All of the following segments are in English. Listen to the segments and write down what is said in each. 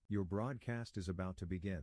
Your broadcast is about to begin.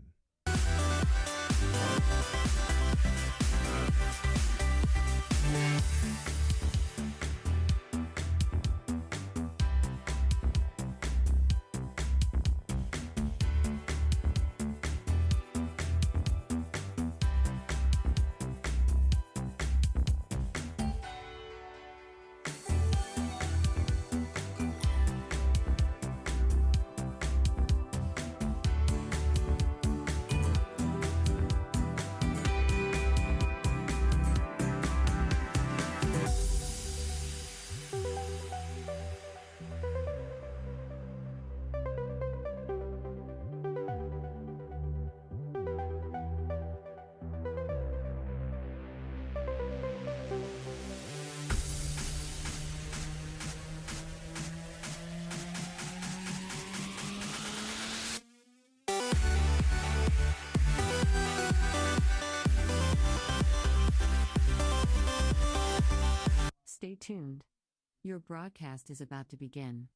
Stay tuned. Your broadcast is about to begin.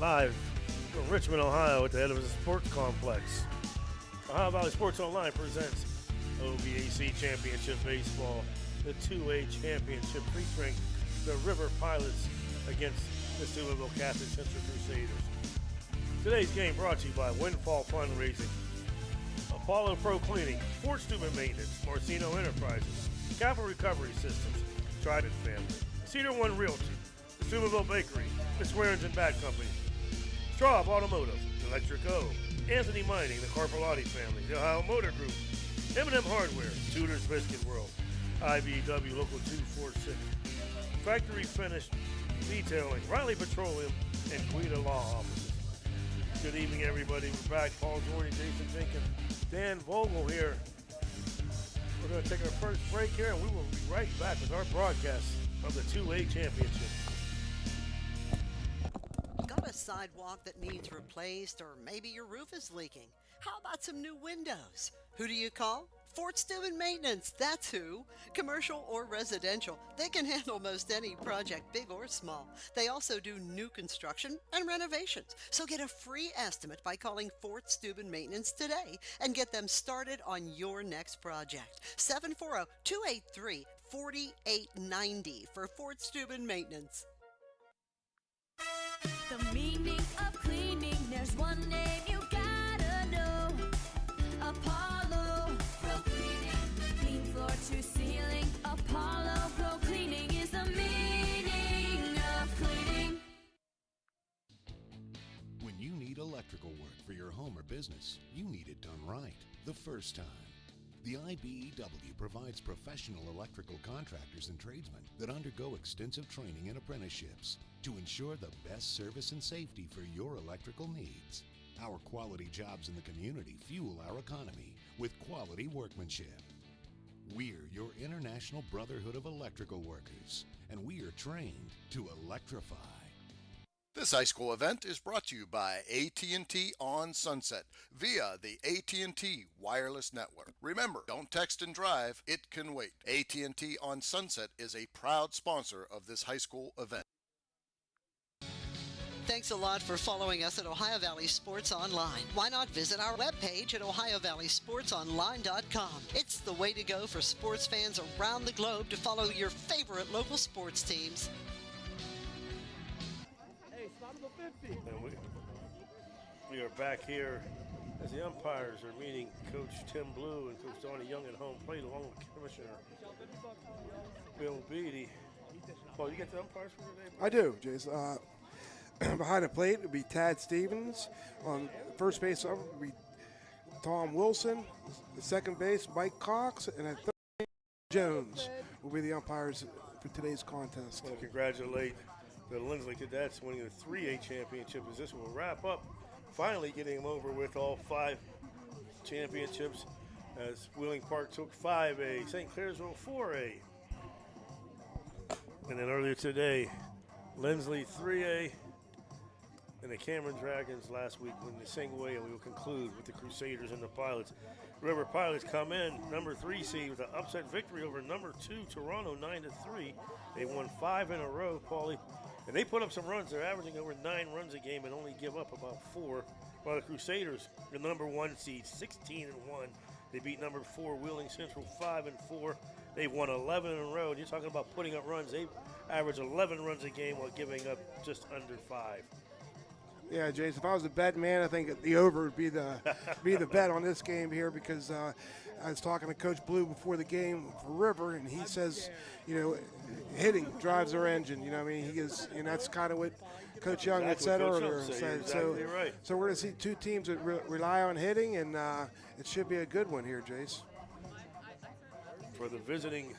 Live from Richmond, Ohio, at the head of the sports complex. Ohio Valley Sports Online presents OVAC Championship Baseball, the 2A Championship featuring the River Pilots against the Steubenville Catholic Central Crusaders. Today's game brought to you by Windfall Fundraising, Apollo Pro Cleaning, Fort Steuben Maintenance, Marcino Enterprises, Capital Recovery Systems, Trident Family, Cedar One Realty, the Steubenville Bakery, the Swearings and Bad Company, Straub Automotive, Electric O, Anthony Mining, the Carpellotti family, the Ohio Motor Group, M&M Hardware, Tudor's Biscuit World, IBW Local 246, Factory Finished Detailing, Riley Petroleum, and Guida Law Offices. Good evening, everybody. We're back. Paul Jordy, Jason Jenkins, Dan Vogel here. We're going to take our first break here, and we will be right back with our broadcast of the 2A Championship. Got a sidewalk that needs replaced, or maybe your roof is leaking? How about some new windows? Who do you call? Fort Steuben Maintenance, that's who. Commercial or residential, they can handle most any project, big or small. They also do new construction and renovations. So get a free estimate by calling Fort Steuben Maintenance today and get them started on your next project. 740-283-4890 for Fort Steuben Maintenance. The meaning of cleaning, there's one name you gotta know. Apollo Pro Cleaning. Clean floor to ceiling. Apollo Pro Cleaning is the meaning of cleaning. When you need electrical work for your home or business, you need it done right the first time. The IBEW provides professional electrical contractors and tradesmen that undergo extensive training and apprenticeships to ensure the best service and safety for your electrical needs. Our quality jobs in the community fuel our economy with quality workmanship. We're your International Brotherhood of Electrical Workers, and we are trained to electrify. This high school event is brought to you by AT&T on Sunset via the AT&T wireless network. Remember, don't text and drive, it can wait. AT&T on Sunset is a proud sponsor of this high school event. Thanks a lot for following us at Ohio Valley Sports Online. Why not visit our webpage at ohiovalleysportsonline.com. It's the way to go for sports fans around the globe to follow your favorite local sports teams. And we are back here as the umpires are meeting Coach Tim Blue and Coach Donnie Young at home plate along with Commissioner Bill Beatty. Paul, you get the umpires for today? I do, Jason. Behind the plate would be Tad Stevens. On first base would be Tom Wilson. The second base, Mike Cox. And at third, Jones will be the umpires for today's contest. I want to congratulate the Lindsley Cadets winning the 3A championship as this will wrap up, finally getting them over with all 5 championships as Wheeling Park took 5A, St. Clairsville 4A. And then earlier today, Lindsley 3A, and the Cameron Dragons last week win the single A, and we will conclude with the Crusaders and the Pilots. River Pilots come in number 3 seed with an upset victory over number 2 Toronto 9-3. They won 5 in a row, Paulie, and they put up some runs. They're averaging over 9 runs a game and only give up about 4. While the Crusaders, the number 1 seed, 16-1. They beat number 4 Wheeling Central 5-4. They've won 11 in a row. And you're talking about putting up runs. They average 11 runs a game while giving up just under 5. Yeah, Jason, if I was a bet man, I think the over would be the bet on this game here, because I was talking to Coach Blue before the game for River, and he says, hitting drives their engine. I mean, he is, and that's kind of what Coach Young had said earlier. Exactly right. So we're going to see two teams that rely on hitting, and it should be a good one here, Jace. For the visiting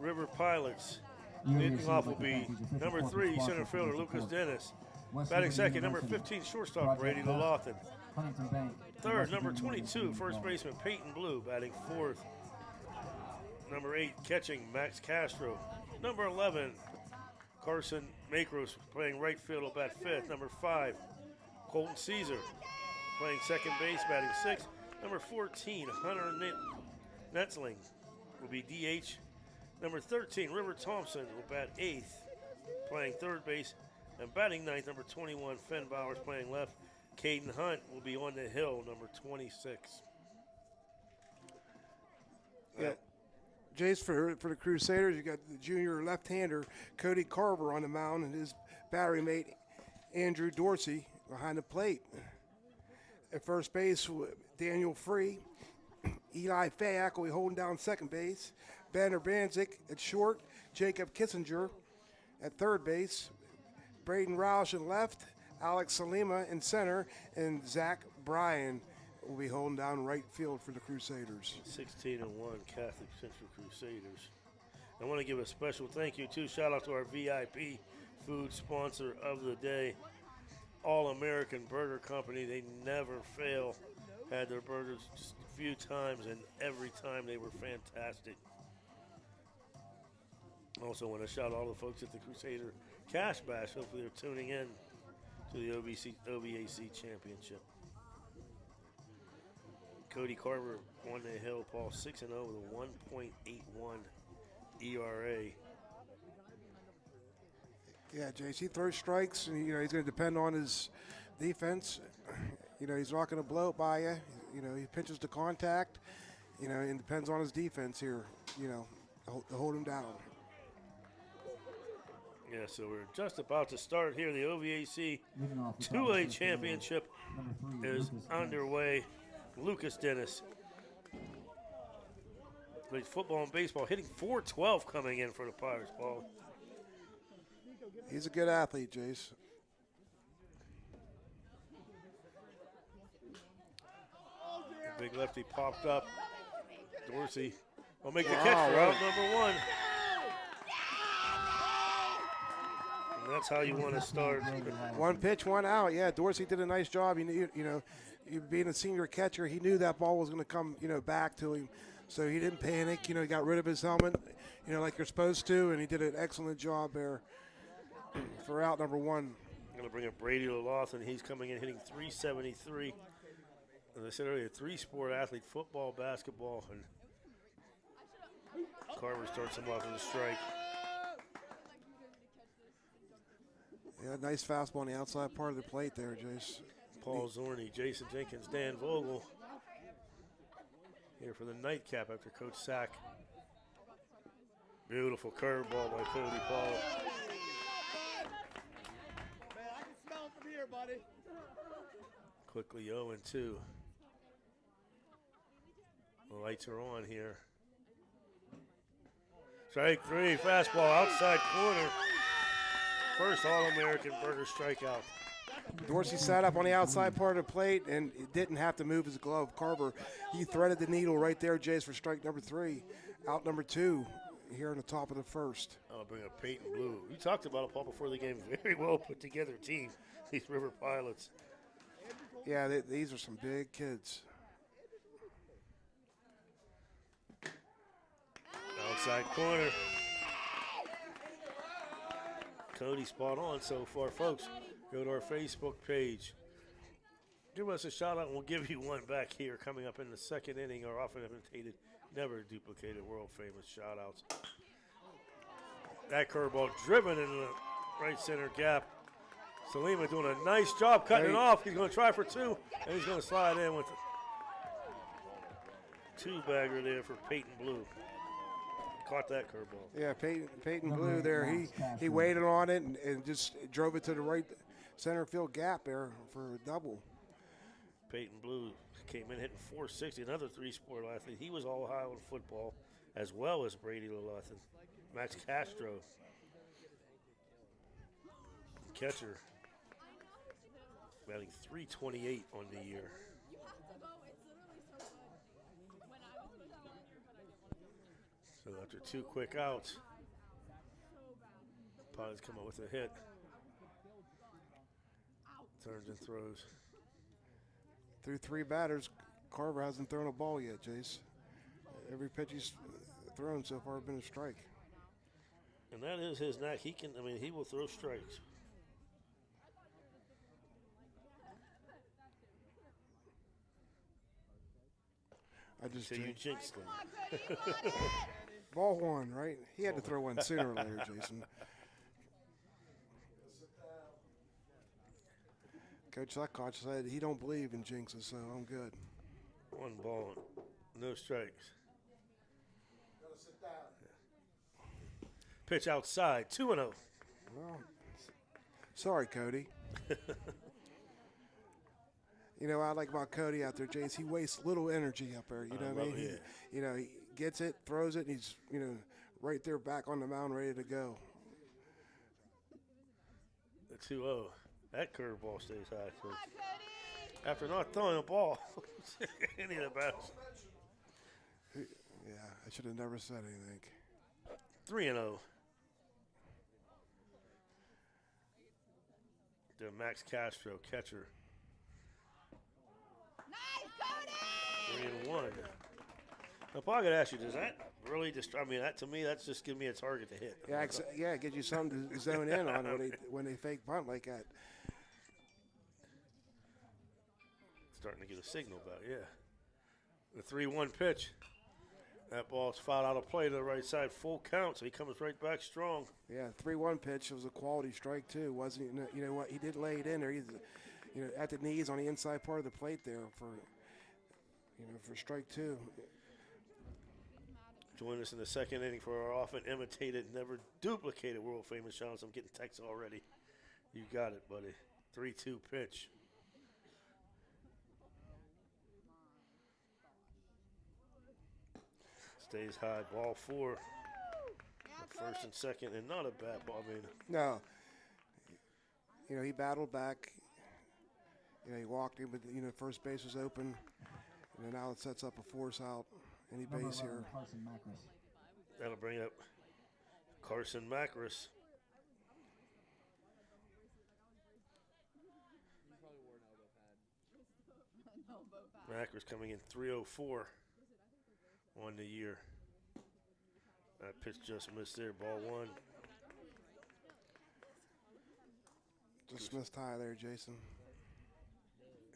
River Pilots, leading off will be number 3 center fielder Lucas Dennis. Batting second, number 15 shortstop Brady LaLaughlin. Third, number 22 first baseman Peyton Blue. Batting fourth, number 8 catching Max Castro. Number 11 Carson Macros playing right field will bat fifth. Number 5 Colton Caesar playing second base, batting sixth. Number 14 Hunter Netzling will be DH. Number 13 River Thompson will bat eighth, playing third base. And batting ninth, number 21, Finn Bowers playing left. Caden Hunt will be on the hill, number 26. Yeah, Jace, for the Crusaders, you got the junior left-hander Cody Carver on the mound, and his battery mate Andrew Dorsey behind the plate. At first base, Daniel Free. Eli Fayak will be holding down second base. Banner Banzik at short. Jacob Kissinger at third base. Braden Roush in left, Alex Salima in center, and Zach Bryan will be holding down right field for the Crusaders. 16-1 Catholic Central Crusaders. I want to give a special thank you too. Shout out to our VIP food sponsor of the day, All American Burger Company. They never fail. Had their burgers just a few times, and every time they were fantastic. Also want to shout out all the folks at the Crusader Cash Bash. Hopefully they're tuning in to the OVAC Championship. Cody Carver on the hill, Paul, 6-0 with a 1.81 ERA. Yeah, Jace, he throws strikes, and he's going to depend on his defense. He's not going to blow it by you. He pitches to contact. And depends on his defense here. To hold him down. Yeah, so we're just about to start here. The OVAC 2A Championship is underway. Lucas Dennis plays football and baseball, hitting .412 coming in for the Pirates, Paul. He's a good athlete, Jace. The big lefty popped up. Dorsey will make the catch for out number 1. And that's how you want to start. One pitch, one out. Yeah, Dorsey did a nice job. Being a senior catcher, he knew that ball was going to come, back to him. So he didn't panic. He got rid of his helmet, like you're supposed to, and he did an excellent job there for out number 1. I'm going to bring up Brady LaLaughlin. He's coming in hitting .373. As I said earlier, 3-sport athlete, football, basketball, and Carver starts him off with a strike. Yeah, nice fastball on the outside part of the plate there, Jace. Paul Zorney, Jason Jenkins, Dan Vogel here for the nightcap after Coach Sack. Beautiful curveball by Cody Paul. Man, I can smell it from here, buddy. Quickly 0-2. The lights are on here. Strike 3, fastball outside corner. First All-American Burger strikeout. Dorsey sat up on the outside part of the plate and didn't have to move his glove. Carver, he threaded the needle right there, Jace, for strike number 3. Out number 2 here in the top of the first. I'll bring up Peyton Blue. We talked about it, Paul, before the game. Very well put together team, these River Pilots. Yeah, these are some big kids. side corner. Cody spot on so far, folks. Go to our Facebook page. Give us a shout out and we'll give you one back here coming up in the second inning. Our often imitated, never duplicated, world famous shout outs. That curveball driven in the right center gap. Salima doing a nice job cutting it off. He's going to try for two, and he's going to slide in with a two-bagger there for Peyton Blue. Caught that curveball. Yeah, Peyton Blue there. He waited on it and just drove it to the right center field gap there for a double. Peyton Blue came in hitting 460, another three-sport athlete. He was all high on football, as well as Brady Lillethan. Max Castro, catcher, batting .328 on the year. So after two quick outs, Pilots come up with a hit. Turns and throws. Through three batters, Carver hasn't thrown a ball yet, Jace. Every pitch he's thrown so far has been a strike. And that is his knack. He will throw strikes. I just so you jinxed him. Ball one, right? He had to throw one sooner or later, Jason. Coach Leckott said he don't believe in jinxes, so I'm good. One ball, no strikes. Pitch outside, 2-0. Well, sorry, Cody. You know, I like about Cody out there, Jace. He wastes little energy up there. You know what I mean? He gets it, throws it, and he's, right there back on the mound ready to go. The 2-0. That curveball stays high. So after not throwing a ball, any of the bats. Yeah, I should have never said anything. 3-0. To Max Castro, catcher. Nice, Cody! 3-1. Now, Paul, I got to ask you, does that really that to me, that's just giving me a target to hit. Yeah, it gives you something to zone in on when they fake punt like that. Starting to get a signal about, the 3-1 pitch. That ball's fouled out of play to the right side, full count, so he comes right back strong. Yeah, 3-1 pitch was a quality strike too, wasn't it? You know what? He did lay it in there. He's, at the knees on the inside part of the plate there for strike two. Join us in the second inning for our often imitated, never duplicated world famous shots. I'm getting texts already. You got it, buddy. 3-2 pitch. Stays high, ball 4. First and second, and not a bad ball. No. He battled back. He walked in, but first base was open. And now it sets up a force out. Any base here. That'll bring up Carson Macris. Macris coming in 304 on the year. That pitch just missed there, ball 1. Just missed high there, Jason.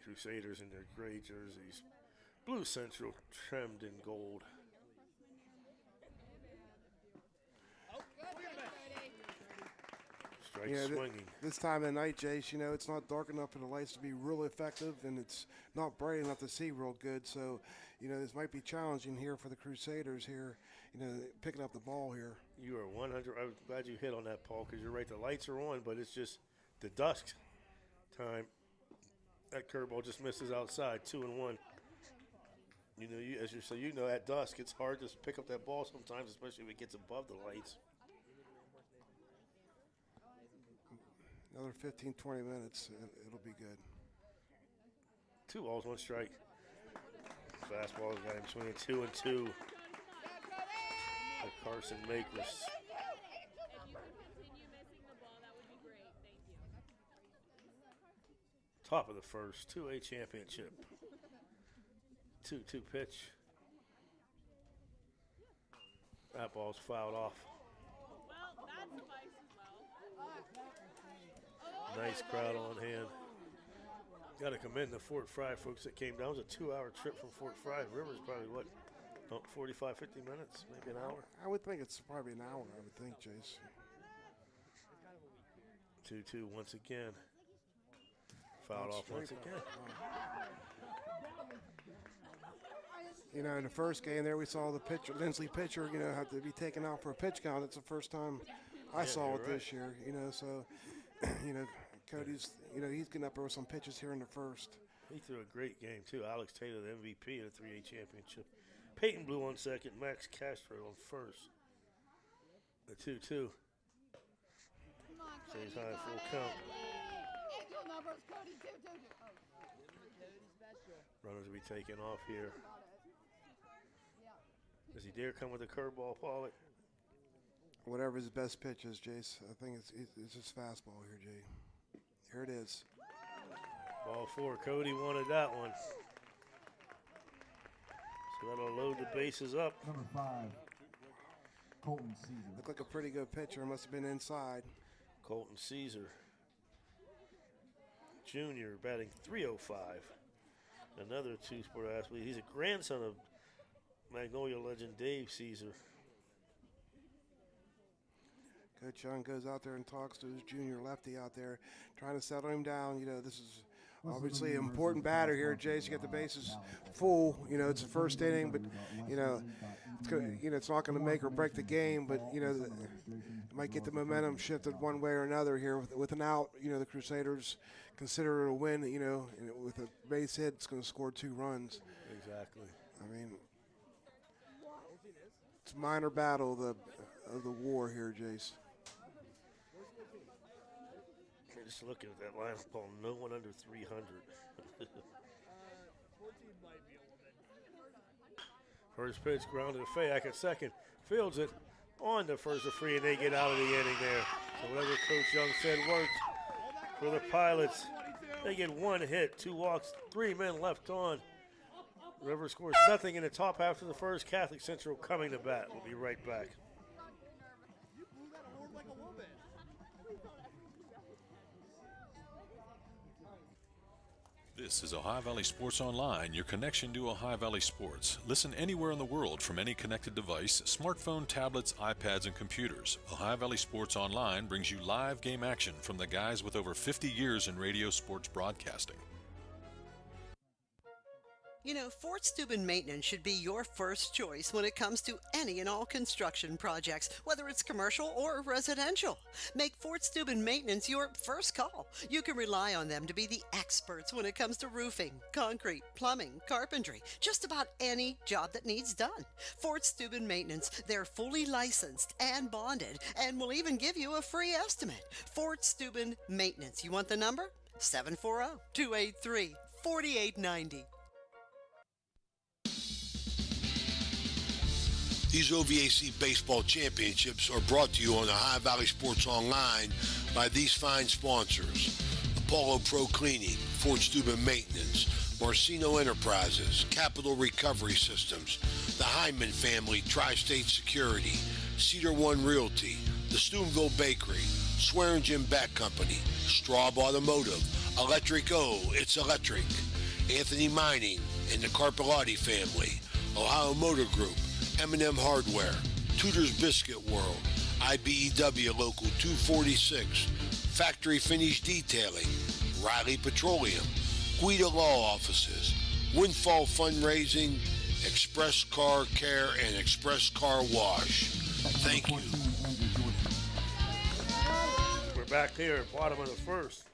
Crusaders in their gray jerseys. Blue Central trimmed in gold. Strike swinging. This time of night, Jace, it's not dark enough for the lights to be real effective, and it's not bright enough to see real good. So, this might be challenging here for the Crusaders here, picking up the ball here. You are 100. I'm glad you hit on that, Paul, because you're right. The lights are on, but it's just the dusk time. That curveball just misses outside, 2-1. As you say, at dusk, it's hard to pick up that ball sometimes, especially if it gets above the lights. Another 15, 20 minutes, it'll be good. 2 balls, 1 strike. Fastball got him swinging 2-2. For Carson Macris. Top of the first, 2A championship. 2-2 pitch. That ball's fouled off. Nice crowd on hand. Got to commend the Fort Fry folks that came down. It was a 2-hour trip from Fort Fry. River's probably, what, 45, 50 minutes, maybe an hour? I would think it's probably an hour, I would think, Jace. 2-2 once again. Fouled off once again. You know, in the first game there, we saw the pitcher, Lindsley pitcher, you know, have to be taken out for a pitch count. It's the first time I saw it this year, you know, so, you know, Cody's, you know, he's getting up there with some pitches here in the first. He threw a great game, too. Alex Taylor, the MVP of the 3A championship. Peyton Blue on second, Max Castro on first. The 2-2. Stays high, full count. Runners will be taken off here. Does he dare come with a curveball, Paulie? Whatever his best pitch is, Jace. I think it's his fastball here, Jay. Here it is. Ball 4. Cody wanted that one. So that'll load the bases up. Number 5, Colton Caesar. Looked like a pretty good pitcher. Must have been inside. Colton Caesar, junior, batting .305. Another two-sport athlete. He's a grandson of Magnolia legend Dave Caesar. Coach Young goes out there and talks to his junior lefty out there, trying to settle him down. You know, this is obviously an important batter here, Jace. You get the bases full. You know, it's the first inning, but you know, it's not going to make or break the game. But you know, it might get the momentum shifted one way or another here with an out. You know, the Crusaders consider it a win. You know, and with a base hit, it's going to score 2 runs. Exactly. I mean, it's a minor battle of the war here, Jace. Just looking at that lineup ball, no one under 300. First pitch grounded to Fayak at second. Fields it on to first to free, and they get out of the inning there. So whatever Coach Young said worked for the Pilots. They get 1 hit, 2 walks, 3 men left on. River scores nothing in the top half of the first. Catholic Central coming to bat. We'll be right back. This is Ohio Valley Sports Online, your connection to Ohio Valley sports. Listen anywhere in the world from any connected device, smartphone, tablets, iPads, and computers. Ohio Valley Sports Online brings you live game action from the guys with over 50 years in radio sports broadcasting. You know, Fort Steuben Maintenance should be your first choice when it comes to any and all construction projects, whether it's commercial or residential. Make Fort Steuben Maintenance your first call. You can rely on them to be the experts when it comes to roofing, concrete, plumbing, carpentry, just about any job that needs done. Fort Steuben Maintenance, they're fully licensed and bonded and will even give you a free estimate. Fort Steuben Maintenance. You want the number? 740-283-4890. These OVAC baseball championships are brought to you on Ohio Valley Sports Online by these fine sponsors: Apollo Pro Cleaning, Fort Steuben Maintenance, Marcino Enterprises, Capital Recovery Systems, the Hyman Family Tri-State Security, Cedar One Realty, the Steubenville Bakery, Swearingen Bat Company, Straub Automotive, Electric O, It's Electric, Anthony Mining, and the Carpellotti family, Ohio Motor Group, M&M Hardware, Tudor's Biscuit World, IBEW Local 246, Factory Finish Detailing, Riley Petroleum, Guida Law Offices, Windfall Fundraising, Express Car Care, and Express Car Wash. Thank you. We're back here, bottom of the first.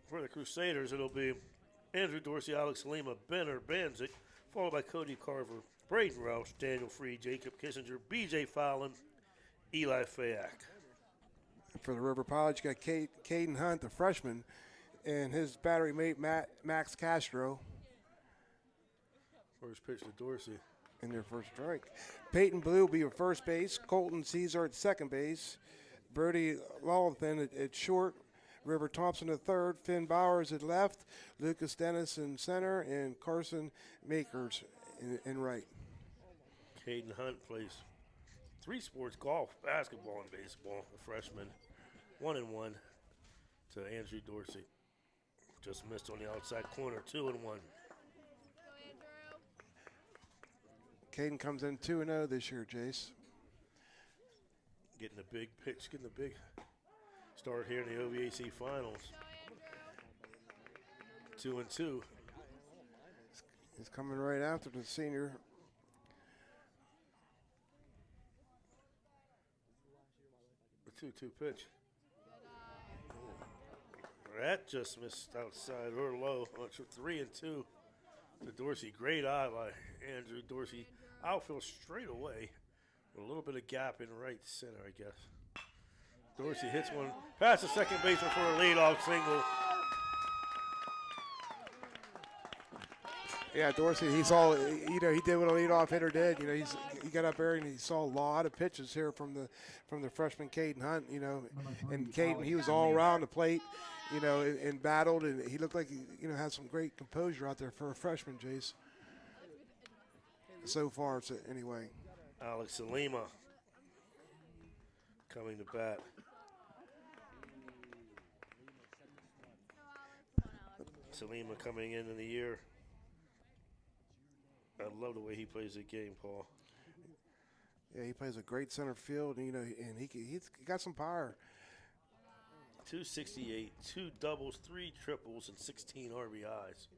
For the Crusaders, it'll be Andrew Dorsey, Alex Lima, Benner Banzik, followed by Cody Carver, Braden Roush, Daniel Freed, Jacob Kissinger, B.J. Fallon, Eli Fayak. For the River Pilots, you got Caden Hunt, the freshman, and his battery mate, Max Castro. First pitch to Dorsey. In their first strike. Peyton Blue will be at first base. Colton Caesar at second base. Brody Lawthan at short. River Thompson at third. Finn Bowers at left. Lucas Dennis in center. And Carson Makers in right. Caden Hunt plays Three sports: golf, basketball, and baseball. The freshman, 1-1 to Andrew Dorsey. Just missed on the outside corner, 2-1. Caden comes in 2-0 this year, Jace. Getting a big pitch, getting a big start here in the OVAC finals. 2-2. He's coming right after the senior. The 2-2 pitch. That just missed outside or low. 3-2 to Dorsey. Great eye by Andrew Dorsey. Outfield straight away with a little bit of gap in right center, I guess. Dorsey hits one past the second baseman for a leadoff single. Yeah, Dorsey, he saw, he did what a leadoff hitter did. He got up there and he saw a lot of pitches here from the freshman Caden Hunt, and Caden, he was all around the plate, and battled, and he looked like he, had some great composure out there for a freshman, Jace. So far, anyway. Alex Salima coming to bat. Salima coming in the year. I love the way he plays the game, Paul. Yeah, he plays a great center field, and he's got some power. 268, 2 doubles, 3 triples, and 16 RBIs.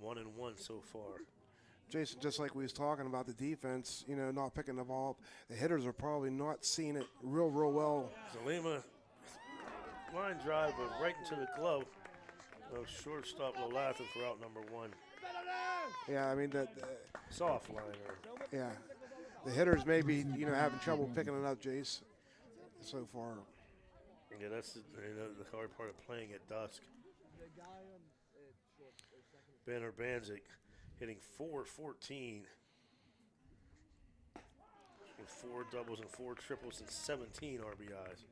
1-1 so far. Jason, just like we was talking about the defense, not picking the ball up, the hitters are probably not seeing it real well. Salima, line drive, but right into the glove of shortstop Lolathan for out number 1. Yeah, I mean that. Soft liner. Yeah, the hitters may be having trouble picking it up, Jace. So far. Yeah, that's the hard part of playing at dusk. Banner Banzik hitting .414 with 4 doubles and 4 triples and 17 RBIs.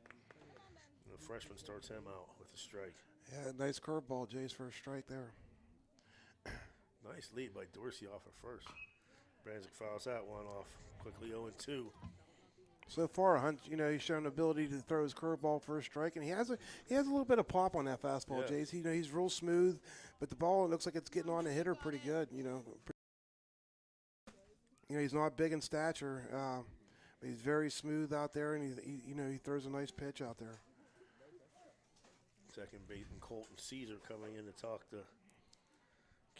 And the freshman starts him out with a strike. Yeah, nice curveball, Jace, for a strike there. Nice lead by Dorsey off at first. Banzik fouls that one off quickly, 0-2. So far, Hunt, he's shown the ability to throw his curveball for a strike, and he has a little bit of pop on that fastball, Yeah. Jace. He's real smooth, but the ball, it looks like it's getting on the hitter pretty good. He's not big in stature, but he's very smooth out there, and he throws a nice pitch out there. Second baseman Colton Caesar coming in to talk to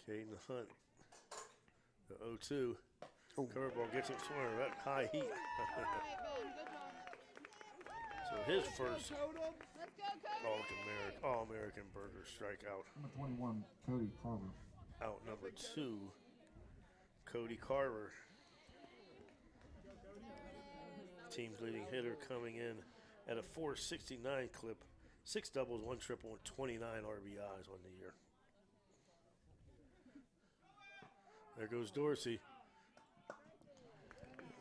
Caden Hunt. The 0-2. Oh. Curveball gets him swinging at high heat. So his first All-American Burger strikeout. Number 21, Cody Carver. Out number 2, Cody Carver. Team's leading hitter coming in at a .469 clip. 6 doubles, 1 triple, and 29 RBIs on the year. There goes Dorsey.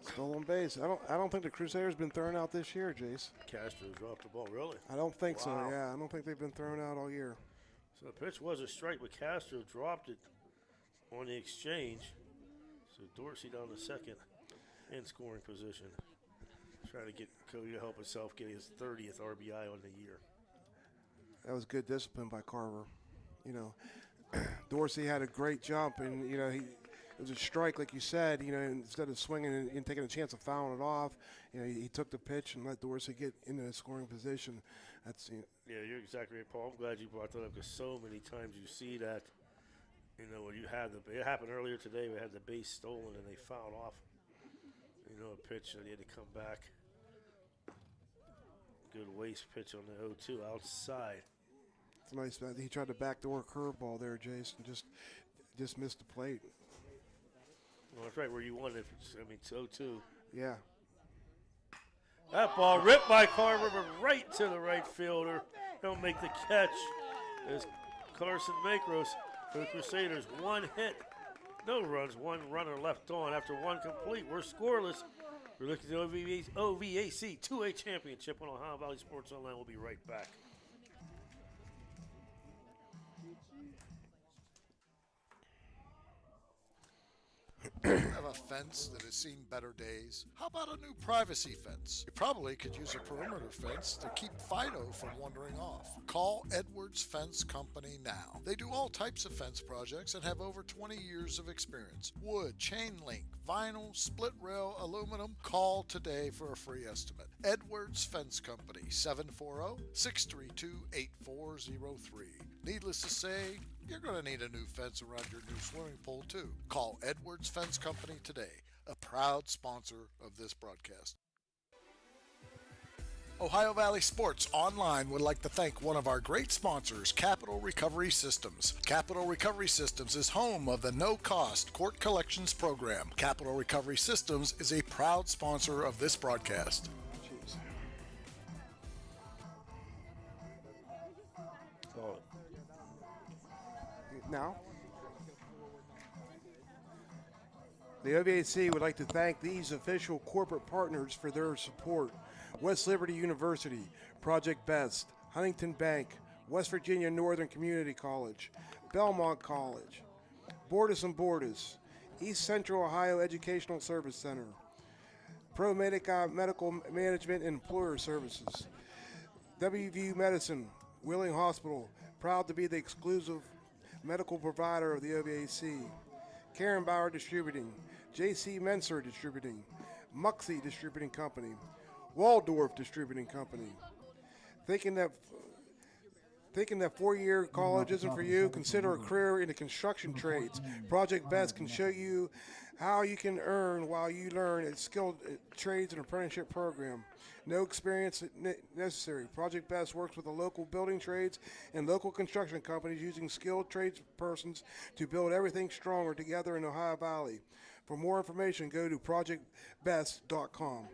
Still on base. I don't think the Crusaders been thrown out this year, Jace. Castro dropped the ball, really? I don't think so. Wow. Yeah, I don't think they've been thrown out all year. So the pitch was a strike, but Castro dropped it on the exchange. So Dorsey down to second in scoring position. Trying to get Cody to help himself get his 30th RBI on the year. That was good discipline by Carver. Dorsey had a great jump, and it was a strike, like you said. Instead of swinging and taking a chance of fouling it off, he took the pitch and let Dorsey get into the scoring position. That's Yeah, you're exactly right, Paul. I'm glad you brought that up because so many times you see that. When you had it happened earlier today. We had the base stolen and they fouled off. A pitch that he had to come back. Good waste pitch on the 0-2 outside. It's nice. He tried to backdoor curveball there, Jason. Just missed the plate. Well, that's right where you wanted it. It's 0-2. Yeah. That ball ripped by Carver, but right to the right fielder. Don't make the catch. As Carson Makros for the Crusaders. 1 hit, no runs, 1 runner left on after 1 complete. We're scoreless. We're looking at the OVAC 2A championship on Ohio Valley Sports Online. We'll be right back. We have a fence that has seen better days? How about a new privacy fence? You probably could use a perimeter fence to keep Fido from wandering off. Call Edwards Fence Company now. They do all types of fence projects and have over 20 years of experience. Wood, chain link, vinyl, split rail, aluminum. Call today for a free estimate. Edwards Fence Company, 740-632-8403. Needless to say, you're going to need a new fence around your new swimming pool too. Call Edwards Fence Company today, a proud sponsor of this broadcast. Ohio Valley Sports Online would like to thank one of our great sponsors, Capital Recovery Systems. Capital Recovery Systems is home of the no-cost court collections program. Capital Recovery Systems is a proud sponsor of this broadcast. Jeez. Now, the OVAC would like to thank these official corporate partners for their support. West Liberty University, Project Best, Huntington Bank, West Virginia Northern Community College, Belmont College, Bordis & Bordis, East Central Ohio Educational Service Center, ProMedica Medical Management and Employer Services, WVU Medicine, Wheeling Hospital, proud to be the exclusive medical provider of the OVAC, Karen Bauer Distributing, J.C. Menser Distributing, Muxie Distributing Company, Waldorf Distributing Company. Thinking that 4-year college isn't for you, consider a career in the construction trades. Project Best can show you how you can earn while you learn a skilled trades and apprenticeship program. No experience necessary. Project Best works with the local building trades and local construction companies using skilled tradespersons to build everything stronger together in Ohio Valley. For more information, go to projectbest.com.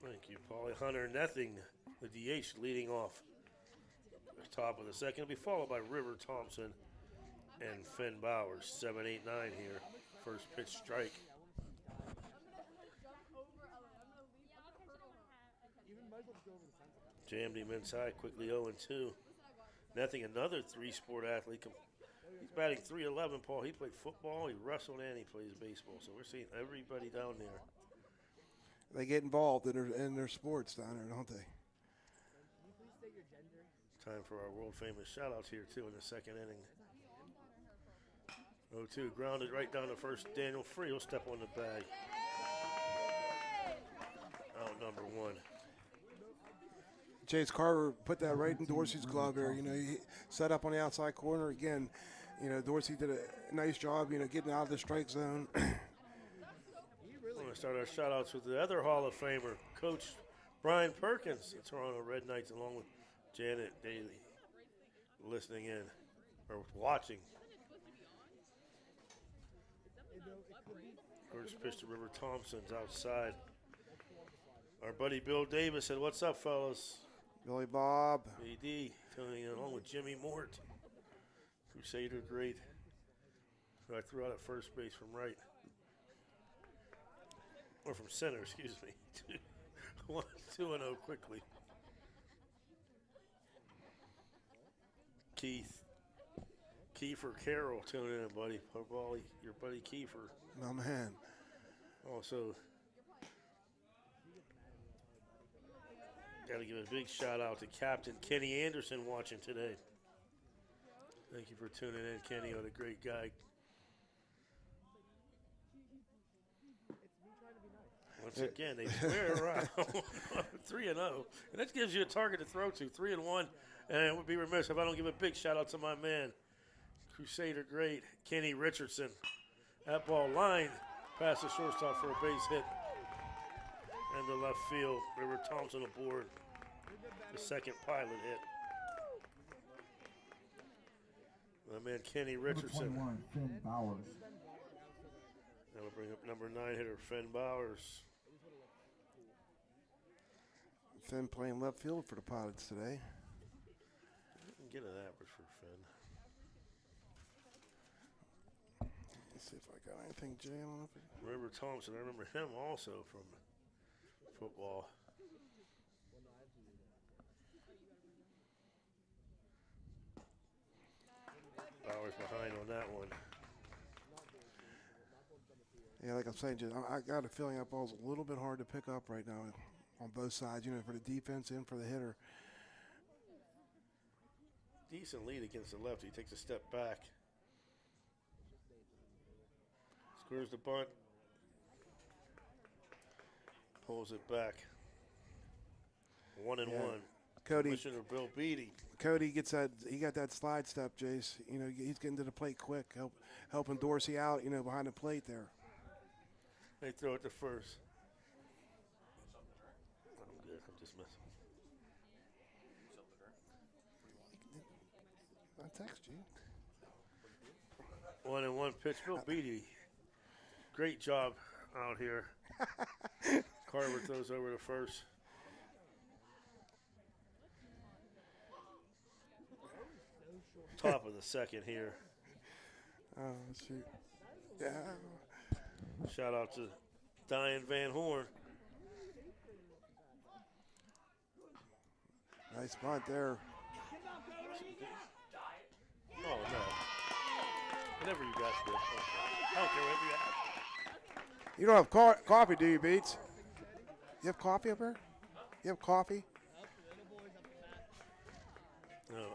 Thank you, Paulie. Hunter Nething, the DH, leading off. Top of the second will be followed by River Thompson and Finn Bowers. 7-8-9 here. First pitch strike. Jammed him inside, quickly 0-2. Nething, another three-sport athlete. He's batting .311, Paul. He played football, he wrestled, and he plays baseball. So we're seeing everybody down there. They get involved in their sports down there, don't they? Time for our world-famous shout-outs here, too, in the second inning. 0-2, grounded right down to first. Daniel Free will step on the bag. Out number one. Chase Carter put that right in Dorsey's glove there. You know, he set up on the outside corner again. You know, Dorsey did a nice job, you know, getting out of the strike zone. We're going to start our shout-outs with the other Hall of Famer, Coach Brian Perkins, the Toronto Red Knights, along with Janet Daly, listening in or watching. First pitch to River Thompson's outside. Our buddy Bill Davis said, "What's up, fellas?" Billy Bob. AD tuning in along with Jimmy Mort. Crusader great. So I threw out at first base from right. Or from center, excuse me. 2-0 quickly. Kiefer Carroll tuning in, buddy. Your buddy Kiefer. Oh, man. Also, got to give a big shout out to Captain Kenny Anderson watching today. Thank you for tuning in, Kenny. What a great guy. Once again, they square around 3-0. And that gives you a target to throw to, 3-1. And it would be remiss if I don't give a big shout out to my man, Crusader great, Kenny Richardson. That ball line past the shortstop for a base hit. And the left field, River Thompson aboard. The second pilot hit. My man Kenny Richardson. 21, Finn Bowers. That'll bring up number 9 hitter Finn Bowers. Finn playing left field for the Pilots today. Get an average for Finn. Let's see if I got anything, Jay. I don't know if River Thompson, I remember him also from football. Bowers behind on that one. Yeah, like I'm saying, just, I got a feeling that ball's a little bit hard to pick up right now on both sides, for the defense and for the hitter. Decent lead against the lefty. He takes a step back. Squares the bunt. Pulls it back. 1-1. Cody, Commissioner Bill Beatty. Cody gets that. He got that slide step, Jace. He's getting to the plate quick, helping Dorsey out. Behind the plate there. They throw it to first. I'm good. I'm just messing. I text you. 1-1 pitch. Bill Beatty. Great job out here. Carver throws over to first. Top of the second here. Oh, shoot. Yeah. Shout out to Diane Van Horn. Nice bunt there. Oh, no. Whatever you got to do. I don't care what you got. You don't have coffee, do you, Beats? You have coffee up there? You have coffee?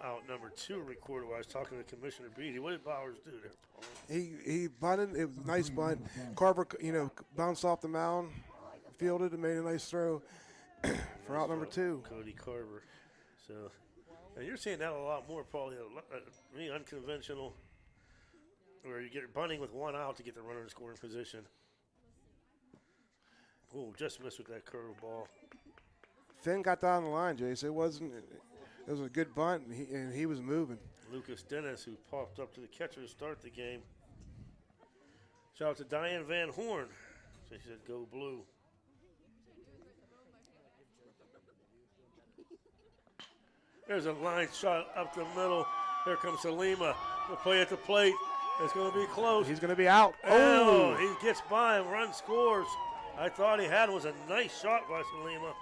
Out number 2 recorded while I was talking to Commissioner Beatty. What did Bowers do there, Paul? He bunted. It was a nice bunt. Carver, bounced off the mound, fielded, and made a nice throw for out number 2. Cody Carver. So, and you're seeing that a lot more, Paul. Really unconventional, where you get bunting with 1 out to get the runner in scoring position. Oh, just missed with that curveball. Finn got down the line, Jace. It was a good bunt, and he was moving. Lucas Dennis, who popped up to the catcher to start the game. Shout out to Diane Van Horn. She said, "Go blue." There's a line shot up the middle. Here comes Salima. The play at the plate. It's going to be close. He's going to be out. Oh, he gets by and run scores. I thought he had was a nice shot by Salima.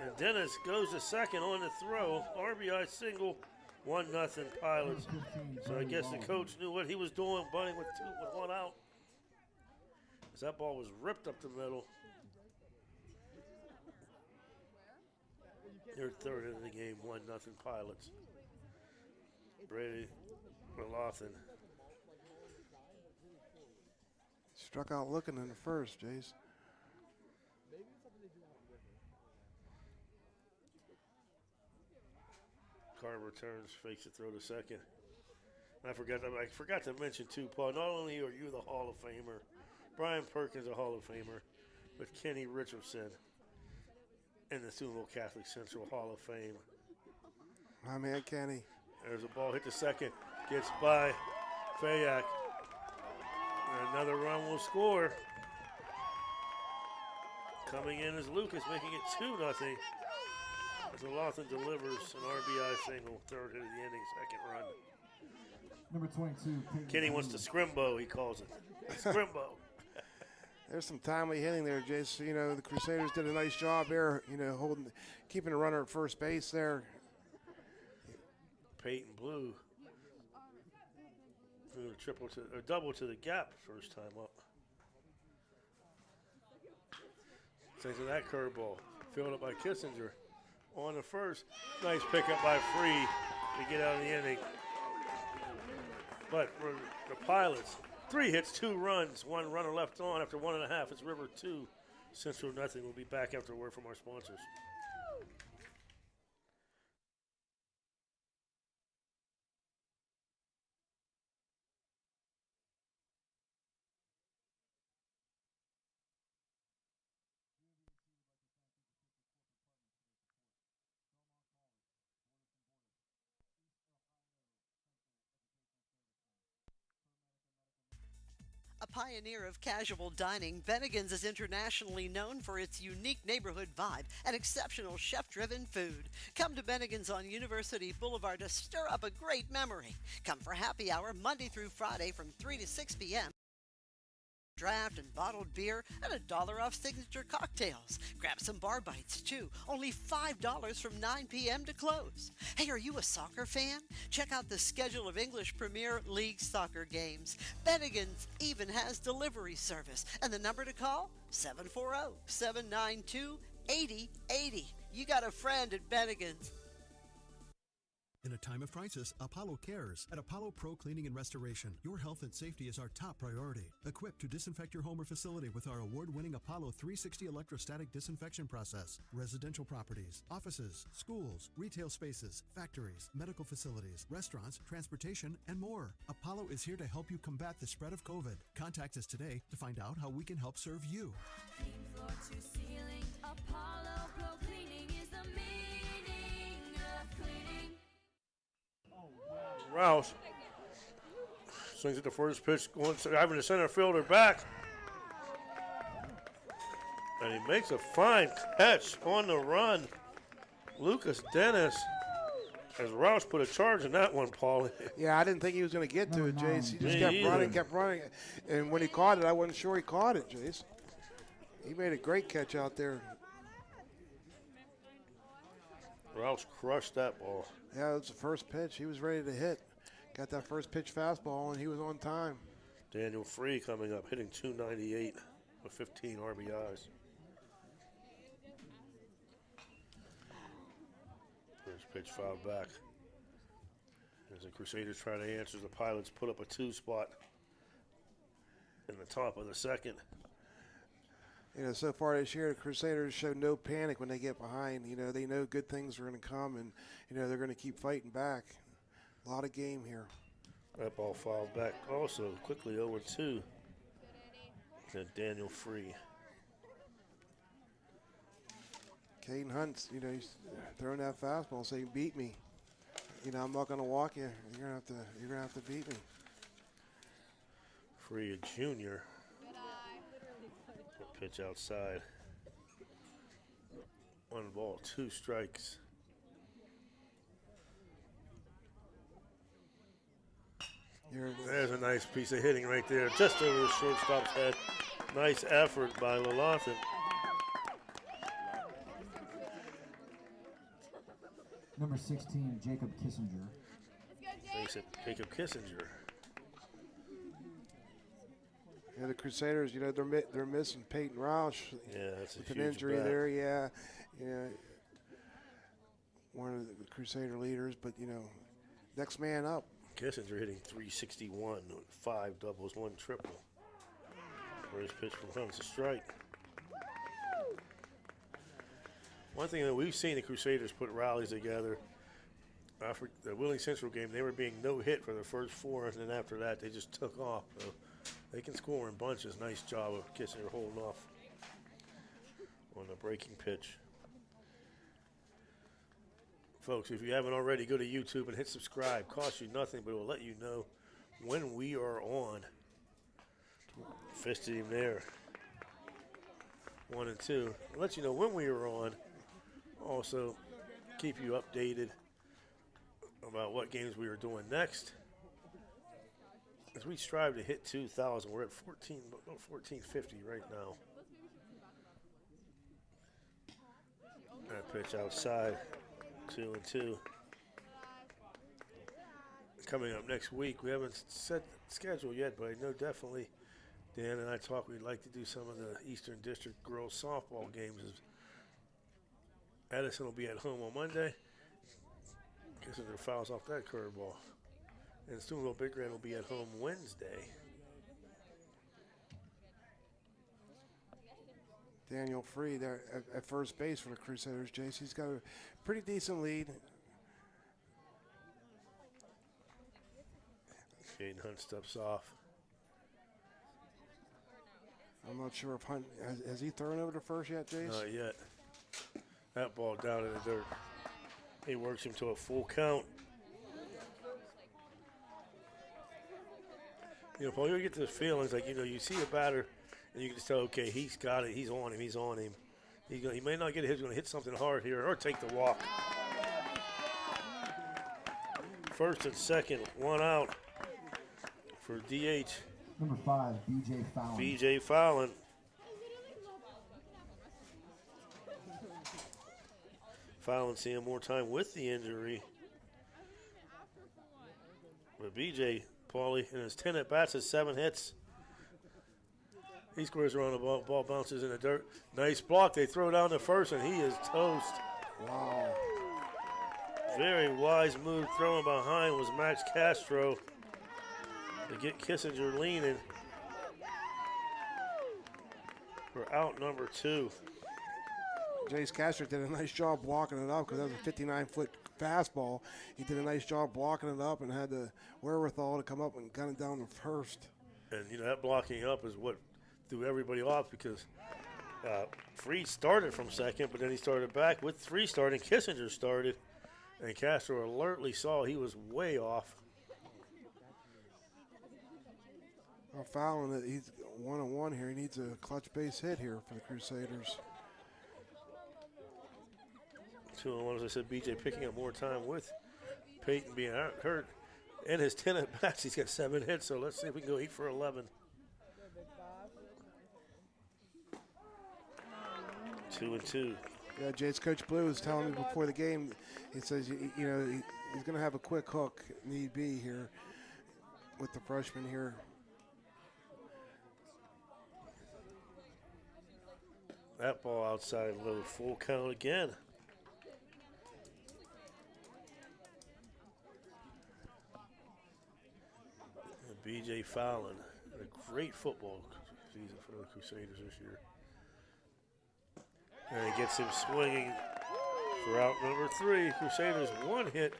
And Dennis goes to second on the throw. RBI single, 1-0 Pilots. So I guess the coach knew what he was doing, bunting with 1 out. As that ball was ripped up the middle. They're third in the game, 1-0 Pilots. Brady Rolothan. Struck out looking in the first, Jace. Carver turns, fakes a throw to second. I forgot to mention too, Paul. Not only are you the Hall of Famer, Brian Perkins a Hall of Famer, but Kenny Richardson in the Steubenville Catholic Central Hall of Fame. My man, Kenny. There's a ball hit to second, gets by Fayak. Another run will score. Coming in is Lucas, making it 2-0. As Rolothan delivers an RBI single, third hit of the inning, second run. Number 22. Kenny wants to scrimbo, he calls it. Scrimbo. There's some timely hitting there, Jace. The Crusaders did a nice job there, keeping the runner at first base there. Peyton Blue. Double to the gap first time up. Takes that curveball. Fielded by Kissinger. On the first. Nice pickup by Free to get out of the inning. But for the Pilots, 3 hits, 2 runs, 1 runner left on after 1.5. It's River 2, Central nothing. We'll be back after a word from our sponsors. A pioneer of casual dining, Bennigan's is internationally known for its unique neighborhood vibe and exceptional chef-driven food. Come to Bennigan's on University Boulevard to stir up a great memory. Come for happy hour Monday through Friday from 3 to 6 p.m. draft and bottled beer, and $1 off signature cocktails. Grab some bar bites too, only $5 from 9 p.m. to close. Hey, are you a soccer fan? Check out the schedule of English Premier League soccer games. Bennigan's even has delivery service, and the number to call, 740-792-8080. You got a friend at Bennigan's. In a time of crisis, Apollo cares. At Apollo Pro Cleaning and Restoration, your health and safety is our top priority. Equipped to disinfect your home or facility with our award-winning Apollo 360 electrostatic disinfection process. Residential properties, offices, schools, retail spaces, factories, medical facilities, restaurants, transportation, and more. Apollo is here to help you combat the spread of COVID. Contact us today to find out how we can help serve you. Clean floor to ceiling, Apollo Pro Cleaning is the meaning of cleaning. Rouse swings at the first pitch, having the center fielder back. And he makes a fine catch on the run. Lucas Dennis, as Rouse put a charge in that one, Paulie. Yeah, I didn't think he was going to get to it, Jace. He just kept running. And when he caught it, I wasn't sure he caught it, Jace. He made a great catch out there. Rouse crushed that ball. Yeah, it was the first pitch. He was ready to hit. Got that first pitch fastball, and he was on time. Daniel Free coming up, hitting .298 with 15 RBIs. First pitch fouled back. As the Crusaders try to answer, the Pilots put up a 2 spot in the top of the second. You know, so far this year, the Crusaders show no panic when they get behind. You know, they know good things are going to come, and, you know, they're going to keep fighting back. A lot of game here. That ball fouled back also quickly 0-2 to Daniel Free. Caden Hunt's, you know, he's throwing that fastball saying, beat me. You know, I'm not going to walk you. You're going to have to beat me. Free, a junior. Pitch outside. 1 ball, 2 strikes. There's a nice piece of hitting right there, just over the shortstop's head. Nice effort by Lalonde. Number 16, Jacob Kissinger. Face it, Jacob Kissinger. Yeah, the Crusaders, you know, they're missing Peyton Roush. Yeah, that's a with huge an injury bat. there. Yeah, one of the Crusader leaders. But you know, next man up. Kissinger hitting .361 with 5 doubles, 1 triple. First pitch from Hunt's a strike. One thing that we've seen the Crusaders put rallies together. After the Wheeling Central game, they were being no hit for the first 4, and then after that, they just took off. So they can score in bunches. Nice job of Kissinger holding off on the breaking pitch. Folks, if you haven't already, go to YouTube and hit subscribe. Costs you nothing, but it will let you know when we are on. Fisted him there. 1 and 2. It'll let you know when we are on. Also, keep you updated about what games we are doing next. As we strive to hit 2,000, we're at 1450 right now. That pitch outside, 2 and 2. Coming up next week, we haven't set the schedule yet, but I know definitely Dan and I talked we'd like to do some of the Eastern District girls softball games. Edison will be at home on Monday. Kissinger fouls off that curveball. And Steubenville Big Grand will be at home Wednesday. Daniel Free there at first base for the Crusaders. Jace, he's got a pretty decent lead. Caden Hunt steps off. I'm not sure if Hunt has he thrown over to first yet, Jace? Not yet. That ball down in the dirt. He works him to a full count. You know, Paul, you get the feelings like, you know, you see a batter and you can just tell, okay, he's got it, he's on him. He may not get a hit, he's going to hit something hard here or take the walk. First and second, 1 out for DH Number 5, B.J. Fallon. B.J. Fallon. Fallon seeing more time with the injury. But B.J. Paulie in his 10 at-bats has 7 hits. He scores around the ball. Ball bounces in the dirt. Nice block. They throw down the first, and he is toast. Wow. Very wise move throwing behind was Max Castro to get Kissinger leaning for out number 2. Jace Castro did a nice job blocking it up because that was a 59-foot fastball. He did a nice job blocking it up and had the wherewithal to come up and gun it down the first. And, that blocking up is what threw everybody off because Freed started from second, but then he started back with 3 starting. Kissinger started, and Castro alertly saw he was way off. Well, Fallon, he's 1-1 here. He needs a clutch base hit here for the Crusaders. 2-1, as I said, B.J. picking up more time with Peyton being hurt. In his 10 at-bats, he's got 7 hits, so let's see if we can go 8 for 11. 2-2. Yeah, Jade's Coach Blue was telling me before the game, he says, he's going to have a quick hook, need be, here with the freshman here. That ball outside low, full count again. And B.J. Fallon, a great football season for the Crusaders this year. And he gets him swinging for out number 3. Crusaders 1 hit,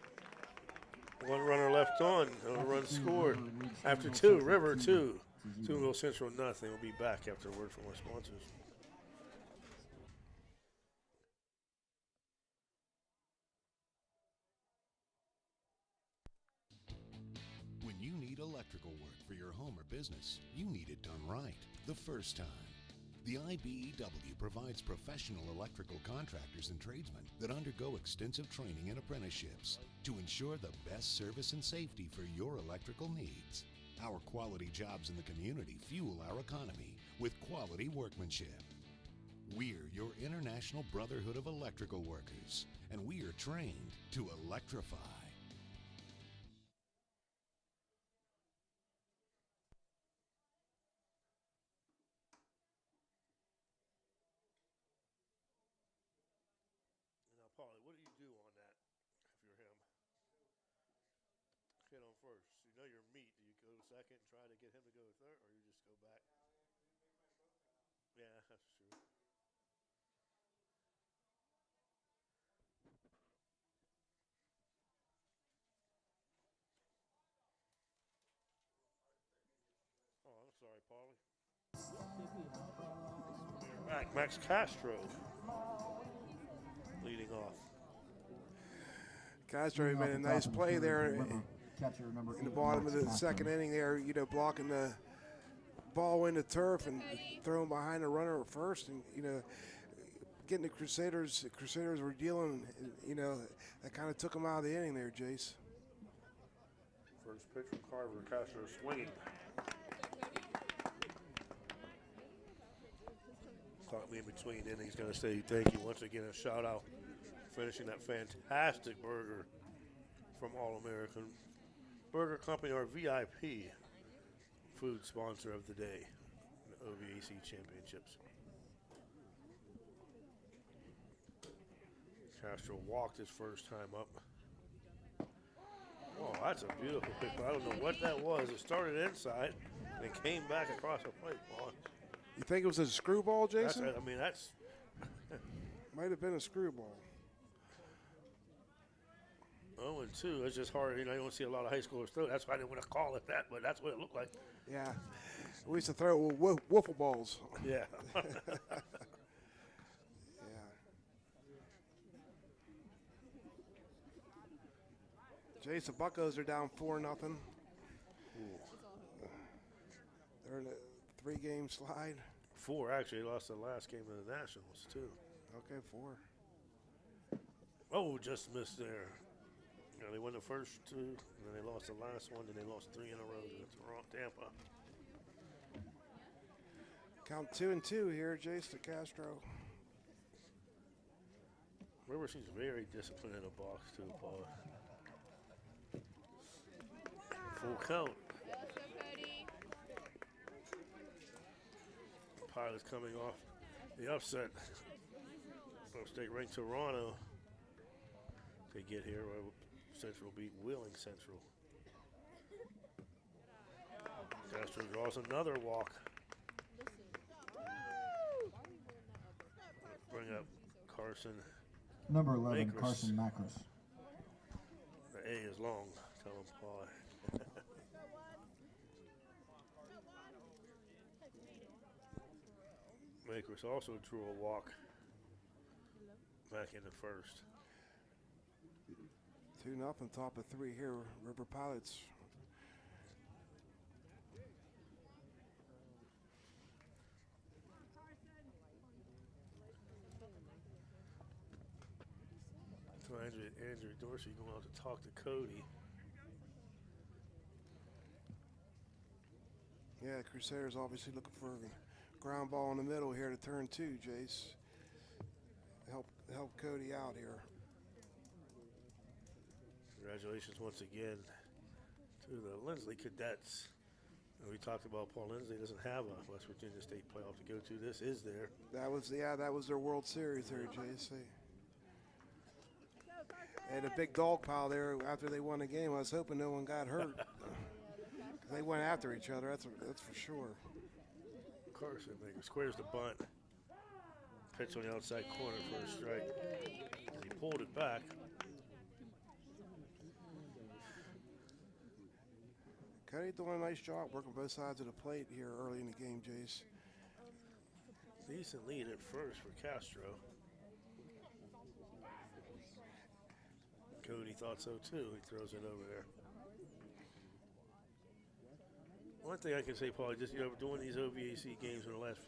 1 runner left on, no run scored. After 2, River 2, Steubenville Central nothing. We'll be back after a word from our sponsors. When you need electrical work for your home or business, you need it done right the first time. The IBEW provides professional electrical contractors and tradesmen that undergo extensive training and apprenticeships to ensure the best service and safety for your electrical needs. Our quality jobs in the community fuel our economy with quality workmanship. We're your International Brotherhood of Electrical Workers, and we are trained to electrify. Paulie, what do you do on that if you're him? Hit on first. You know your meat. Do you go second and try to get him to go third, or you just go back? Yeah, that's true. Oh, I'm sorry, Paulie. Back, Max Castro leading off. Castro made a nice play there in the bottom of the second inning there, blocking the ball into turf and throwing behind the runner at first, and, getting the Crusaders were dealing, that kind of took them out of the inning there, Jace. First pitch from Carver, Castro swinging. Caught me in between innings. Going to say thank you once again. A shout out finishing that fantastic burger from All American Burger Company, our VIP food sponsor of the day, the OVAC Championships. Castro walked his first time up. Oh, that's a beautiful pick. I don't know what that was. It started inside and came back across the plate. Oh, you think it was a screwball, Jason? That's might have been a screwball. 0-2. It's just hard. You don't see a lot of high schoolers throw. That's why I didn't want to call it that, but that's what it looked like. Yeah. We used to throw wiffle balls. Yeah. Yeah. Jason, Buccos are down 4-0. They're in a 3-game slide. 4, actually. They lost the last game of the Nationals, too. Okay, 4. Oh, just missed there. They won the first 2, and then they lost the last one, and they lost 3 in a row to Tampa. Count 2-2 here, Jace to Castro. River seems very disciplined in the box too, Paul. Full count. Pilots coming off the upset. State ranked Toronto to get here. Central beat Wheeling Central. Castro draws another walk. Bring up Carson. Number 11, Makers. Carson Macris. The A is long. Tell him Paul. Makers also drew a walk back in the first. 2-0, top of 3 here. River Pilots. So Andrew Dorsey going out to talk to Cody. Yeah, Crusaders obviously looking for a ground ball in the middle here to turn 2, Jace. Help Cody out here. Congratulations once again to the Lindsley Cadets. And we talked about Paul Lindsley doesn't have a West Virginia State playoff to go to. This is there. That was their World Series there, Jace. They had a big dog pile there after they won the game. I was hoping no one got hurt. They went after each other, that's for sure. Carson squares the bunt. Pitch on the outside corner for a strike. As he pulled it back. Cody doing a nice job working both sides of the plate here early in the game, Jace. Decent lead at first for Castro. Cody thought so too. He throws it over there. One thing I can say, Paul, just doing these OVAC games in the last,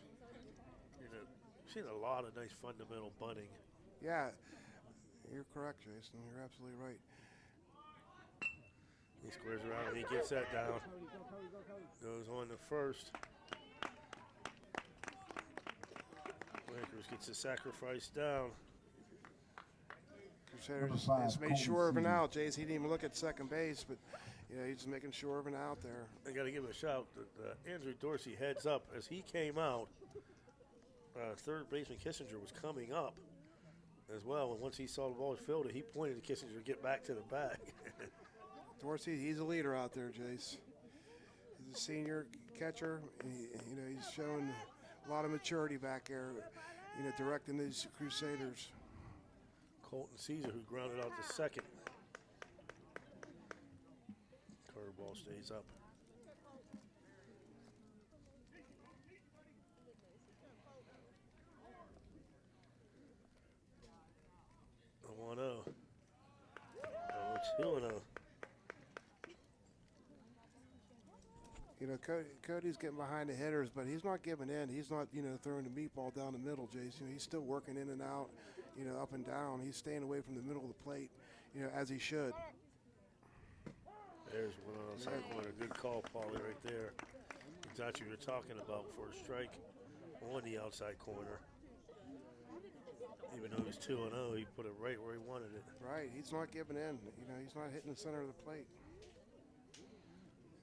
we've seen a lot of nice fundamental bunting. Yeah, you're correct, Jason. You're absolutely right. He squares around and he gets that down. Goes on to first. Lakers gets the sacrifice down. Crusaders just made sure of an out, Jace. He didn't even look at second base, but he's just making sure of an out there. I got to give a shout that Andrew Dorsey heads up as he came out. Third baseman Kissinger was coming up as well, and once he saw the ball was fielded, he pointed to Kissinger to get back to the bag. Dorsey, he's a leader out there, Jace. He's a senior catcher. He's showing a lot of maturity back there, directing these Crusaders. Colton Caesar, who grounded out to second. Curveball stays up. A 1-0. 2-0. Cody's getting behind the hitters, but he's not giving in. He's not, throwing the meatball down the middle, Jason. He's still working in and out, up and down. He's staying away from the middle of the plate, as he should. There's one on the side corner. Good call, Paulie, right there. Exactly what you're talking about for a strike on the outside corner. Even though he's 2-0, he put it right where he wanted it. Right, he's not giving in. He's not hitting the center of the plate.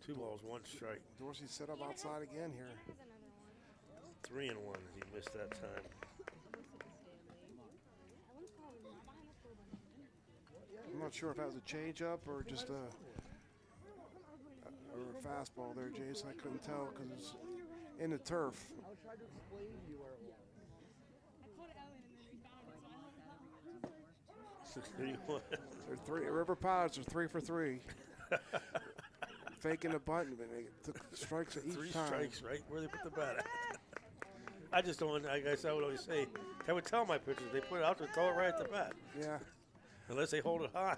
2 balls, 1 strike. Dorsey set up outside again here. 3-1. He missed that time. I'm not sure if that was a changeup or just a fastball there, Jason. I couldn't tell because it's in the turf. River Pilots are 3 for 3. Faking the bunt, and they took strikes at each 3 time. strikes, right where they put the bat at. I just don't, I guess I would always say, I would tell my pitchers, they put it out there, throw it right at the bat. Yeah. Unless they hold it high.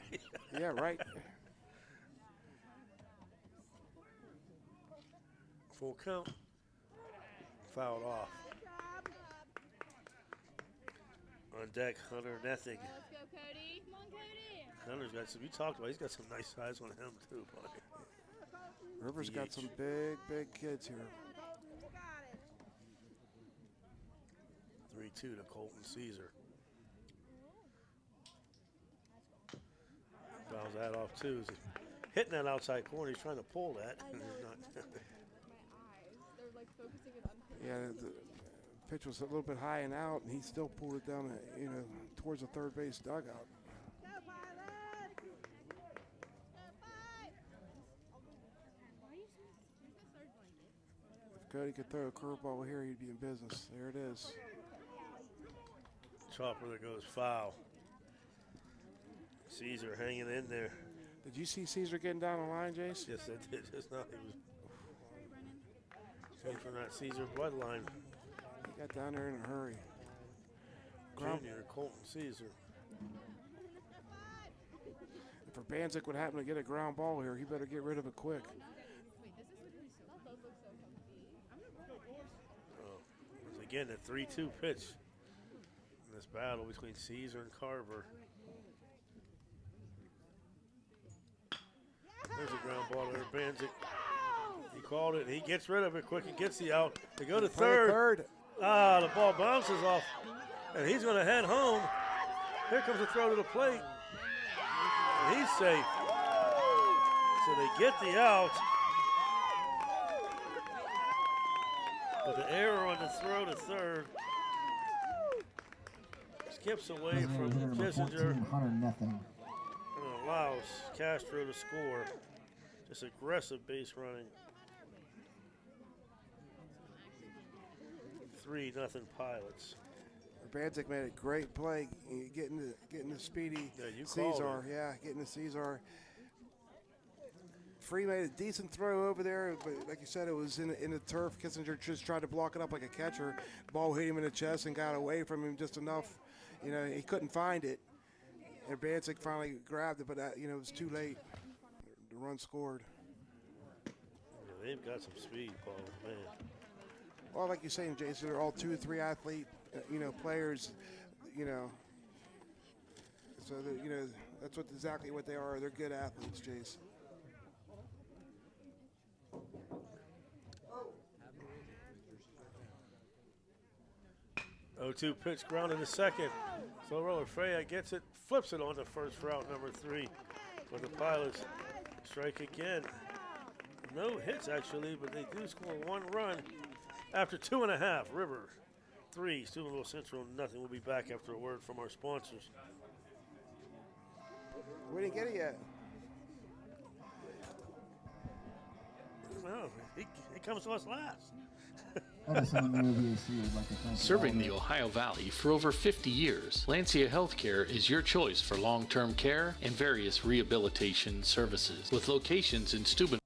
Yeah, right. Full count. Fouled off. On deck, Hunter Nething. Let's go, Cody. Come on, Cody. Hunter's got some, we talked about, he's got some nice size on him too, buddy. Rivers got some big kids here. 2 to Colton Caesar. Fouls that off too. He's hitting that outside corner. He's trying to pull that. Yeah, the pitch was a little bit high and out, and he still pulled it down, towards the third base dugout. If Cody could throw a curveball here, he'd be in business. There it is. Chopper that goes foul. Caesar hanging in there. Did you see Caesar getting down the line, Jace? Yes, I did. Just now he was came from that Caesar bloodline. He got down there in a hurry. Junior Colton Caesar. If Urbanzik would happen to get a ground ball here, he better get rid of it quick. Once again, the 3-2 pitch in this battle between Caesar and Carver. There's a ground ball to Urbanzik. He called it. He gets rid of it quick. He gets the out. They go to third. Ah, the ball bounces off, and he's going to head home. Here comes the throw to the plate, and he's safe. So they get the out. But the error on the throw to third skips away from Kissinger and allows Castro to score. Just aggressive base running. 3-0 Pilots. Urbanzik made a great play, getting the speedy Caesar. Yeah, getting the Caesar. Free made a decent throw over there, but like you said, it was in the turf. Kissinger just tried to block it up like a catcher. Ball hit him in the chest and got away from him just enough. He couldn't find it. Urbanzik finally grabbed it, but it was too late. The run scored. Yeah, they've got some speed, Paul, man. Well, like you're saying, Jason, they're all 2-3 athlete, players, So, that's exactly what they are. They're good athletes, Jace. Oh, 2 pitch ground in the second. Slow roller Freya gets it, flips it on the first route, number 3. But the Pilots strike again. No hits, actually, but they do score 1 run after 2.5. River 3, Steubenville Central nothing. We'll be back after a word from our sponsors. We didn't get it yet. No, he comes to us last. Serving the Ohio Valley for over 50 years, Lancia Healthcare is your choice for long-term care and various rehabilitation services. With locations in Steubenville.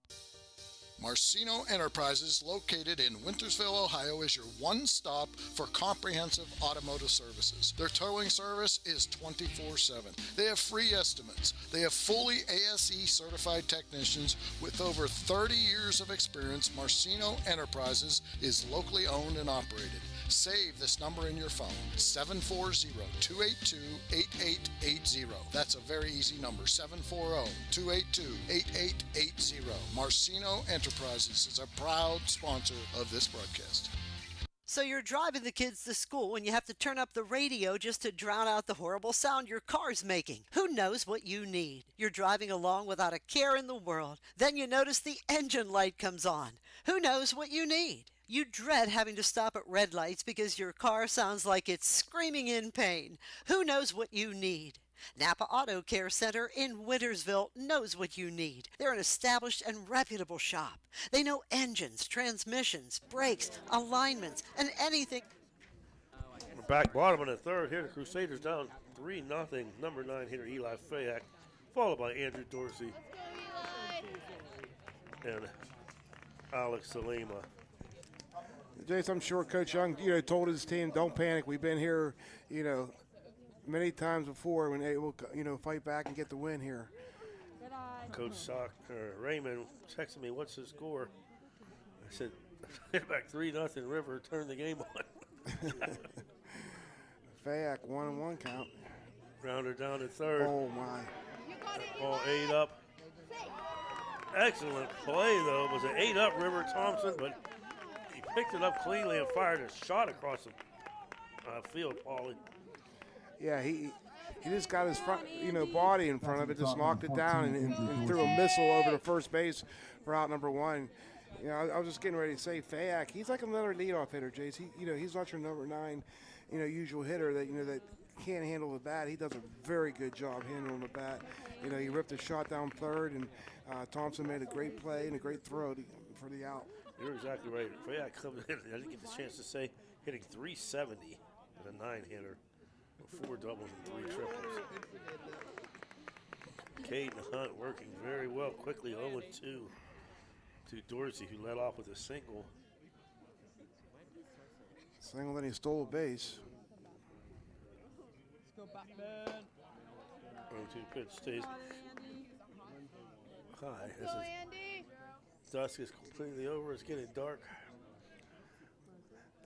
Marcino Enterprises, located in Wintersville, Ohio, is your one-stop for comprehensive automotive services. Their towing service is 24/7. They have free estimates. They have fully ASE certified technicians with over 30 years of experience. Marcino Enterprises is locally owned and operated. Save this number in your phone, 740-282-8880. That's a very easy number, 740-282-8880. Marcino Enterprises is a proud sponsor of this broadcast. So you're driving the kids to school and you have to turn up the radio just to drown out the horrible sound your car's making. Who knows what you need? You're driving along without a care in the world. Then you notice the engine light comes on. Who knows what you need? You dread having to stop at red lights because your car sounds like it's screaming in pain. Who knows what you need? Napa Auto Care Center in Wintersville knows what you need. They're an established and reputable shop. They know engines, transmissions, brakes, alignments, and anything. We're back bottom of the third here. The Crusaders down 3-0. Number 9 hitter Eli Fayak, followed by Andrew Dorsey and Alex Salima. Jace, I'm sure Coach Young, told his team, don't panic. We've been here, many times before when they will, fight back and get the win here. Coach Raymond texted me, what's the score? I said, back 3-0 River, turn the game on. Fayak, 1-1 count. Rounder down to third. Oh, my. Ball 8 up. Excellent play, though. It was an 8 up River Thompson, but he picked it up cleanly and fired a shot across him. field, Paulie. Yeah, he just got his front, body in front of it, just knocked it down and threw a missile over to first base for out number 1. I was just getting ready to say Fayak. He's like another leadoff hitter, Jace. He's not your number 9, usual hitter that can't handle the bat. He does a very good job handling the bat. He ripped a shot down third, and Thompson made a great play and a great throw for the out. You're exactly right. Fayak comes in, I didn't get the chance to say, hitting 370 with a 9-hitter, 4 doubles and 3 triples. Caden Hunt working very well, quickly 0-2 to Dorsey, who led off with a single. Single, then he stole a base. Let's go back, man. 0-2 pitch stays high. This is, dusk is completely over. It's getting dark.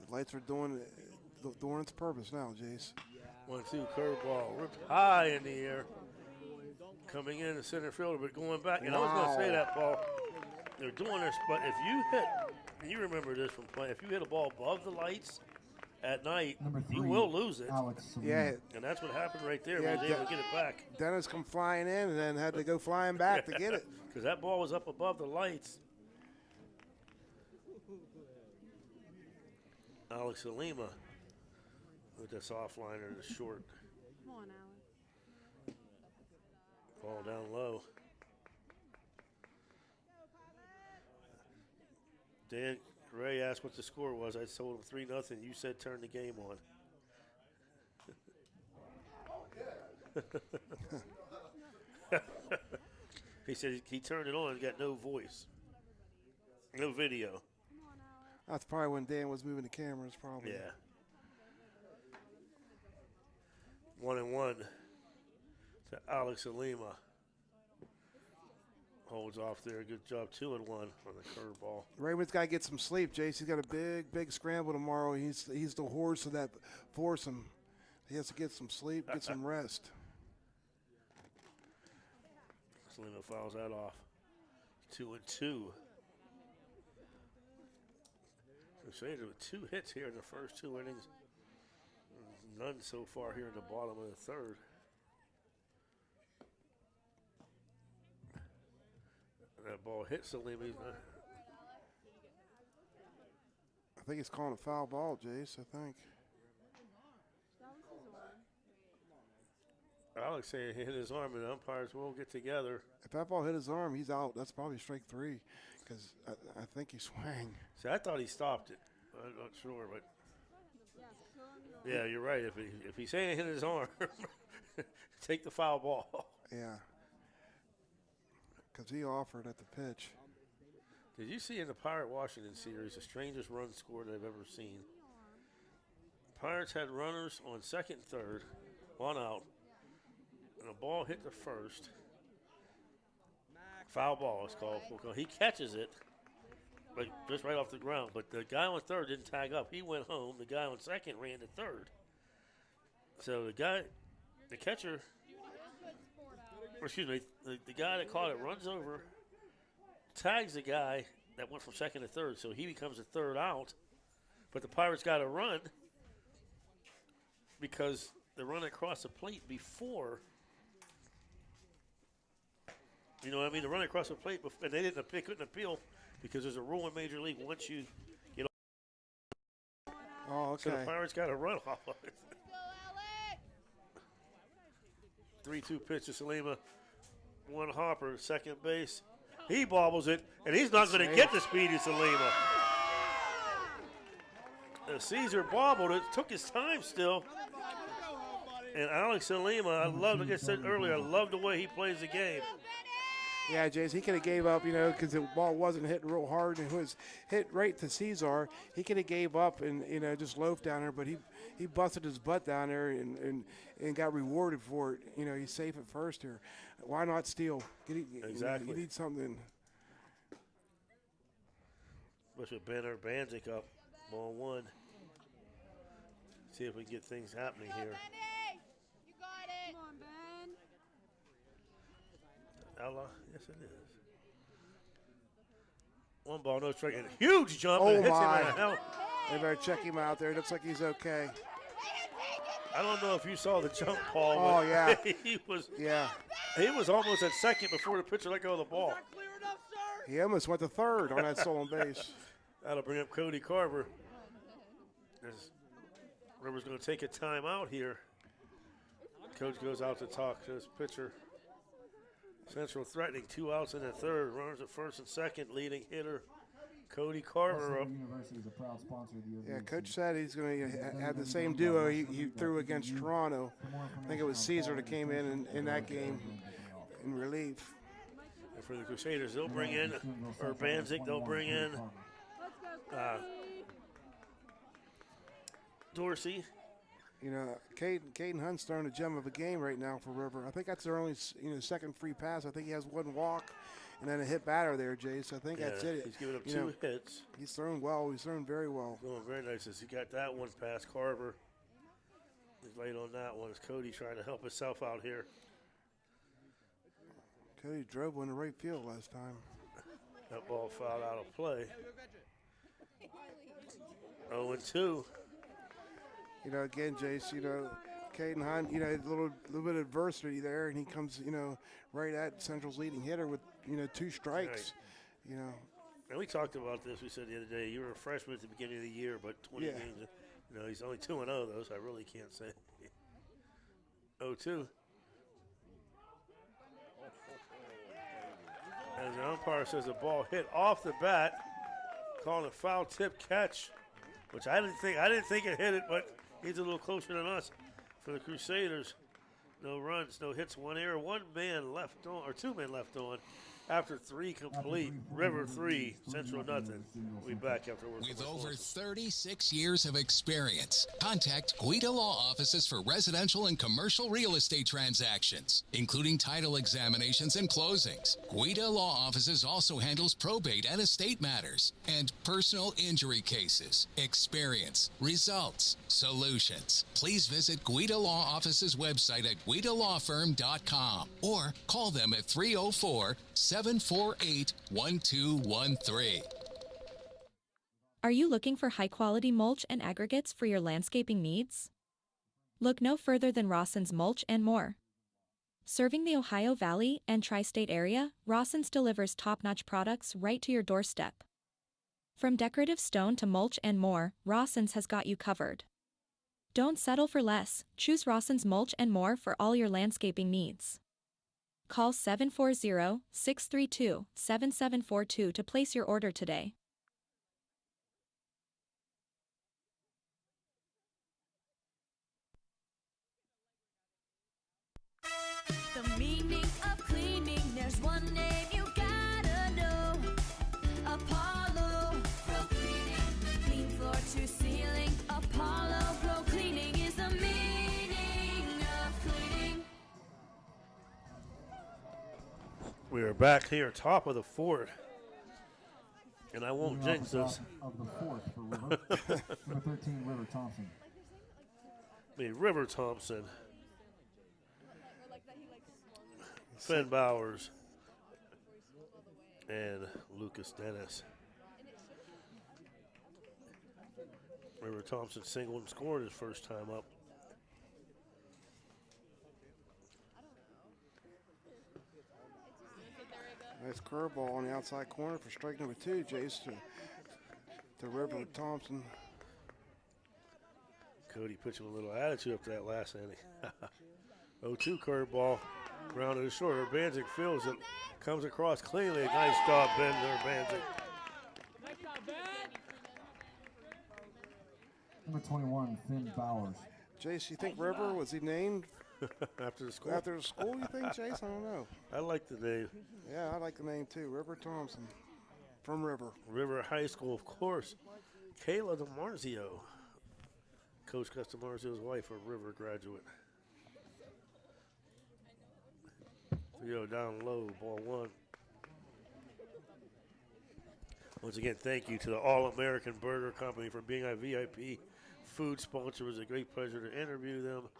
The lights are doing its purpose now, Jace. 1-2 curveball, ripped high in the air. Coming in the center fielder, but going back. And I was going to say that, Paul. They're doing this, but if you hit, and you remember this from playing, if you hit a ball above the lights at night, you will lose it. Yeah. And that's what happened right there. Yeah, he was able to get it back. Dennis come flying in and then had to go flying back to get it. Because that ball was up above the lights. Alex Alima with this offliner to short. Come on, Alex. Ball down low. Dan Ray asked what the score was. I told him 3-0. You said turn the game on. He said he turned it on and got no voice. No video. That's probably when Dan was moving the cameras, probably. Yeah. 1-1 to Alex Alima. Holds off there. Good job. 2-1 on the curveball. Raymond's got to get some sleep, Jace. He's got a big scramble tomorrow. He's the horse of that foursome. He has to get some sleep, get some rest. Alima fouls that off. 2-2. I'm saying there were 2 hits here in the first 2 innings. None so far here in the bottom of the third. That ball hits Alima. I think he's calling a foul ball, Jace, I think. Alex saying he hit his arm, and the umpires will get together. If that ball hit his arm, he's out. That's probably strike 3 because I think he swung. See, I thought he stopped it. I'm not sure, but yeah, you're right. If he's saying hit his arm, take the foul ball. Yeah, because he offered at the pitch. Did you see in the Pirate-Washington series the strangest run score that I've ever seen? Pirates had runners on second and third, 1 out, and a ball hit the first. Foul ball is called. He catches it, like just right off the ground. But the guy on third didn't tag up. He went home. The guy on second ran to third. So the catcher, the guy that caught it runs over, tags the guy that went from second to third. So he becomes a third out. But the Pirates got a run because the run across the plate before. You know what I mean? The run across the plate, and they couldn't appeal because there's a rule in Major League once you get off. Oh, okay. So the Pirates got a run off of it. 3-2 pitch to Salima. 1 hopper, second base. He bobbles it, and he's not going to get the speed of Salima. Caesar bobbled it, took his time still. And Alex Salima, like I said earlier, I love the way he plays the game. Yeah, Jace, he could have gave up, because the ball wasn't hitting real hard and it was hit right to Caesar. He could have gave up and, just loafed down there, but he busted his butt down there and got rewarded for it. He's safe at first here. Why not steal? Exactly. You need something. Especially Banner Banzik up, ball 1. See if we can get things happening here. Allah, yes it is. 1 ball, no strike, and a huge jump. Oh and hits my! him in the They better check him out there. It looks like he's okay. I don't know if you saw the jump ball. Oh, yeah. He was almost at second before the pitcher let go of the ball. He almost went to third on that stolen base. That'll bring up Cody Carver. River's going to take a timeout here. Coach goes out to talk to his pitcher. Central threatening, 2 outs in the third. Runners at first and second. Leading hitter Cody Carver up. Yeah, Coach said he's going to have the same duo he threw against Toronto. I think it was Caesar that came in that game in relief. And for the Crusaders, they'll bring in Urbanzik. They'll bring in Dorsey. You know, Caden Hunt's throwing a gem of a game right now for River. I think that's their only second free pass. I think he has one walk and then a hit batter there, Jace. I think that's it. He's given up two hits. He's thrown well. He's thrown very well. Going very nice as he got that one past Carver. He's late on that one. Is Cody trying to help himself out here? Cody drove one to right field last time. That ball fouled out of play. 0-2. You know, again, Jace, Caden Hunt, a little bit of adversity there, and he comes, right at Central's leading hitter with, 2 strikes, And we talked about this. We said the other day, you were a freshman at the beginning of the year, but 20 games, he's only 2-0, though, so I really can't say. 0-2. As the umpire says the ball hit off the bat, calling a foul tip catch, which I didn't think it hit it, but he's a little closer than us. For the Crusaders, no runs, no hits, 1 error, 1 man left on, or 2 men left on. After 3 complete, River 3, Central nothing. We'll be back after work. With over 36 years of experience, contact Guida Law Offices for residential and commercial real estate transactions, including title examinations and closings. Guida Law Offices also handles probate and estate matters and personal injury cases. Experience, results, solutions. Please visit Guida Law Offices website at guidalawfirm.com or call them at 304-748-1213. Are you looking for high-quality mulch and aggregates for your landscaping needs? Look no further than Rawson's Mulch and More. Serving the Ohio Valley and tri-state area, Rawson's delivers top-notch products right to your doorstep. From decorative stone to mulch and more, Rawson's has got you covered. Don't settle for less. Choose Rawson's Mulch and More for all your landscaping needs. Call 740-632-7742 to place your order today. The meaning of cleaning, there's one name you gotta know. Apollo Pro Cleaning. Clean floor to ceiling. Apollo Pro Cleaning is the meaning of cleaning. We are back here, top of the fourth. And I won't jinx us. Of the fourth for River. Number 13, River Thompson. River Thompson. Finn Bowers. And Lucas Dennis. River Thompson singled and scored his first time up. Nice curveball on the outside corner for strike number 2, Jace, to River Thompson. Cody pitching a little attitude up to that last inning. 0-2 curveball, grounded to short. Urbanzik feels it, comes across cleanly. Nice job, Ben Urbanzik. Number 21, Finn Bowers. Jace, you think River, was he named after the school? After the school, you think, Jace? I don't know. I like the name. Yeah, I like the name too. River Thompson from River. River High School, of course. Kayla DiMarzio. Coach Gus DiMarzio's wife, a River graduate. 3-0 down low, ball 1. Once again, thank you to the All-American Burger Company for being a VIP food sponsor. It was a great pleasure to interview them.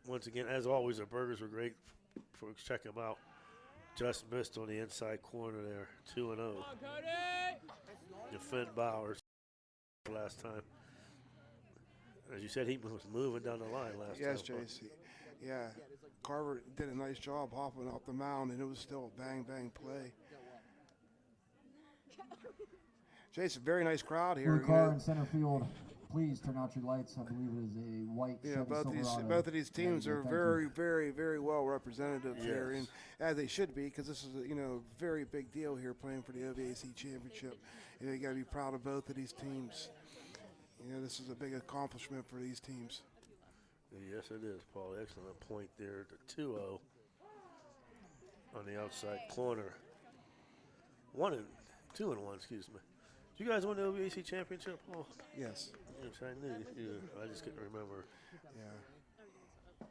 Once again, as always, the burgers were great. Folks, check them out. Just missed on the inside corner there, 2-0. And Finn Bowers last time. As you said, he was moving down the line last time. Yes, JC. Yeah, Carver did a nice job hopping off the mound, and it was still a bang play. Jason, very nice crowd here. Blue car in center field. Please turn out your lights. I believe it is a white Chevy Silverado. Both of these teams are very well representative yes. here, and as they should be, because this is a very big deal here playing for the OVAC championship. You got to be proud of both of these teams. This is a big accomplishment for these teams. Yes, it is, Paul. Excellent point there. The 2-0 on the outside corner. 2-1, excuse me. Did you guys win the OVAC championship, Paul? Yes. Yes, I knew you. I just couldn't remember. Yeah.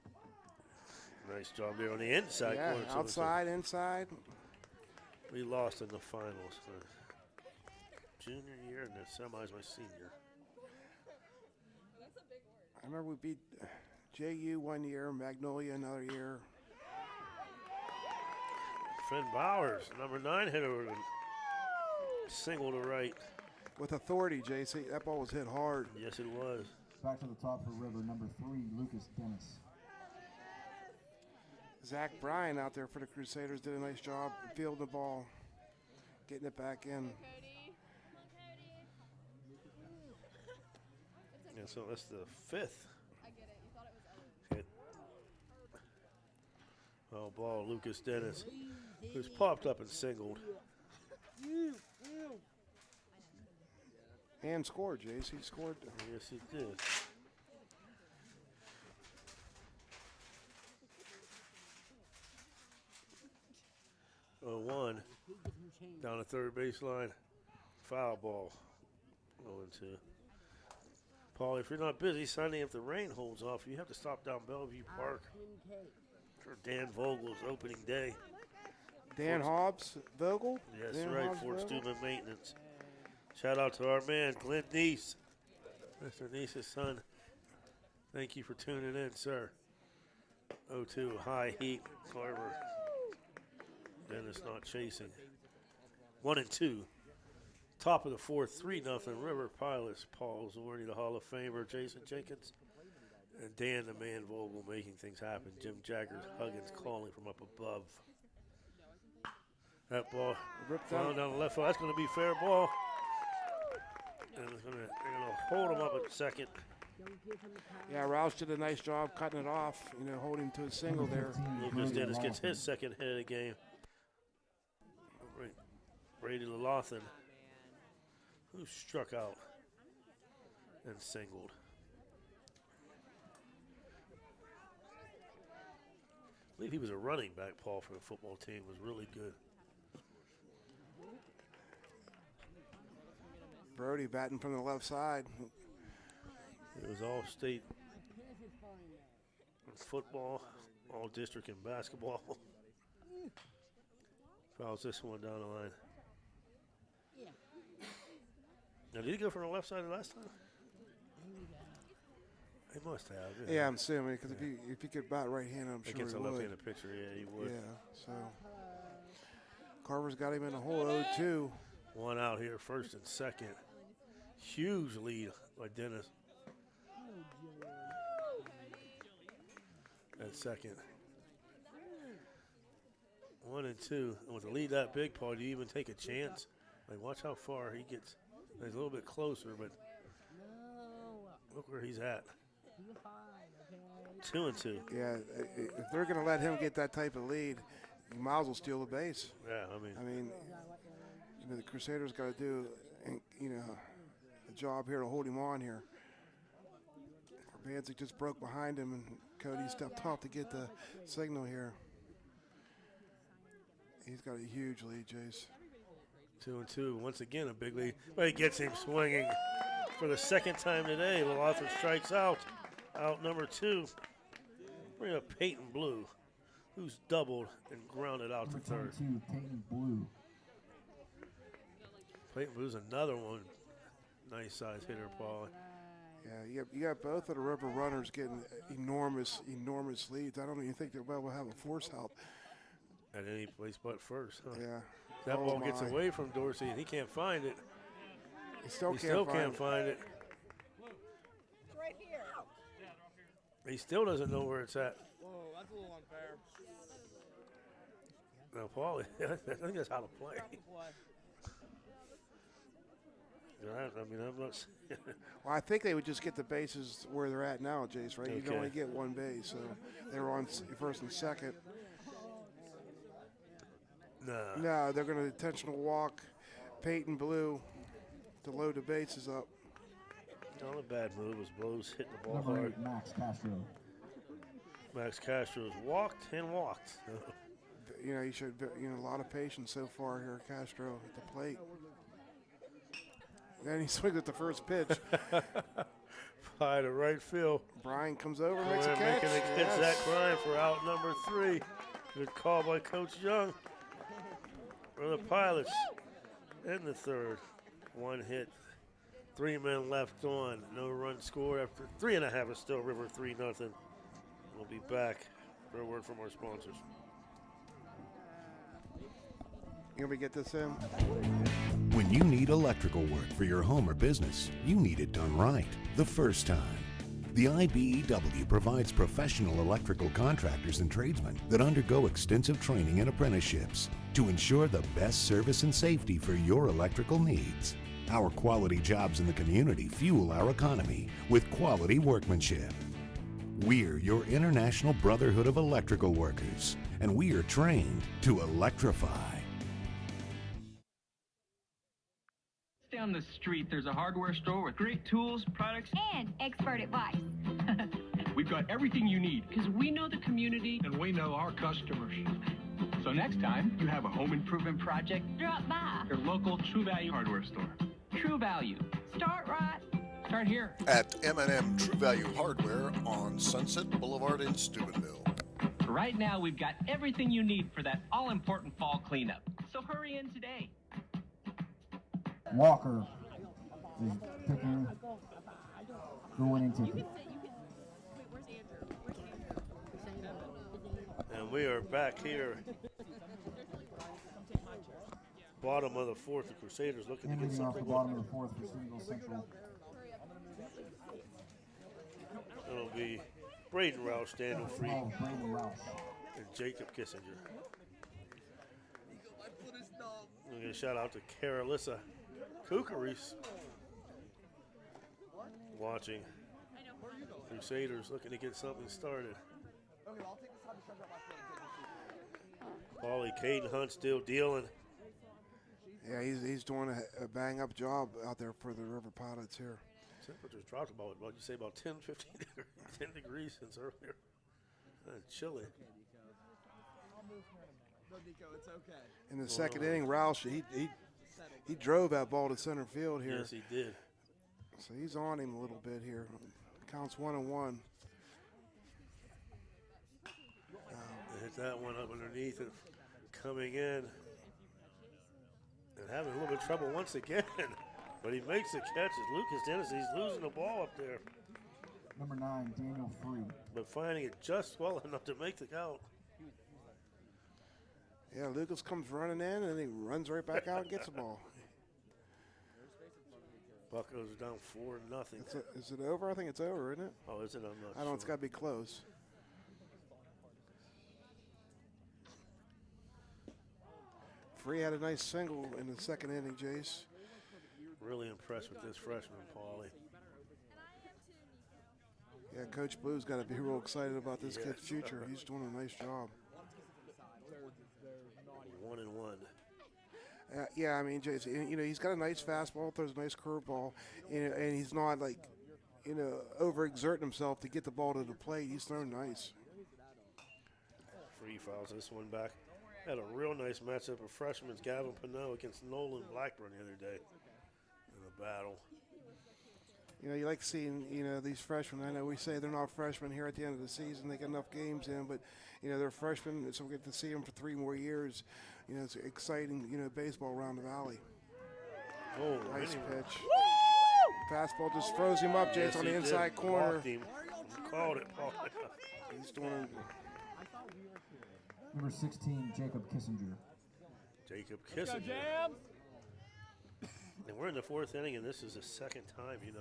Nice job there on the inside corner. Outside, inside. We lost in the finals for junior year, and the semis my senior. I remember we beat JU one year, Magnolia another year. Finn Bowers, number 9 hitter, single to right. With authority, JC. That ball was hit hard. Yes, it was. Back to the top for River, number 3, Lucas Dennis. Zach Bryan out there for the Crusaders did a nice job fielding the ball, getting it back in. Yeah, so that's the 5th. Hit. Oh, ball, Lucas Dennis, who's popped up and singled. And scored, Jace. He scored. Yes, he did. Oh, 1 down the third baseline. Foul ball. 0-2. Paul, if you're not busy Sunday, if the rain holds off, you have to stop down Bellevue Park for Dan Vogel's opening day. Dan Hobbs Vogel? Yes, Dan right, Hobbs Fort Vogel? Student Maintenance. Shout out to our man, Clint Neese. Mr. Neese's son. Thank you for tuning in, sir. 0-2, high heat, Carver. Dennis not chasing. 1-2. Top of the 4th, 3-0 River Pilots. Paul Zorni, the Hall of Famer. Jason Jenkins. And Dan the Man Vogel making things happen. Jim Jaggers, Huggins calling from up above. That ball ripped down the left field. That's going to be fair ball. And they're going to hold him up at second. Yeah, Roush did a nice job cutting it off, holding to a single there. Lucas Dennis gets his second hit of the game. Brady Lawson, who struck out and singled. I believe he was a running back, Paul, for the football team. Was really good. Brody batting from the left side. It was all state in football, all district in basketball. Fouls this one down the line. Now, did he go from the left side the last time? He must have. Yeah, I'm assuming, because if he could bat right-handed, I'm sure he would. Against a left-handed pitcher, yeah, he would. Yeah, so Carver's got him in a hole 0-2. One out here, first and second. Huge lead by Dennis. At second. 1-2. And with a lead that big, Paul, do you even take a chance? Like, watch how far he gets. He's a little bit closer, but look where he's at. 2-2. Yeah, if they're going to let him get that type of lead, you might as well steal the base. Yeah, I mean, the Crusaders got to do, a job here to hold him on here. Bansick just broke behind him, and Cody stepped off to get the signal here. He's got a huge lead, Jace. 2-2. Once again, a big lead. But he gets him swinging for the second time today. Lawson strikes out. Out number 2. Bring up Peyton Blue, who's doubled and grounded out to third. 2, Peyton Blue. Peyton Blue's another one. Nice size hitter, Paul. Yeah, you got both of the River runners getting enormous leads. I don't even think they'll be able to have a force out. At any place but first, huh? Yeah. That ball gets away from Dorsey, and he can't find it. He still can't find it. He still doesn't know where it's at. Whoa, that's a little unfair. No, Paulie, I think that's how to play. I mean, I'm not. Well, I think they would just get the bases where they're at now, Jace, right? You can Okay. only get one base, so they were on first and second. No, they're going to intentional walk Peyton Blue to load the bases up. Not a bad move was Blows hitting the ball Number hard. 8, Max Castro. Max Castro's walked and walked. You know, you should, a lot of patience so far here, Castro at the plate. Then he swings at the first pitch. By the right field. Brian comes over, makes a catch. Making a catch, Zach Bryan for out number 3. Good call by Coach Young. For the Pilots in the third. One hit, 3 men left on. No run scored after 3.5 is still River 3-0. We'll be back for a word from our sponsors. You want me to get this in? When you need electrical work for your home or business, you need it done right the first time. The IBEW provides professional electrical contractors and tradesmen that undergo extensive training and apprenticeships to ensure the best service and safety for your electrical needs. Our quality jobs in the community fuel our economy with quality workmanship. We're your International Brotherhood of Electrical Workers, and we are trained to electrify. Down the street, there's a hardware store with great tools, products, and expert advice. We've got everything you need because we know the community and we know our customers. So next time you have a home improvement project, Drop by. your local True Value hardware store. True Value. Start right. Start here. At M&M True Value Hardware on Sunset Boulevard in Steubenville. Right now, we've got everything you need for that all-important fall cleanup. So hurry in today. Walker is picking the winning ticket. And we are back here. Bottom of the fourth, the Crusaders looking to get Leading off the something bottom going. of the fourth for Steubenville Central. It'll be Braden Roush, Daniel Free, Oh, Braden Roush. and Jacob Kissinger. We'll get a shout out to Carolissa Koukaris watching. Crusaders looking to get something started. Paulie Caden Hunt still dealing. Yeah, he's doing a bang-up job out there for the River Pilots here. Temperatures dropped about, what you say, about 10, 15, 10 degrees since earlier. Chilly. It's okay. In the second inning, Roush, he drove that ball to center field here. Yes, he did. So he's on him a little bit here. Counts 1-1. They hit that one up underneath and coming in and having a little bit of trouble once again. But he makes the catch as Lucas Dennis. He's losing the ball up there. Number 9, Daniel Free. But finding it just well enough to make the count. Yeah, Lucas comes running in and he runs right back out and gets the ball. Buccos are down 4-0. Is it over? I think it's over, isn't it? Oh, is it? I'm not I know sure. it's got to be close. Free had a nice single in the second inning, Jace. Really impressed with this freshman, Paulie. Yeah, Coach Blue's got to be real excited about this kid's future. He's doing a nice job. 1-1. Yeah, I mean, Jason, he's got a nice fastball, throws a nice curveball, and he's not like, overexerting himself to get the ball to the plate. He's thrown nice. Free fouls this one back. Had a real nice matchup of freshmen, Gavin Pinot against Nolan Blackburn the other day in the battle. You like seeing, these freshmen. I know we say they're not freshmen here at the end of the season. They get enough games in, but, they're freshmen, so we get to see them for 3 more years. It's exciting, baseball around the valley. Oh, nice pitch. Fastball just froze him up, Jace, on the inside corner. Walked him. Called it, Paul. He's doing. Number 16, Jacob Kissinger. Jacob Kissinger. And we're in the 4th inning, and this is the second time, and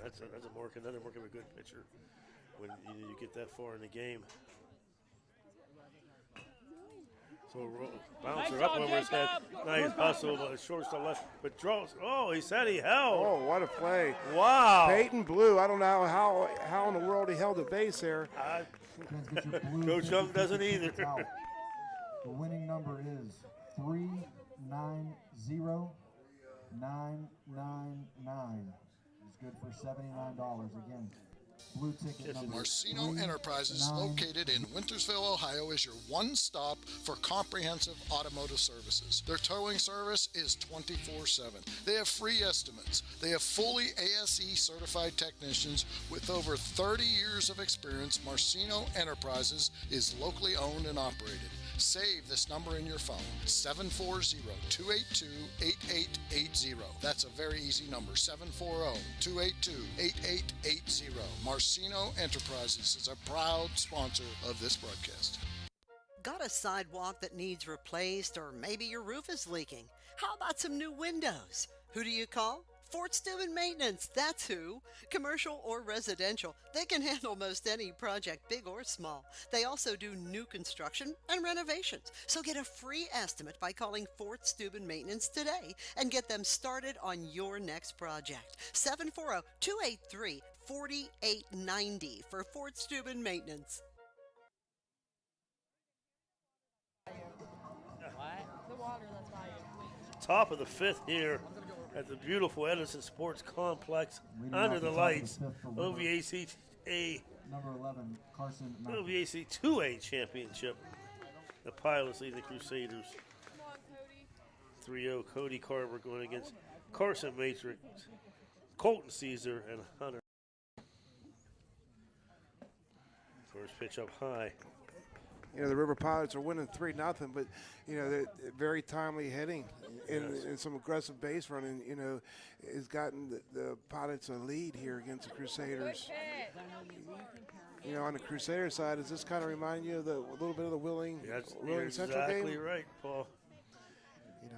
that's another mark of a good pitcher. when you get that far in the game. So bouncer up over his head. Nice hustle, but short to left. But draws. Oh, he said he held. Oh, what a play. Wow. Peyton Blue, I don't know how in the world he held the base there. Coach Young doesn't either. The winning number is 390999. It's good for $79. Again, blue ticket number Marcino Enterprises, located in Wintersville, Ohio, is your one stop for comprehensive automotive services. Their towing service is 24/7. They have free estimates. They have fully ASE certified technicians with over 30 years of experience. Marcino Enterprises is locally owned and operated. Save this number in your phone, 740-282-8880. That's a very easy number, 740-282-8880. Marcino Enterprises is a proud sponsor of this broadcast. Got a sidewalk that needs replaced, or maybe your roof is leaking? How about some new windows? Who do you call? Fort Steuben Maintenance, that's who. Commercial or residential, they can handle most any project, big or small. They also do new construction and renovations. So get a free estimate by calling Fort Steuben Maintenance today and get them started on your next project. 740-283-4890 for Fort Steuben Maintenance. Top of the fifth here at the beautiful Edison Sports Complex under the lights. OVAC number 11, Carson. OVAC 2A championship. The Pilots leading the Crusaders. 3-0 Cody Carver going against Carson Matrix, Colton Caesar, and Hunter. First pitch up high. You know, the River Pilots are winning 3-0, but, you know, they're very timely hitting and some aggressive base running, you know, has gotten the Pilots a lead here against the Crusaders. You know, on the Crusader side, does this kind of remind you of a little bit of the Willing Central game? Exactly right, Paul. You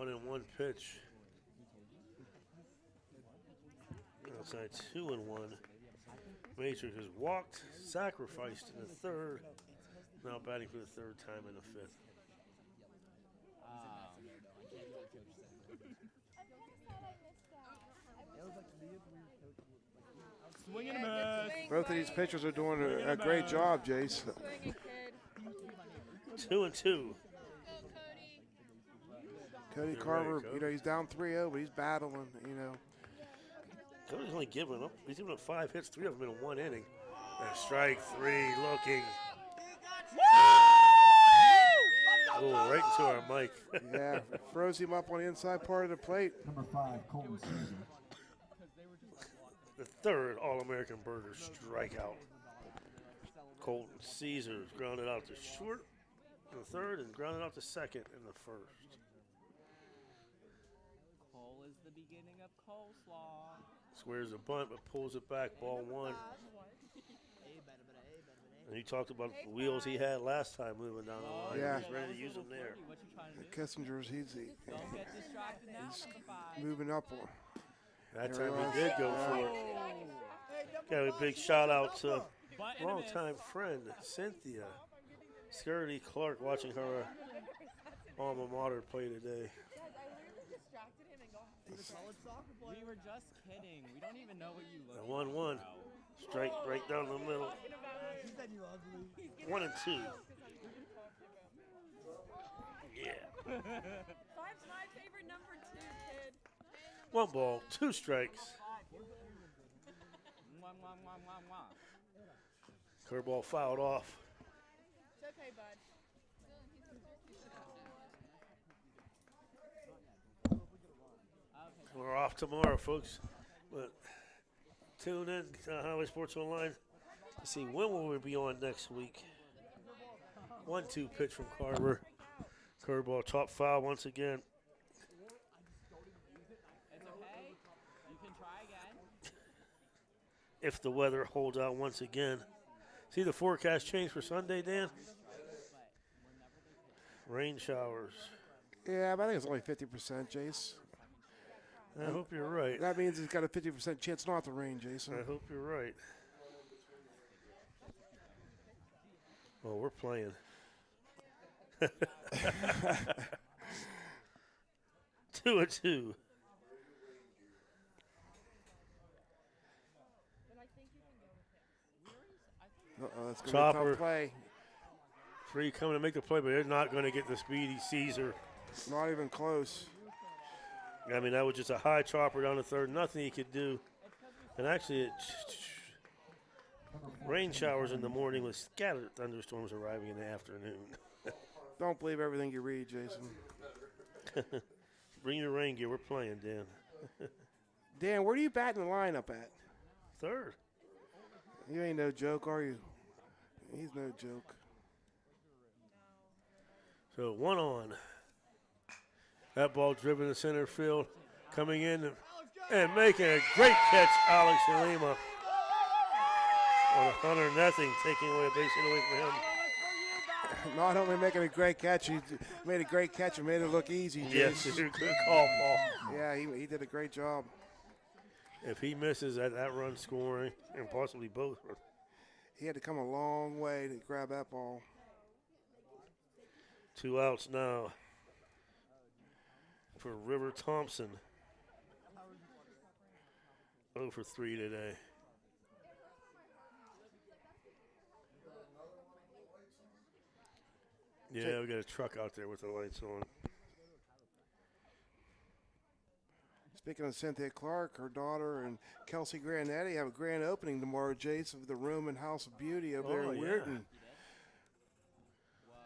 know. 1-1 pitch. Outside 2-1. Matrix has walked, sacrificed in the third. Now batting for the third time in the fifth. Both of these pitchers are doing a great job, Jace. 2-2. Cody Carver, you know, he's down 3-0, but he's battling, you know. Cody's only given up. He's given up 5 hits, 3 of them in 1 inning. And strike 3 looking. Oh, right into our mic. Yeah, froze him up on the inside part of the plate. Number 5, Colton Caesar. The third All-American Burger strikeout. Colton Caesar grounded out to short in the third and grounded out to second in the first. Cole is the beginning of coleslaw. Squares a bunt but pulls it back, ball 1. And he talked about the wheels he had last time moving down the line. Yeah. He's ready to use them there. Kissinger's, he's moving up. That time he did go for it. Got a big shout out to longtime friend Cynthia Skirty Clark, watching her alma mater play today. We were just kidding. We don't even know what you look like. 1-1. Strike right down the middle. 1-2. Yeah. 5's my favorite number 2, kid. 1 ball, 2 strikes. Curveball fouled off. It's okay, bud. We're off tomorrow, folks. But tune in to Highway Sports Online to see when will we be on next week. 1-2 pitch from Carver. Curveball top foul once again. It's okay. You can try again. If the weather holds out once again. See the forecast change for Sunday, Dan? Rain showers. Yeah, but I think it's only 50%, Jace. I hope you're right. That means he's got a 50% chance not to rain, Jason. I hope you're right. Well, we're playing. 2-2. That's going to be a Chopper. tough play. 3 coming to make the play, but they're not going to get the speedy Caesar. Not even close. I mean, that was just a high chopper down the third. Nothing he could do. And actually, rain showers in the morning with scattered thunderstorms arriving in the afternoon. Don't believe everything you read, Jason. Bring your rain gear. We're playing, Dan. Dan, where do you bat in the lineup at? Third. You ain't no joke, are you? He's no joke. So 1 on. That ball driven to center field. Coming in and making a great catch, Alex Lima. On 100-0, taking away a base hit away from him. Not only making a great catch, he made a great catch and made it look easy, Yes, Jason. good call, Paul. Yeah, he did a great job. If he misses that run scoring, and possibly both. He had to come a long way to grab that ball. 2 outs now for River Thompson. 0 for 3 today. Yeah, we got a truck out there with the lights on. Speaking of Cynthia Clark, her daughter and Kelsey Grandetti have a grand opening tomorrow, Jace, of the Room and House of Beauty over there in Weirton.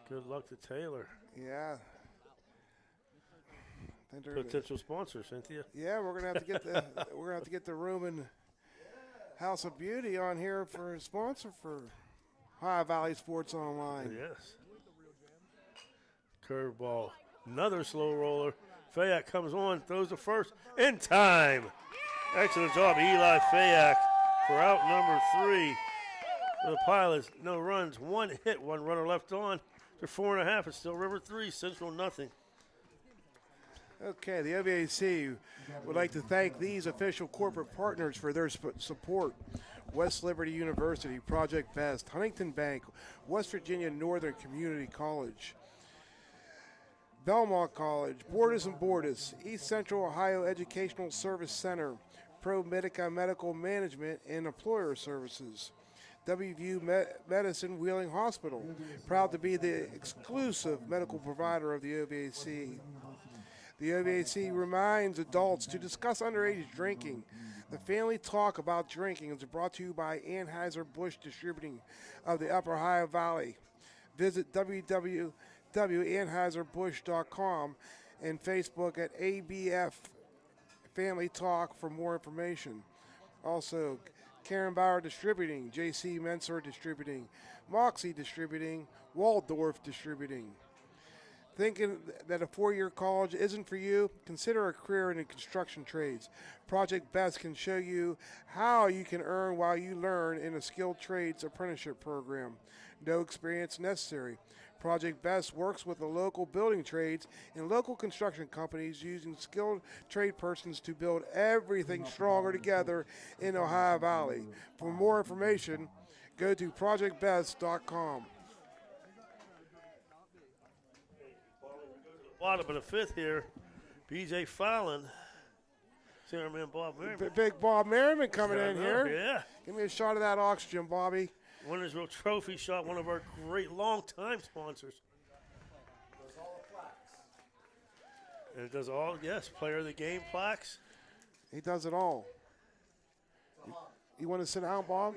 Good luck to Taylor. Yeah. Potential sponsor, Cynthia. Yeah, we're gonna have to get the Room and House of Beauty on here for a sponsor for Ohio Valley Sports Online. Yes. Curveball. Another slow roller. Fayak comes on, throws the first in time. Excellent job, Eli Fayak, for out number 3. The Pilots, no runs, 1 hit, 1 runner left on. They're 4.5. It's still River 3, Central nothing. Okay, the OVAC would like to thank these official corporate partners for their support. West Liberty University, Project Best, Huntington Bank, West Virginia Northern Community College, Belmont College, Bordis and Bordis, East Central Ohio Educational Service Center, Pro Medica Medical Management and Employer Services, WVU Medicine Wheeling Hospital, proud to be the exclusive medical provider of the OVAC. The OVAC reminds adults to discuss underage drinking. The Family Talk About Drinking is brought to you by Anheuser-Busch Distributing of the Upper Ohio Valley. Visit www.anheuserbusch.com and Facebook at ABF Family Talk for more information. Also, Karen Bauer Distributing, JC Mensor Distributing, Moxie Distributing, Waldorf Distributing. Thinking that a 4-year college isn't for you? Consider a career in the construction trades. Project Best can show you how you can earn while you learn in a skilled trades apprenticeship program. No experience necessary. Project Best works with the local building trades and local construction companies using skilled trade persons to build everything stronger together in Ohio Valley. For more information, go to projectbest.com. Bottom of the 5th here, BJ Fallon. Chairman Bob Merriman. Big Bob Merriman coming in here. Yeah. Give me a shot of that oxygen, Bobby. Winnersville Trophy Shot, one of our great long-time sponsors. And it does all, yes, player of the game plaques. He does it all. You want to sit down, Bob?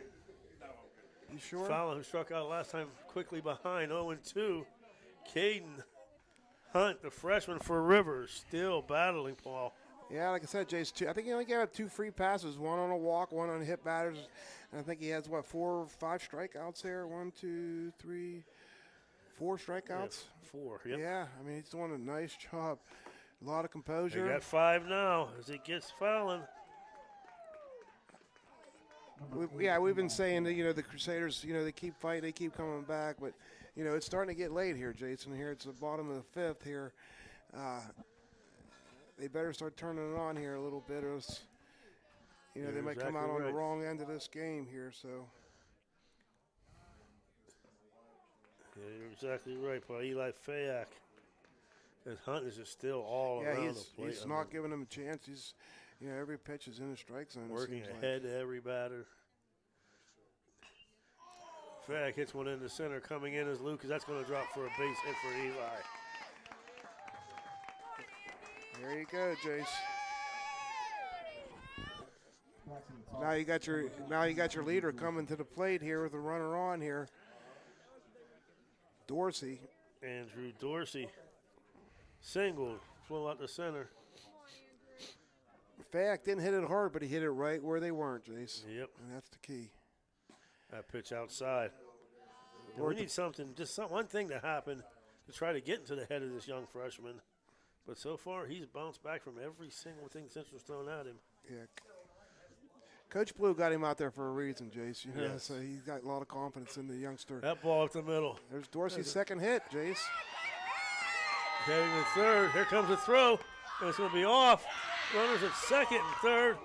You sure? Fallon, who struck out last time, quickly behind 0-2. Caden Hunt, the freshman for Rivers, still battling, Paul. Yeah, like I said, Jace, I think he only gave up 2 free passes, 1 on a walk, 1 on hit batters. And I think he has, 4 or 5 strikeouts there? 1, 2, 3, 4 strikeouts? Yeah, 4, yep. Yeah, I mean, he's doing a nice job. A lot of composure. They got 5 now as it gets Fallon. We've been saying that, the Crusaders, they keep fighting, they keep coming back. But, it's starting to get late here, Jason. Here it's the bottom of the 5th here. they better start turning it on here a little bit, or else, you know, You're they might come exactly out on right. the wrong end of this game here. So. Yeah, you're exactly right, Paul. Eli Fayak. And Hunt is just still all around the plate. He's not giving him a chance. He's, you know, every pitch is in the strike zone. Working it seems ahead to every batter. Fayak hits one in the center. Coming in is Lucas. That's going to drop for a base hit for Eli. There you go, Jace. Now you got your leader coming to the plate here with a runner on here. Dorsey. Andrew Dorsey. Single. Flew out the center. Fayak didn't hit it hard, but he hit it right where they weren't, Jace. Yep. And that's the key. That pitch outside. And we need something, one thing to happen to try to get into the head of this young freshman. But so far, he's bounced back from every single thing since was thrown at him. Yeah. Coach Blue got him out there for a reason, Jace. You know, Yes. so he's got a lot of confidence in the youngster. That ball up the middle. There's Dorsey's second hit, Jace. Heading to third. Here comes the throw. And it's going to be off. Runners at second and third.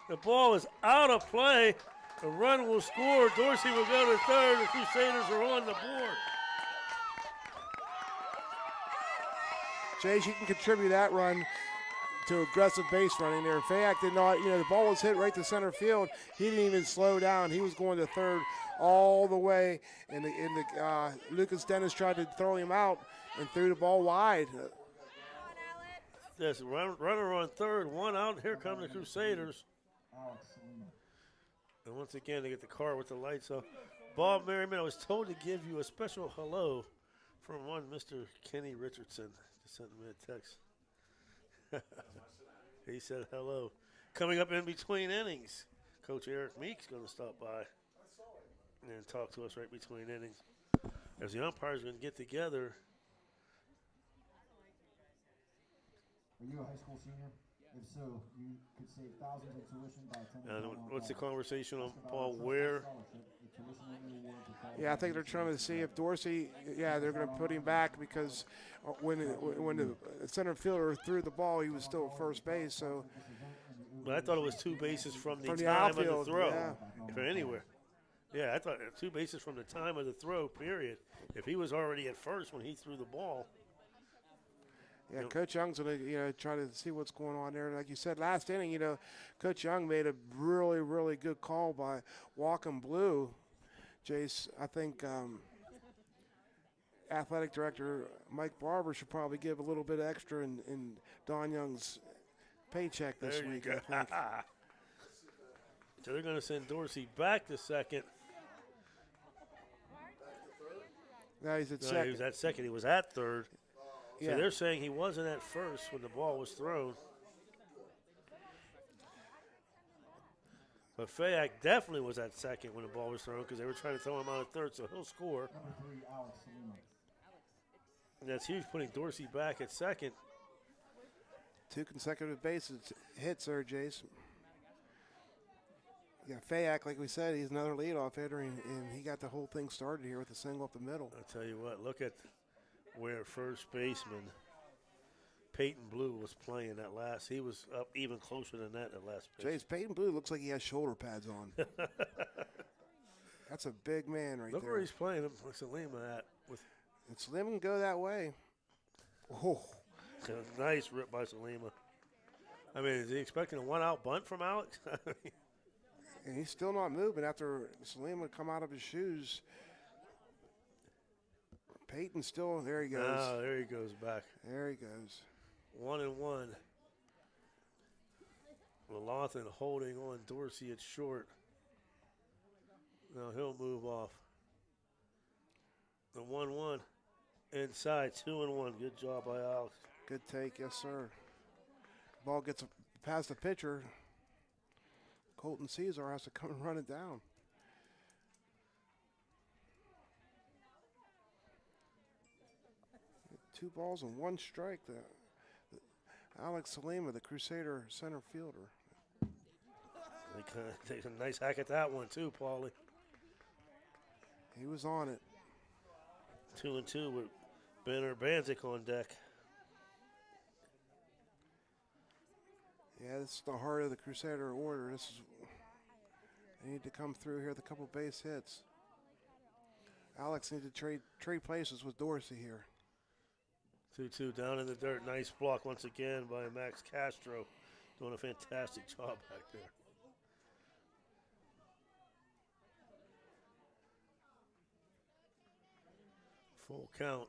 The ball is out of play. The run will score. Dorsey will go to third. The Crusaders are on the board. Jace, you can contribute that run to aggressive base running there. Fayak did not, you know, the ball was hit right to center field. He didn't even slow down. He was going to third all the way. And Lucas Dennis tried to throw him out and threw the ball wide. Yes, runner on third, one out. Here come the Crusaders. And once again, they get the car with the lights off. Bob Merriman, I was told to give you a special hello from one Mr. Kenny Richardson. Just sent me a text. He said hello. Coming up in between innings, Coach Eric Meek's going to stop by and talk to us right between innings. As the umpires are going to get together. Are you a high school senior? If so, you could save thousands in tuition by attending. What's the conversation on Paul? Where? Yeah, I think they're trying to see if Dorsey. Yeah, they're going to put him back because when the center fielder threw the ball, he was still at first base. So. But I thought it was 2 bases from the time outfield, of the throw, yeah. if anywhere. Yeah, I thought 2 bases from the time of the throw. Period. If he was already at first when he threw the ball. Yeah, Coach Young's going to, try to see what's going on there. Like you said, last inning, Coach Young made a really, really good call by walking Blue. Jace, I think athletic director Mike Barber should probably give a little bit extra in Don Young's paycheck this week, I think. So they're going to send Dorsey back to second. Now he's at second. He was at second. He was at third. Yeah. So they're saying he wasn't at first when the ball was thrown. But Fayak definitely was at second when the ball was thrown because they were trying to throw him out at third, so he'll score. And that's huge, putting Dorsey back at second. 2 consecutive bases hits there, Jace. Yeah, Fayak, like we said, he's another leadoff hitter, and he got the whole thing started here with a single up the middle. I'll tell you what, look at where first baseman Peyton Blue was playing that last. He was up even closer than that at last pitch. Jace, Peyton Blue looks like he has shoulder pads on. That's a big man right Look there. where he's playing him. What's Salima at? And Slim can go that way. Oh. Nice rip by Salima. I mean, is he expecting a one-out bunt from Alex? And he's still not moving after Salim would come out of his shoes. Peyton still, there he goes. Oh, there he goes back. There he goes. 1-1. Lathan holding on Dorsey at short. Now he'll move off. The 1-1. Inside, 2-1. Good job by Alex. Good take, yes, sir. Ball gets past the pitcher. Colton Caesar has to come and run it down. Two balls and one strike. Alex Salima, the Crusader center fielder. They kind of take a nice hack at that one too, Paulie. He was on it. 2-2 with Benner Banzik on deck. Yeah, this is the heart of the Crusader order. They need to come through here with a couple base hits. Alex needs to trade places with Dorsey here. 2-2 down in the dirt. Nice block once again by Max Castro. Doing a fantastic job back there. Full count.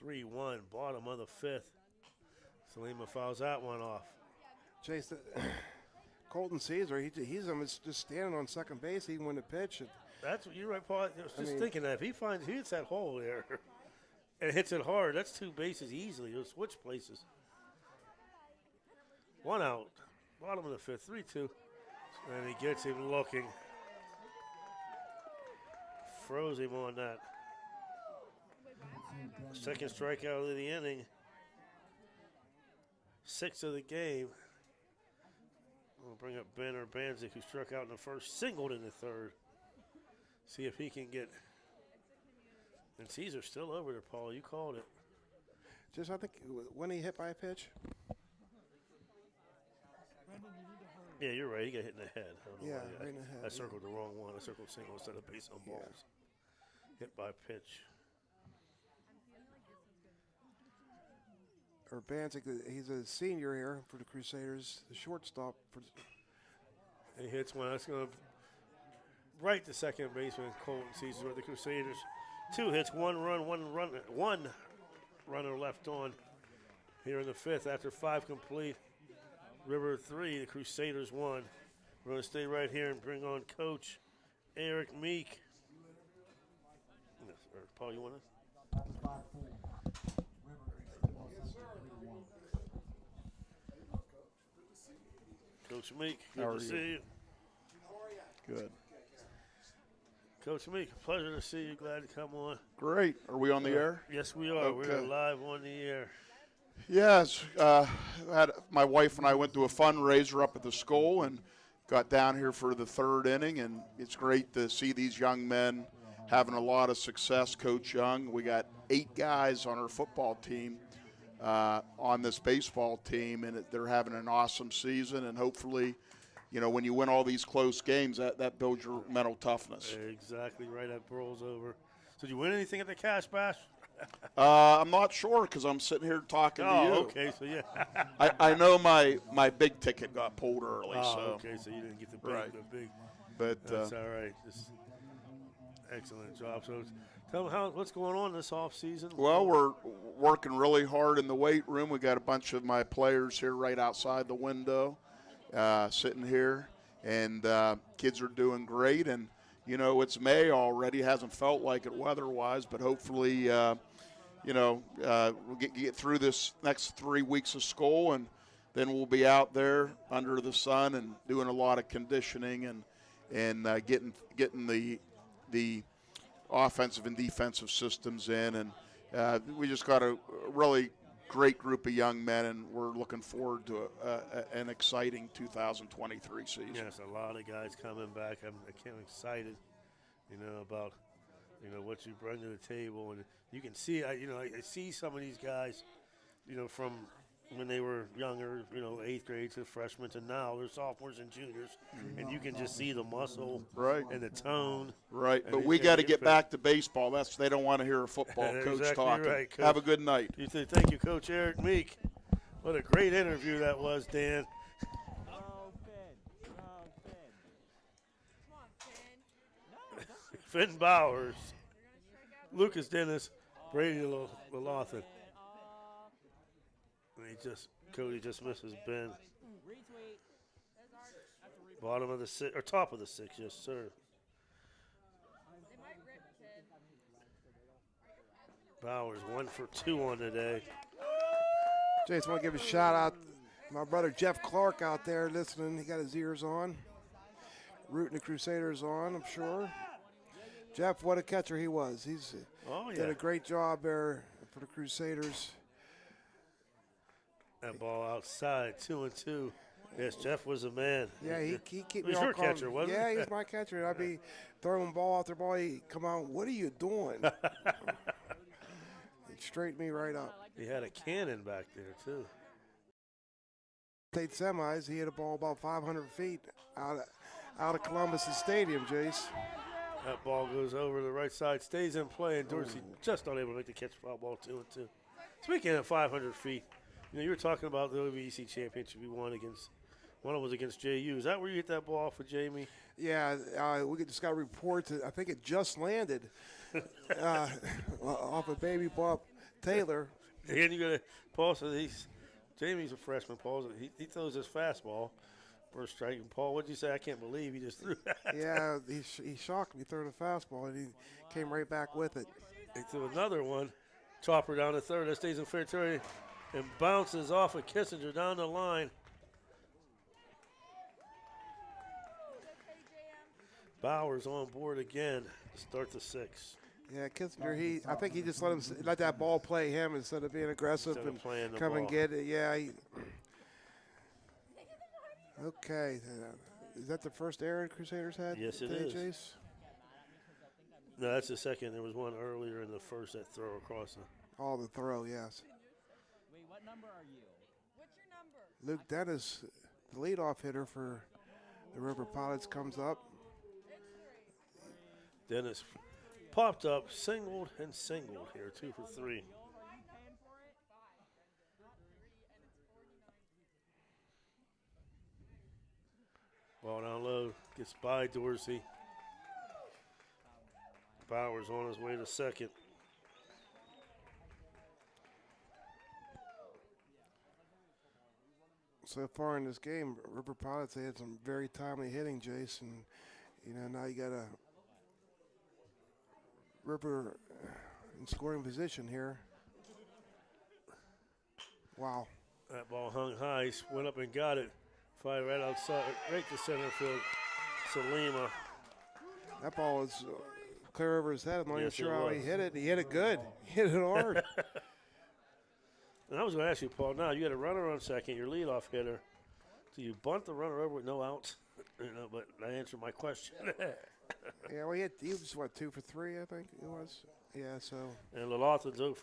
3-1, bottom of the fifth. Salima fouls that one off. Chase, Colton Caesar, he's just standing on second base. He can win the pitch. That's what you're right, Paul. I was just thinking that if he hits that hole there and hits it hard, that's two bases easily. He'll switch places. One out, bottom of the fifth, 3-2. And he gets him looking. Froze him on that. Second strikeout of the inning. 6th of the game. We'll bring up Ben Urbanzik, who struck out in the first, singled in the third. See if he can get. And Caesar's still over there, Paul. You called it. Just, I think, when he hit by a pitch. Yeah, you're right. He got hit in the head. Yeah, right in the head. I circled the wrong one. I circled single instead of base on balls. Hit by pitch. Urbanzik, he's a senior here for the Crusaders, the shortstop. He hits one. That's going to right to second baseman Colton Caesar with the Crusaders. 2 hits, one runner left on here in the fifth after 5 complete. River 3, the Crusaders 1. We're going to stay right here and bring on Coach Eric Meek. Paul, you want to? Coach Meek, good to see you. Good. Coach Meek, pleasure to see you. Glad to come on. Great. Are we on the air? Yes, we are. Okay. We're live on the air. Yes. My wife and I went to a fundraiser up at the school and got down here for the 3rd inning, and it's great to see these young men having a lot of success. Coach Young, we got 8 guys on our football team, on this baseball team, and they're having an awesome season, and hopefully, you know, when you win all these close games, that builds your mental toughness. Exactly right. That rolls over. So did you win anything at the Cash Bash? I'm not sure because I'm sitting here talking to you. Okay, so yeah. I know my big ticket got pulled early. Okay, so you didn't get the big. But that's all right. Excellent job. So tell me what's going on this off season. Well, we're working really hard in the weight room. We got a bunch of my players here right outside the window, sitting here, and kids are doing great. And you know, it's May already. Hasn't felt like it weather-wise, but hopefully, we'll get through this next 3 weeks of school, and then we'll be out there under the sun and doing a lot of conditioning and getting the offensive and defensive systems in. And we just got a really great group of young men, and we're looking forward to an exciting 2023 season. Yes, a lot of guys coming back. I'm excited, about, what you bring to the table. And you can see, I see some of these guys, from when they were younger, 8th grade to freshmen to now, they're sophomores and juniors, and you can just see the muscle and the tone. Right, but we got to get back to baseball. They don't want to hear a football coach exactly talking. Right, Coach. Have a good night. Thank you, Coach Eric Meek. What a great interview that was, Dan. Finn Bowers, Lucas Dennis, Brady Lalothan. And Cody just misses Ben. Bottom of the 6, or top of the 6, yes, sir. Bowers 1 for 2 on today. Jason, want to give a shout out to my brother Jeff Clark out there listening. He got his ears on, rooting the Crusaders on, I'm sure. Jeff, what a catcher he was. He's did a great job there for the Crusaders. That ball outside, 2-2. Yes, Jeff was a man. Yeah, he kept me He was all your calm. catcher, wasn't he? Yeah, he was my catcher. I'd be throwing ball after ball. He'd come out, what are you doing? He'd straighten me right up. He had a cannon back there, too. State semis, he hit a ball about 500 feet out of Columbus Stadium, Jace. That ball goes over the right side, stays in play, and Dorsey just not able to make the catch. Foul ball 2-2. Speaking of 500 feet, you were talking about the OVEC championship you won against. One of them was against JU. Is that where you hit that ball off with Jamie? Yeah, we just got reports. I think it just landed off of Baby Bob Taylor. And you got to Paul says Jamie's a freshman. Paul, he throws his fastball. First strike. And Paul, what'd you say? I can't believe he just threw that. Yeah, he shocked me throwing the fastball, and he came right back with it. He threw another one. Chopper down to third. That stays in fair territory and bounces off of Kissinger down the line. Bowers on board again to start the sixth. Yeah, Kissinger, I think he just let that ball play him instead of being aggressive and come and get it. Yeah. Okay. Is that the first error Crusaders had? Yes, it is. Jace? No, that's the second. There was one earlier in the first, that throw across the. Oh, the throw, yes. Wait, what number are you? What's your number? Luke Dennis, the leadoff hitter for the River Pilots, comes up. Dennis popped up, singled and singled here, 2 for 3. Ball down low, gets by Dorsey. Bowers on his way to second. So far in this game, River Pilots, they had some very timely hitting, Jason. Now you got a River in scoring position here. Wow. That ball hung high, went up and got it. Fly right outside, right to center field. Salima. That ball was clear over his head. I'm not even Yes, sure it how was. he hit it. He hit it good. He hit it hard. And I was going to ask you, Paul, now you had a runner on second, your leadoff hitter. Do you bunt the runner over with no outs? But that answered my question. Yeah, well, he was, 2 for 3, I think it was. Yeah, so. And Lalathon's 1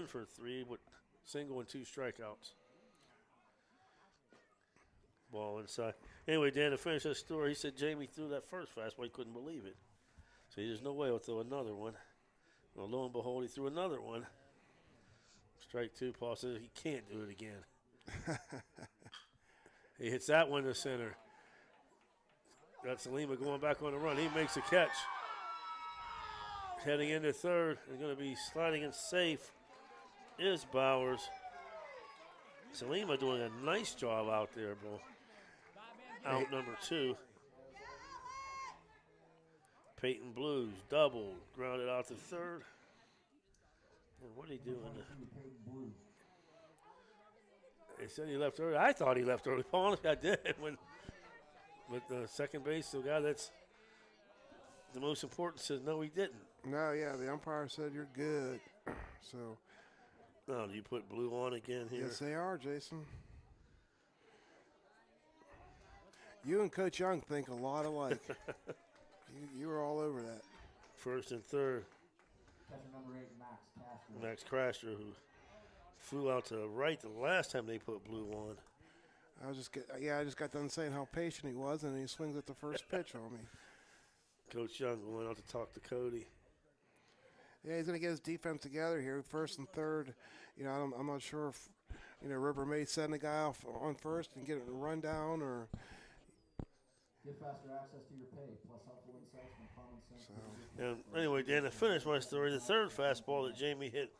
for 3 with single and 2 strikeouts. Ball inside. Anyway, Dan, to finish that story, he said Jamie threw that first fastball. He couldn't believe it. So there's no way he'll throw another one. Well, lo and behold, he threw another one. Strike 2. Paul says he can't do it again. He hits that one to center. Got Salima going back on the run. He makes a catch. Heading into third. He's going to be sliding in safe is Bowers. Salima doing a nice job out there, bro. Out number 2. Peyton Blues doubled, grounded out to third. And what are he doing? They said he left early. I thought he left early. Paul, I did. But the second base, the guy that's the most important, says no, he didn't. No, yeah, the umpire said you're good. So. Oh, do you put Blue on again here? Yes, they are, Jason. You and Coach Young think a lot alike. you were all over that. First and third. Number 8, Max Crasher, who flew out to the right the last time they put Blue on. I just got done saying how patient he was, and he swings at the first pitch on me. Coach Young going out to talk to Cody. Yeah, he's going to get his defense together here, first and third. I'm not sure if, River may send the guy off on first and get a rundown or. Get faster access to your pay, plus helpful insights from common sense. And anyway, Dan, to finish my story, the third fastball that Jamie hit,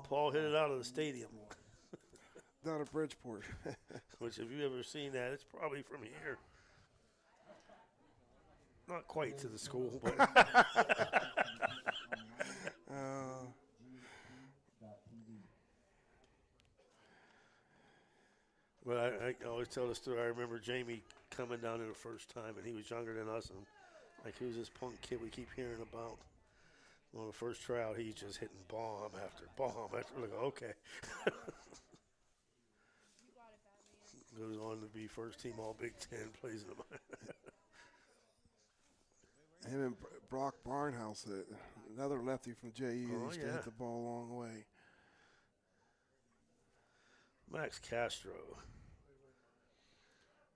Paul hit it out of the stadium. Down at Bridgeport. Which, if you've ever seen that, it's probably from here. Not quite to the school, but. But I always tell the story. I remember Jamie coming down there the first time, and he was younger than us. And like, who's this punk kid we keep hearing about? Well, the first tryout, he's just hitting bomb after bomb after. Like, okay. Goes on to be first team All Big Ten, plays in the Him and Brock Barnhouse, another lefty from JU, used to hit the ball a long way. Max Castro.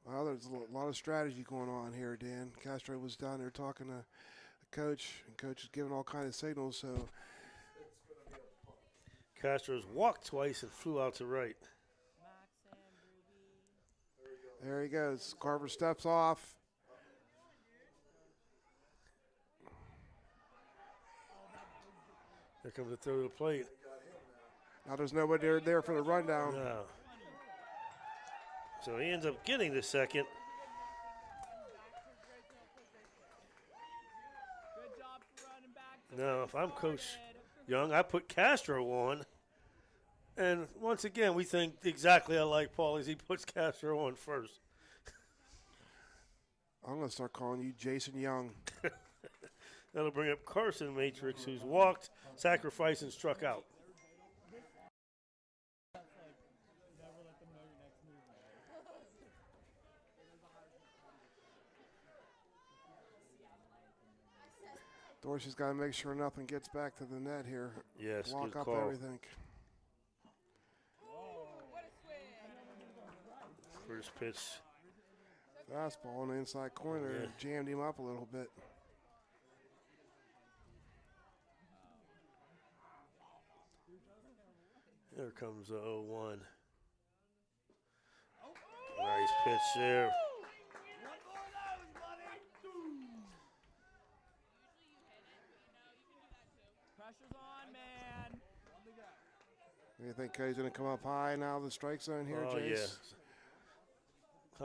Well, there's a lot of strategy going on here, Dan. Castro was down there talking to the coach, and coach is giving all kinds of signals. So Castro's walked twice and flew out to right. there he goes. Carver steps off. Here comes the throw to the plate. Now there's nobody there for the rundown. No. So he ends up getting the second. Now, if I'm Coach Young, I put Castro on. And once again, we think exactly alike, Paulie, as he puts Castro on first. I'm going to start calling you Jason Young. That'll bring up Carson Matrix, who's walked, sacrificed, and struck out. Dorsey's got to make sure nothing gets back to the net here. Yes, Lock good up call. everything. First pitch. Fastball in the inside corner. Yeah. Jammed him up a little bit. Here comes the 0-1. Nice pitch there. Pressure's on, man. You think Cody's going to come up high now, the strike zone here, Oh, Jace? yeah.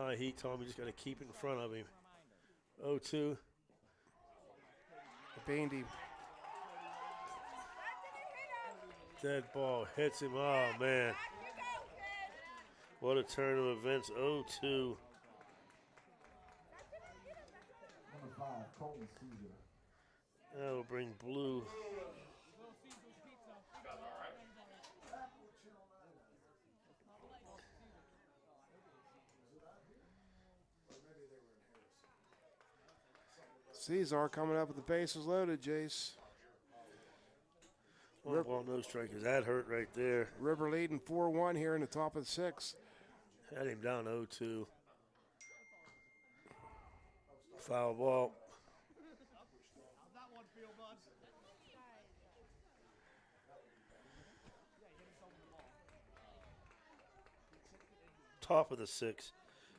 High heat told me just got to keep it in front of him. 0-2. Bandy. Dead ball hits him. Oh, man. What a turn of events. 0-2. Number 5, Colton Caesar. That'll bring blue. Cesar coming up with the bases loaded, Jace. One ball, no strikers. That hurt right there. River leading 4-1 here in the top of the 6th. Had him down 0-2. Foul ball. Top of the 6th.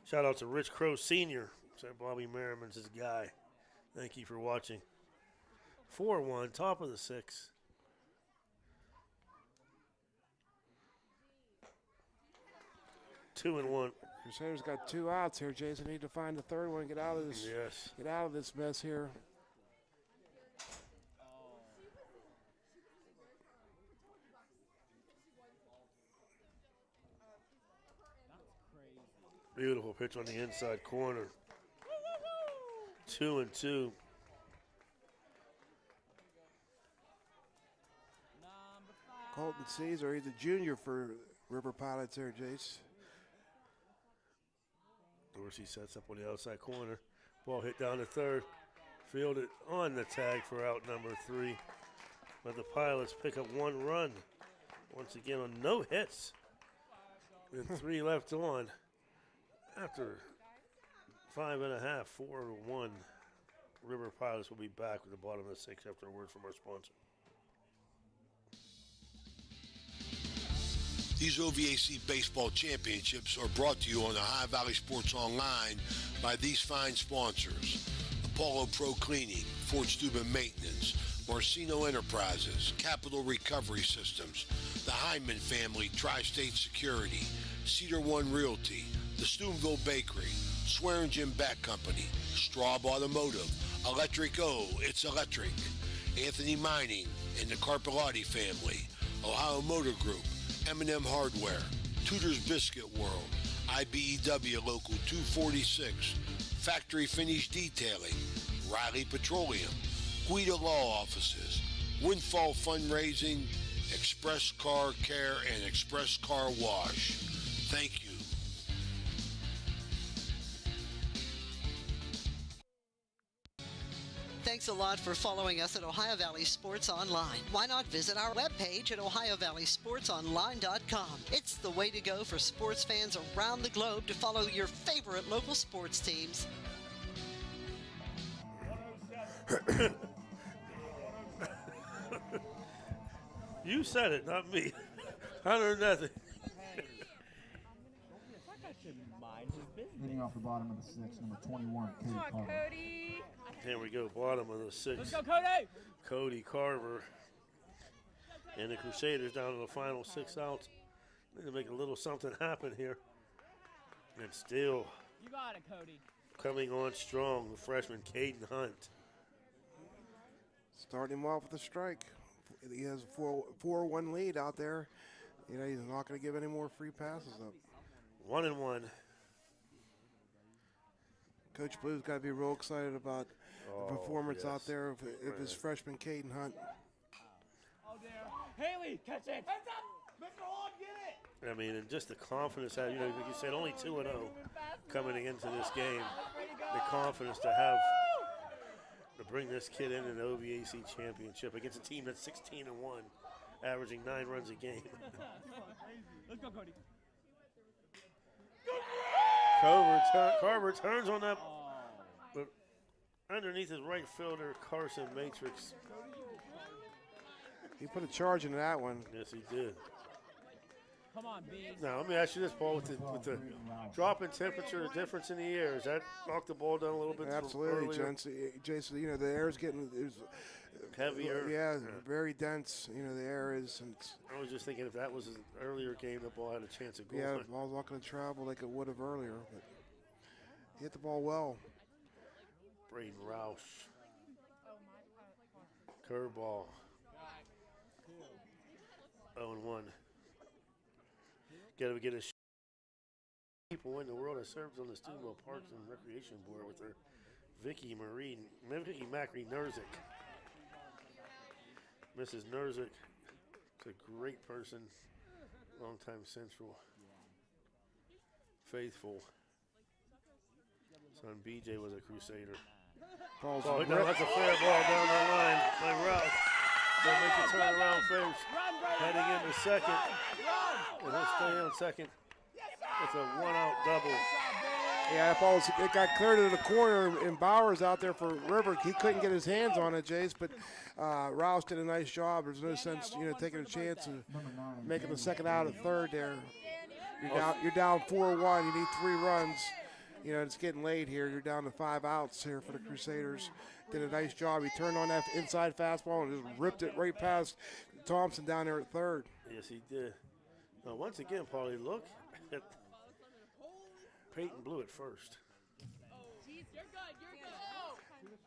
Shout out to Rich Crow Sr. Said Bobby Merriman's his guy. Thank you for watching. 4-1, top of the 6th. Two and one. Crusaders got 2 outs here, Jason. Need to find the third one and get out of this. Yes. Get out of this mess here. Beautiful pitch on the inside corner. 2-2. Colton Caesar, he's a junior for River Pilots here, Jace. Dorsey sets up on the outside corner. Ball hit down to third. Fielded on the tag for out number 3. But the Pilots pick up 1 run. Once again on no hits. And 3 left on. After 5.5, 4-1. River Pilots will be back with the bottom of the 6th after a word from our sponsor. These OVAC baseball championships are brought to you on the High Valley Sports Online by these fine sponsors: Apollo Pro Cleaning, Fort Steuben Maintenance, Marcino Enterprises, Capital Recovery Systems, the Hyman Family Tri-State Security, Cedar One Realty, the Steubenville Bakery, Swearingen Bat Company, Straub Automotive, Electric O, It's Electric, Anthony Mining, and the Carpellotti family, Ohio Motor Group, M&M Hardware, Tudor's Biscuit World, IBEW Local 246, Factory Finish Detailing, Riley Petroleum, Guida Law Offices, Windfall Fundraising, Express Car Care, and Express Car Wash. Thank you. Thanks a lot for following us at Ohio Valley Sports Online. Why not visit our webpage at ohiovalleysportsonline.com? It's the way to go for sports fans around the globe to follow your favorite local sports teams. You said it, not me. I learned nothing. Hitting off the bottom of the sixth, number 21, Cody Carver. Cody. Here we go, bottom of the sixth. Let's go, Cody. Cody Carver. And the Crusaders down to the final 6 outs. Need to make a little something happen here. And still You got it, Cody. coming on strong, the freshman Caden Hunt. Starting him off with a strike. He has a 4-1 lead out there. You know, he's not going to give any more free passes up. 1-1. Coach Blue's got to be real excited about the performance out there of his freshman Caden Hunt. Oh, there. Haley, catch it. Heads up. Mr. Hall, get it. I mean, and just the confidence that, you know, like you said, only 2-0 coming into this game. The confidence to bring this kid in an OVAC championship against a team that's 16-1, averaging 9 runs a game. Let's go, Cody. Carver turns on that, but underneath his right fielder, Carson Matrix. He put a charge into that one. Yes, he did. Come on, B. Now, let me ask you this, Paul, with the drop in temperature, the difference in the air, does that knock the ball down a little bit? Absolutely, Jason. You know, the air is getting heavier. Yeah, very dense. You know, the air is. And I was just thinking if that was an earlier game, the ball had a chance of going. yeah, the ball's not going to travel like it would have earlier. But he hit the ball well. Braden Roush. Curveball. 0-1. Got to get a people in the world that serves on the Steubenville Parks and Recreation Board with her Vicky Macri Nerzik. Mrs. Nerzik is a great person, longtime Central faithful. Son BJ was a Crusader. That's a fair ball down the line by Ralph. They'll make the turnaround first. Heading into second. And he'll stay on second with a 1-out double. Yeah, that ball it got cleared to the corner, and Bowers out there for River. He couldn't get his hands on it, Jace, but Rouse did a nice job. There's no sense, you know, taking a chance and making the second out at third there. You're down 4-1. You need 3 runs. You know, it's getting late here. You're down to 5 outs here for the Crusaders. Did a nice job. He turned on that inside fastball and just ripped it right past Thompson down there at third. Yes, he did. Now, once again, Paulie, look at Peyton Blue at first.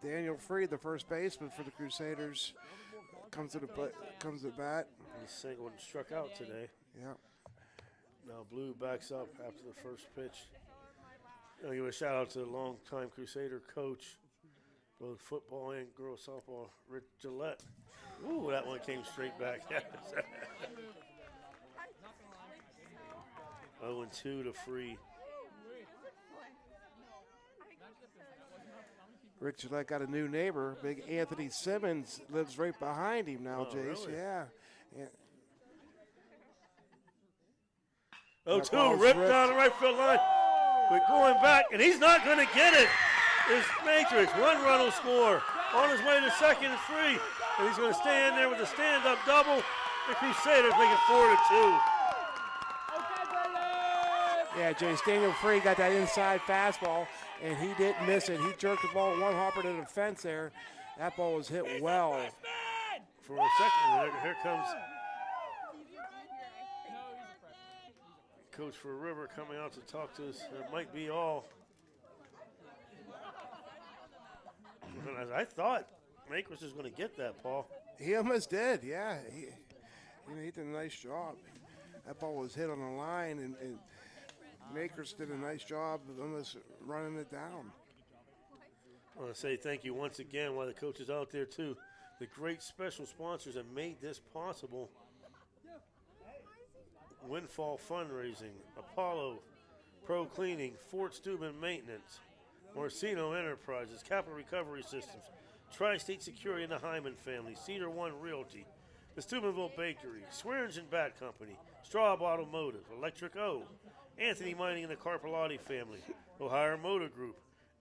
Daniel Freed, the first baseman for the Crusaders, comes to bat. He's singled and struck out today. Yeah. Now Blue backs up after the first pitch. I'll give a shout out to the longtime Crusader coach, both football and girls softball, Rick Gillette. Ooh, that one came straight back. 0-2 to Free. Rick Gillette got a new neighbor. Big Anthony Simmons lives right behind him now, Jace. Really? Yeah. 0-2, ripped down the right field line. We're going back, and he's not going to get it. It's Matrix. 1 run will score. On his way to second and Free. And he's going to stay in there with a stand-up double. The Crusaders make it 4-2. Yeah, Jace, Daniel Free got that inside fastball, and he didn't miss it. He jerked the ball 1 hopper to the fence there. That ball was hit well. For a second, here comes Coach for River coming out to talk to us. It might be all. I thought Makers was going to get that, Paul. He almost did, yeah. He did a nice job. That ball was hit on the line, and Makers did a nice job of almost running it down. I want to say thank you once again while the coach is out there, too. The great special sponsors that made this possible. Windfall Fundraising, Apollo Pro Cleaning, Fort Steuben Maintenance, Orsino Enterprises, Capital Recovery Systems, Tri-State Security and the Hyman family, Cedar One Realty, the Steubenville Bakery, Swearings and Bat Company, Straub Automotive, Electric O, Anthony Mining and the Carpellotti family, Ohio Motor Group,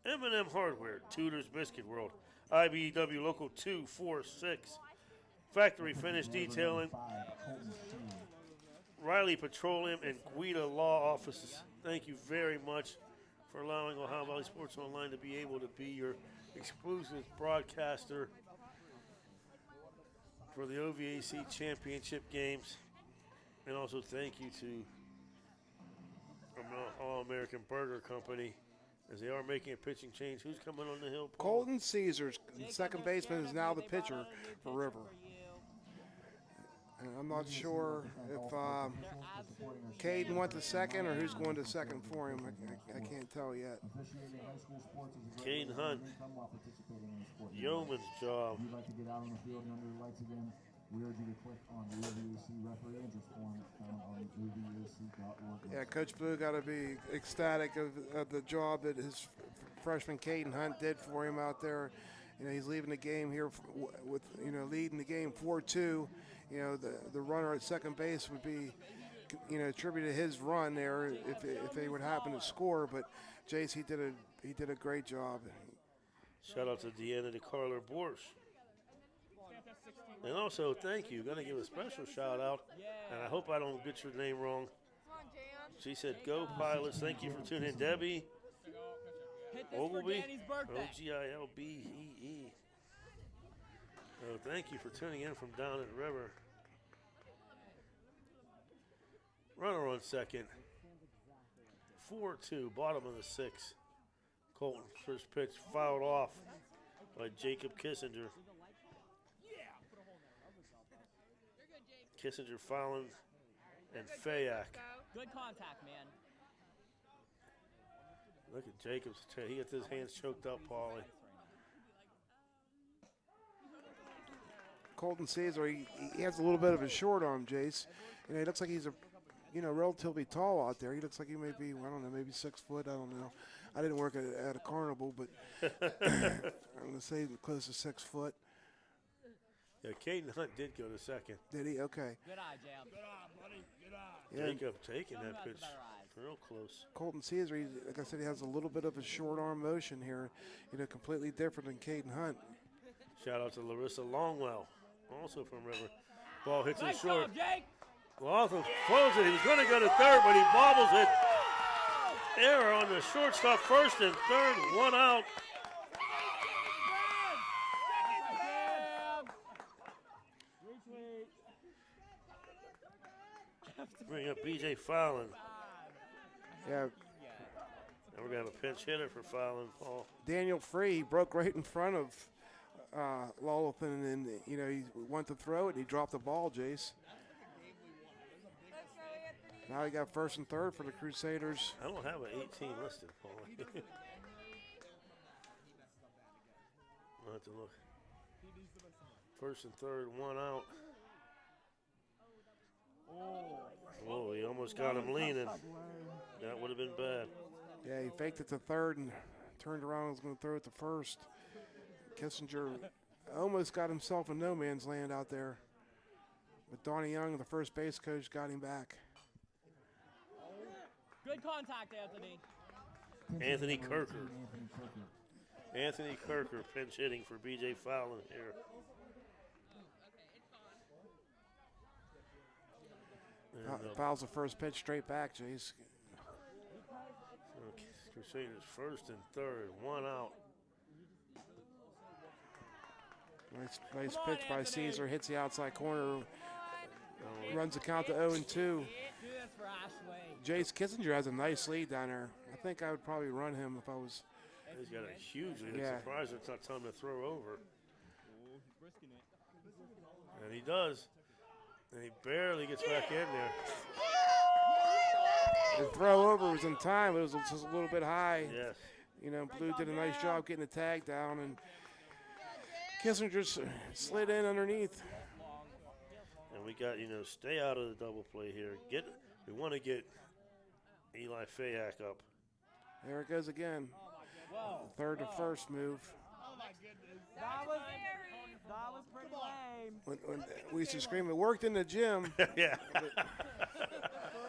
M&M Hardware, Tudor's Biscuit World, IBEW Local 246, Factory Finish Detailing, Riley Petroleum, and Guida Law Offices. Thank you very much for allowing Ohio Valley Sports Online to be able to be your exclusive broadcaster for the OVAC Championship games. And also thank you to All-American Burger Company as they are making a pitching change. Who's coming on the hill, Paul? Colton Caesars, second baseman, is now the pitcher for River. And I'm not sure if Caden went to second or who's going to second for him. I can't tell yet. Caden Hunt, yeoman's job. If you'd like to get out on the field and under the lights again, we urge you to click on the OVAC referee interest form found on OVAC.org. Yeah, Coach Blue got to be ecstatic of the job that his freshman Caden Hunt did for him out there. You know, he's leaving the game here with, you know, leading the game 4-2. You know, the runner at second base would be, you know, attributed to his run there if they would happen to score. But Jace, he did a great job. Shout out to Deanna DeCarlo Borsch. And also, thank you. Going to give a special shout out, and I hope I don't get your name wrong. She said, "Go Pilots." Thank you for tuning in, Debbie Ogilby, Ogilbee. Oh, thank you for tuning in from down at River. Runner on second. 4-2, bottom of the sixth. Colton, first pitch fouled off by Jacob Kissinger. Kissinger fouling and Fayak. Good contact, man. Look at Jacobs. He gets his hands choked up, Paulie. Colton Caesar, he has a little bit of a short arm, Jace. You know, he looks like he's relatively tall out there. He looks like he may be, I don't know, maybe 6 foot. I don't know. I didn't work at a carnival, but I'm going to say close to 6 foot. Yeah, Caden Hunt did go to second. Did he? Okay. Good eye, Jam. Good eye, buddy. Good eye. Yeah. Jacob taking that pitch real close. Colton Caesar, like I said, he has a little bit of a short arm motion here. You know, completely different than Caden Hunt. Shout out to Larissa Longwell, also from River. Ball hits him Nice short. job, Jake. Lawson throws it. He was going to go to third, but he bobbles it. Error on the shortstop, first and third, one out. Bring up B.J. Fallon. Yeah. And we're going to have a pinch hitter for Fallon, Paul. Daniel Free broke right in front of Lollopin, and you know, he went to throw it, and he dropped the ball, Jace. Now he got first and third for the Crusaders. I don't have an 18 listed, Paul. I'll have to look. First and third, one out. Oh, he almost got him leaning. That would have been bad. Yeah, he faked it to third and turned around and was going to throw it to first. Kissinger almost got himself in no man's land out there. But Donnie Young, the first base coach, got him back. Good contact, Anthony. Anthony Kirker. Anthony Kirker pinch hitting for B.J. Fallon here. Fouls the first pitch straight back, Jace. Crusaders first and third, one out. Nice pitch by Caesar, hits the outside corner, runs the count to 0-2. Jace Kissinger has a nice lead down there. I think I would probably run him if I was. He's got a huge lead. Yeah. I'm surprised it's not time to throw over. And he does. And he barely gets back in there. The throw over was in time. It was just a little bit high. Yes. You know, Blue did a nice job getting the tag down, and Kissinger slid in underneath. And we got, stay out of the double play here. We want to get Eli Fayak up. There it goes again. Third to first move. That was pretty lame. When we used to scream, it worked in the gym. Yeah. For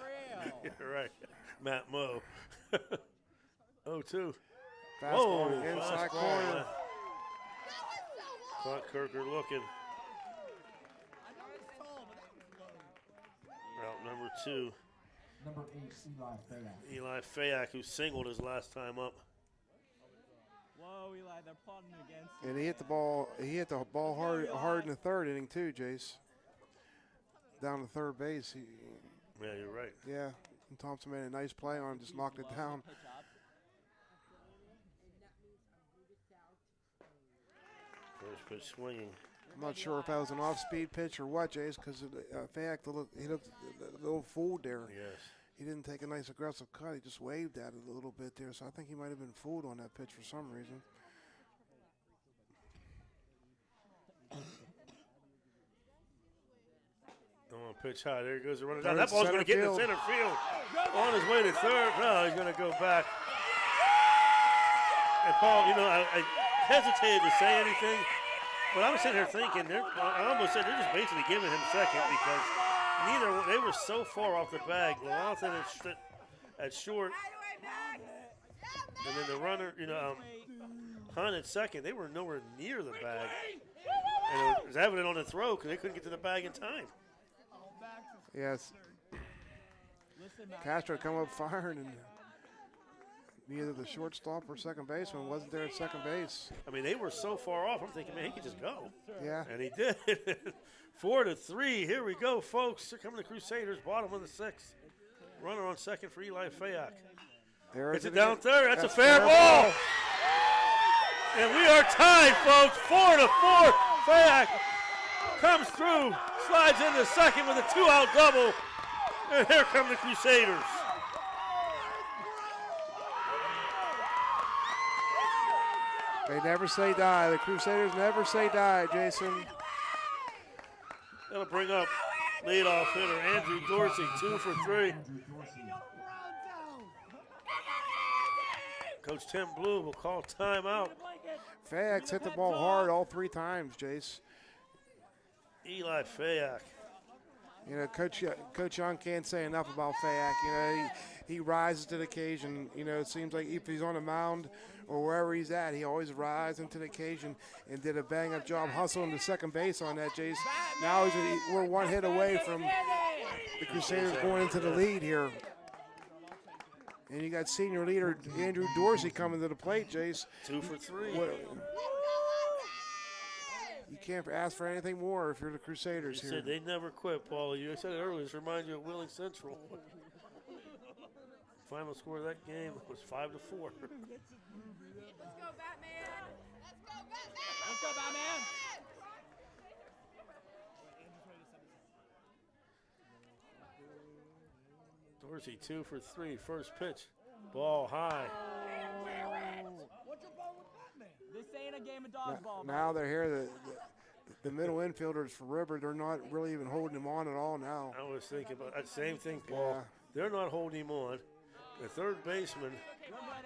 real. You're right. Matt Moe. 0-2. Fastball inside corner. Clark Kirker looking. Route number 2. Number 8, Eli Fayak. Eli Fayak, who singled his last time up. Whoa, Eli, they're plotting against you. And he hit the ball hard in the third inning too, Jace. Down to third base. Yeah, you're right. Yeah, and Thompson made a nice play on him, just knocked it down. First pitch swinging. I'm not sure if that was an off-speed pitch or what, Jace, because Fayak he looked a little fooled there. Yes. He didn't take a nice aggressive cut. He just waved at it a little bit there, so I think he might have been fooled on that pitch for some reason. On pitch high. There he goes. Running down. That ball's going to get into center field. On his way to third. No, he's going to go back. And Paul, I hesitated to say anything, but I was sitting here thinking, I almost said they're just basically giving him second because they were so far off the bag. Lalonson at short, and then the runner, Hunt at second. They were nowhere near the bag. And it was evident on the throw because they couldn't get to the bag in time. Yes. Castro come up firing, and neither the shortstop or second baseman wasn't there at second base. I mean, they were so far off. I'm thinking, man, he could just go. Yeah. And he did. 4-3. Here we go, folks. Here come the Crusaders, bottom of the sixth. Runner on second for Eli Fayak. It's it down third. That's a fair ball. And we are tied, folks. 4-4. Fayak comes through, slides into second with a 2-out double. And here come the Crusaders. They never say die. The Crusaders never say die, Jason. That'll bring up leadoff hitter Andrew Dorsey, 2 for 3. Coach Tim Blue will call timeout. Fayak's hit the ball hard all 3 times, Jace. Eli Fayak. Coach Young can't say enough about Fayak. He rises to the occasion. It seems like if he's on the mound or wherever he's at, he always rises into the occasion and did a bang-up job hustling to second base on that, Jace. Now we're 1 hit away from the Crusaders going into the lead here. And you got senior leader Andrew Dorsey coming to the plate, Jace. 2 for 3. You can't ask for anything more if you're the Crusaders You here. said they never quit, Paul. You said it earlier. This reminds you of Wheeling Central. Final score of that game was 5-4. Let's go, Batman. Let's go, Batman. Dorsey 2 for 3. First pitch. Ball high. What's your ball with Batman? This ain't a game of dodgeball. Now they're here. The middle infielders for River, they're not really even holding him on at all now. I was thinking about that same thing, Paul. Yeah. They're not holding him on. The third baseman,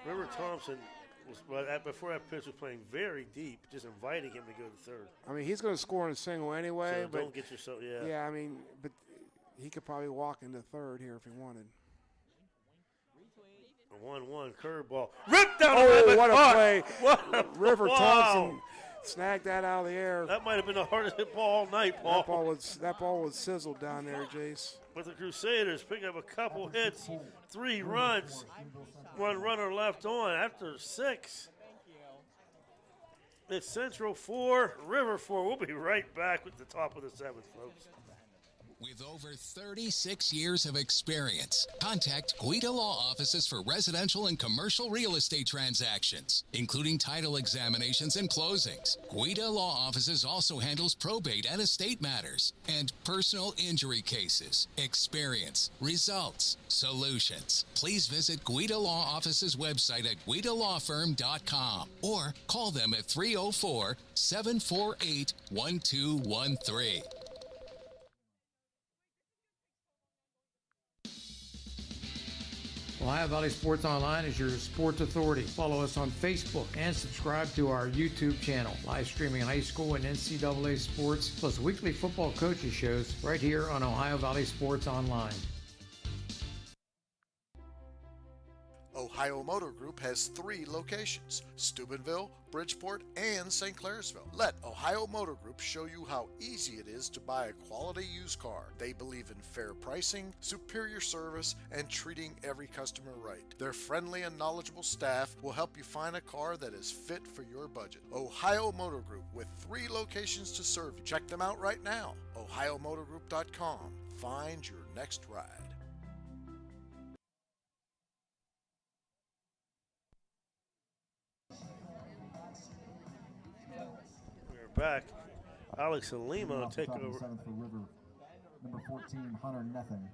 River Thompson, before that pitch was playing very deep, just inviting him to go to third. I mean, he's going to score in a single anyway. So but don't get yourself, yeah. Yeah, I mean, but he could probably walk into third here if he wanted. A 1-1 curveball. Ripped down Oh, what a play. What a River wow. Thompson snagged that out of the air. That might have been the hardest hit ball all night, Paul. That ball was sizzled down there, Jace. With the Crusaders picking up a couple hits, 3 runs, 1 runner left on after 6. It's Central 4, River 4. We'll be right back with the top of the 7th, folks. With over 36 years of experience, contact Guida Law Offices for residential and commercial real estate transactions, including title examinations and closings. Guida Law Offices also handles probate and estate matters and personal injury cases. Experience, results, solutions. Please visit Guida Law Offices website at guidalawfirm.com or call them at 304-748-1213. Ohio Valley Sports Online is your sports authority. Follow us on Facebook and subscribe to our YouTube channel. Live streaming high school and NCAA sports, plus weekly football coaches shows right here on Ohio Valley Sports Online. Ohio Motor Group has 3 locations: Steubenville, Bridgeport, and St. Clairsville. Let Ohio Motor Group show you how easy it is to buy a quality used car. They believe in fair pricing, superior service, and treating every customer right. Their friendly and knowledgeable staff will help you find a car that is fit for your budget. Ohio Motor Group, with 3 locations to serve you. Check them out right now. OhioMotorGroup.com. Find your next ride. Back. Alex and Lima will take over. For River, number 14, Hunter Nethin.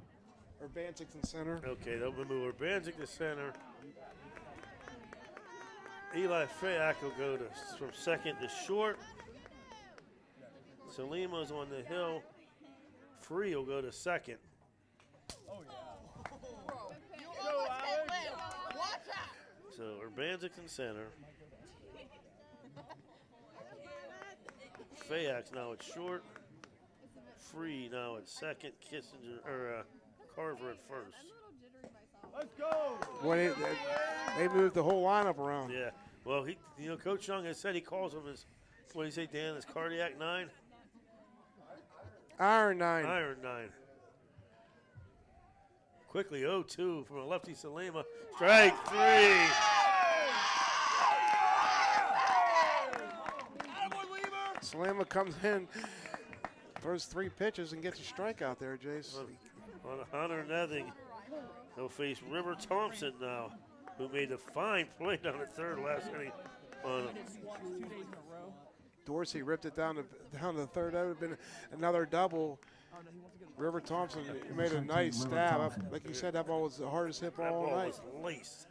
Urbantic in center. Okay, they'll move Urbantic to center. Eli Fayak will go from second to short. Salima's on the hill. Free will go to second. So Urbantic in center. Fayak's now at short. Free now at second. Kissinger or Carver at first. Let's go. Boy, they moved the whole lineup around. Yeah. Well, Coach Young has said he calls him his, what do you say, Dan? His cardiac 9? Iron 9. Iron 9. Quickly 0-2 from a lefty Salima. Strike 3. Salima comes in, throws 3 pitches and gets a strikeout there, Jace. On Hunter Nething, he'll face River Thompson now, who made a fine play down at third last inning. Dorsey ripped it down to the third. That would have been another double. River Thompson made a nice stab. Like you said, that ball was the hardest hit ball all night. That ball was laced.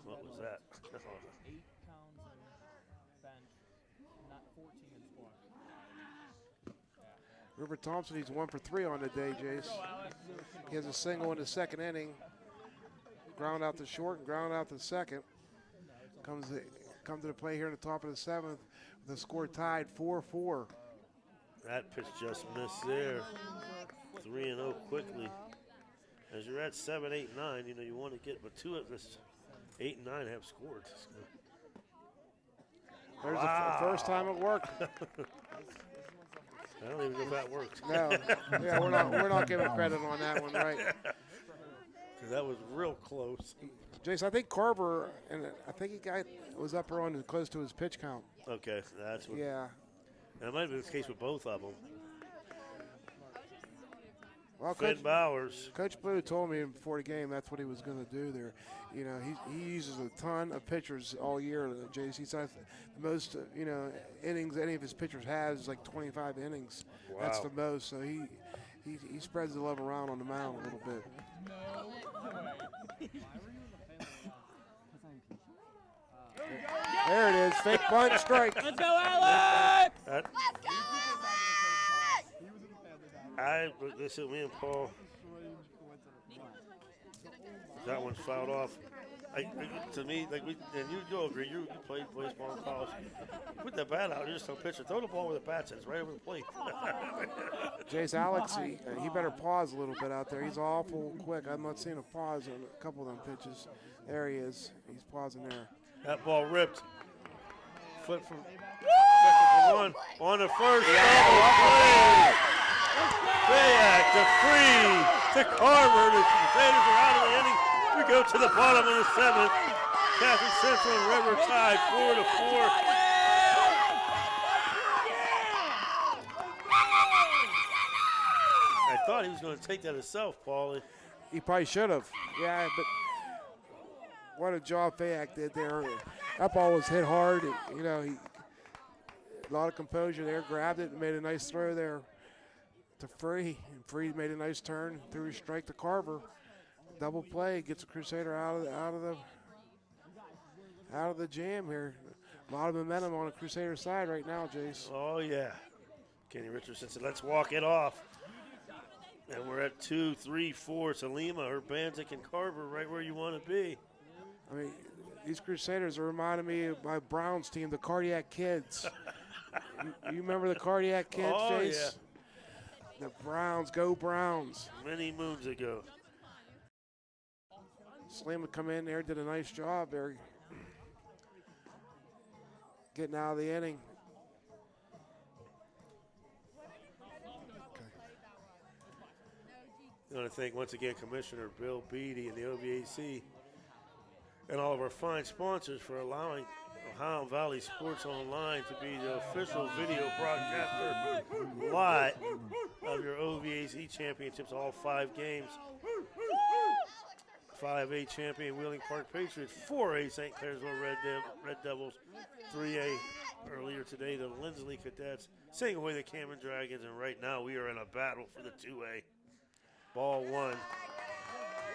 What was that? River Thompson, he's 1 for 3 on the day, Jace. He has a single in the second inning. Ground out to short and ground out to second. Comes to the play here in the top of the 7th with the score tied 4-4. That pitch just missed there. 3-0 quickly. As you're at 7, 8, 9, you want to get, but 2 of this 8 and 9 have scored. There's the first time it worked. I don't even know if that worked. No, yeah, we're not giving credit on that one, right? Because that was real close. Jason, I think Carver, and I think was up around close to his pitch count. Okay, that's what. Yeah. That might have been the case with both of them. Well, Finn Bowers. Coach Blue told me before the game that's what he was going to do there. He uses a ton of pitchers all year, Jace. He's the most, innings any of his pitchers has is like 25 innings. Wow. That's the most. So he spreads the love around on the mound a little bit. There it is. Fake bunt, strike. Let's go, Alex! Listen, me and Paul. That one's fouled off. To me, and you'll agree, you played baseball in college. Put the bat out, you just don't pitch it. Throw the ball where the bat's at. It's right over the plate. Jace, Alex, he better pause a little bit out there. He's awful quick. I'm not seeing a pause on a couple of them pitches. There he is. He's pausing there. That ball ripped. Foot from one on the first. Fayak to Free to Carver. The Crusaders are out of the inning. We go to the bottom of the 7th. Catholic Central and River tied 4-4. I thought he was going to take that himself, Paulie. He probably should have. Yeah, but what a job Fayak did there. That ball was hit hard. A lot of composure there. Grabbed it and made a nice throw there to Free. And Free made a nice turn, threw his strike to Carver. Double play gets the Crusader out of the jam here. A lot of momentum on the Crusader side right now, Jace. Oh yeah. Kenny Richardson said, "Let's walk it off." And we're at 2, 3, 4. Salima, Urbanzik, and Carver right where you want to be. I mean, these Crusaders are reminding me of my Browns team, the Cardiac Kids. you remember the Cardiac Kids, Oh, Jace? yeah. The Browns, go Browns. Many moons ago. Slim would come in there, did a nice job there. Getting out of the inning. I want to thank once again Commissioner Bill Beatty and the OVAC and all of our fine sponsors for allowing Ohio Valley Sports Online to be the official video broadcaster live of your OVAC championships, all 5 games. 5A champion Wheeling Park Patriots, 4A St. Clairsville Red Devils, 3A earlier today the Lindsley Cadets, saying away the Cameron Dragons, and right now we are in a battle for the 2A. Ball 1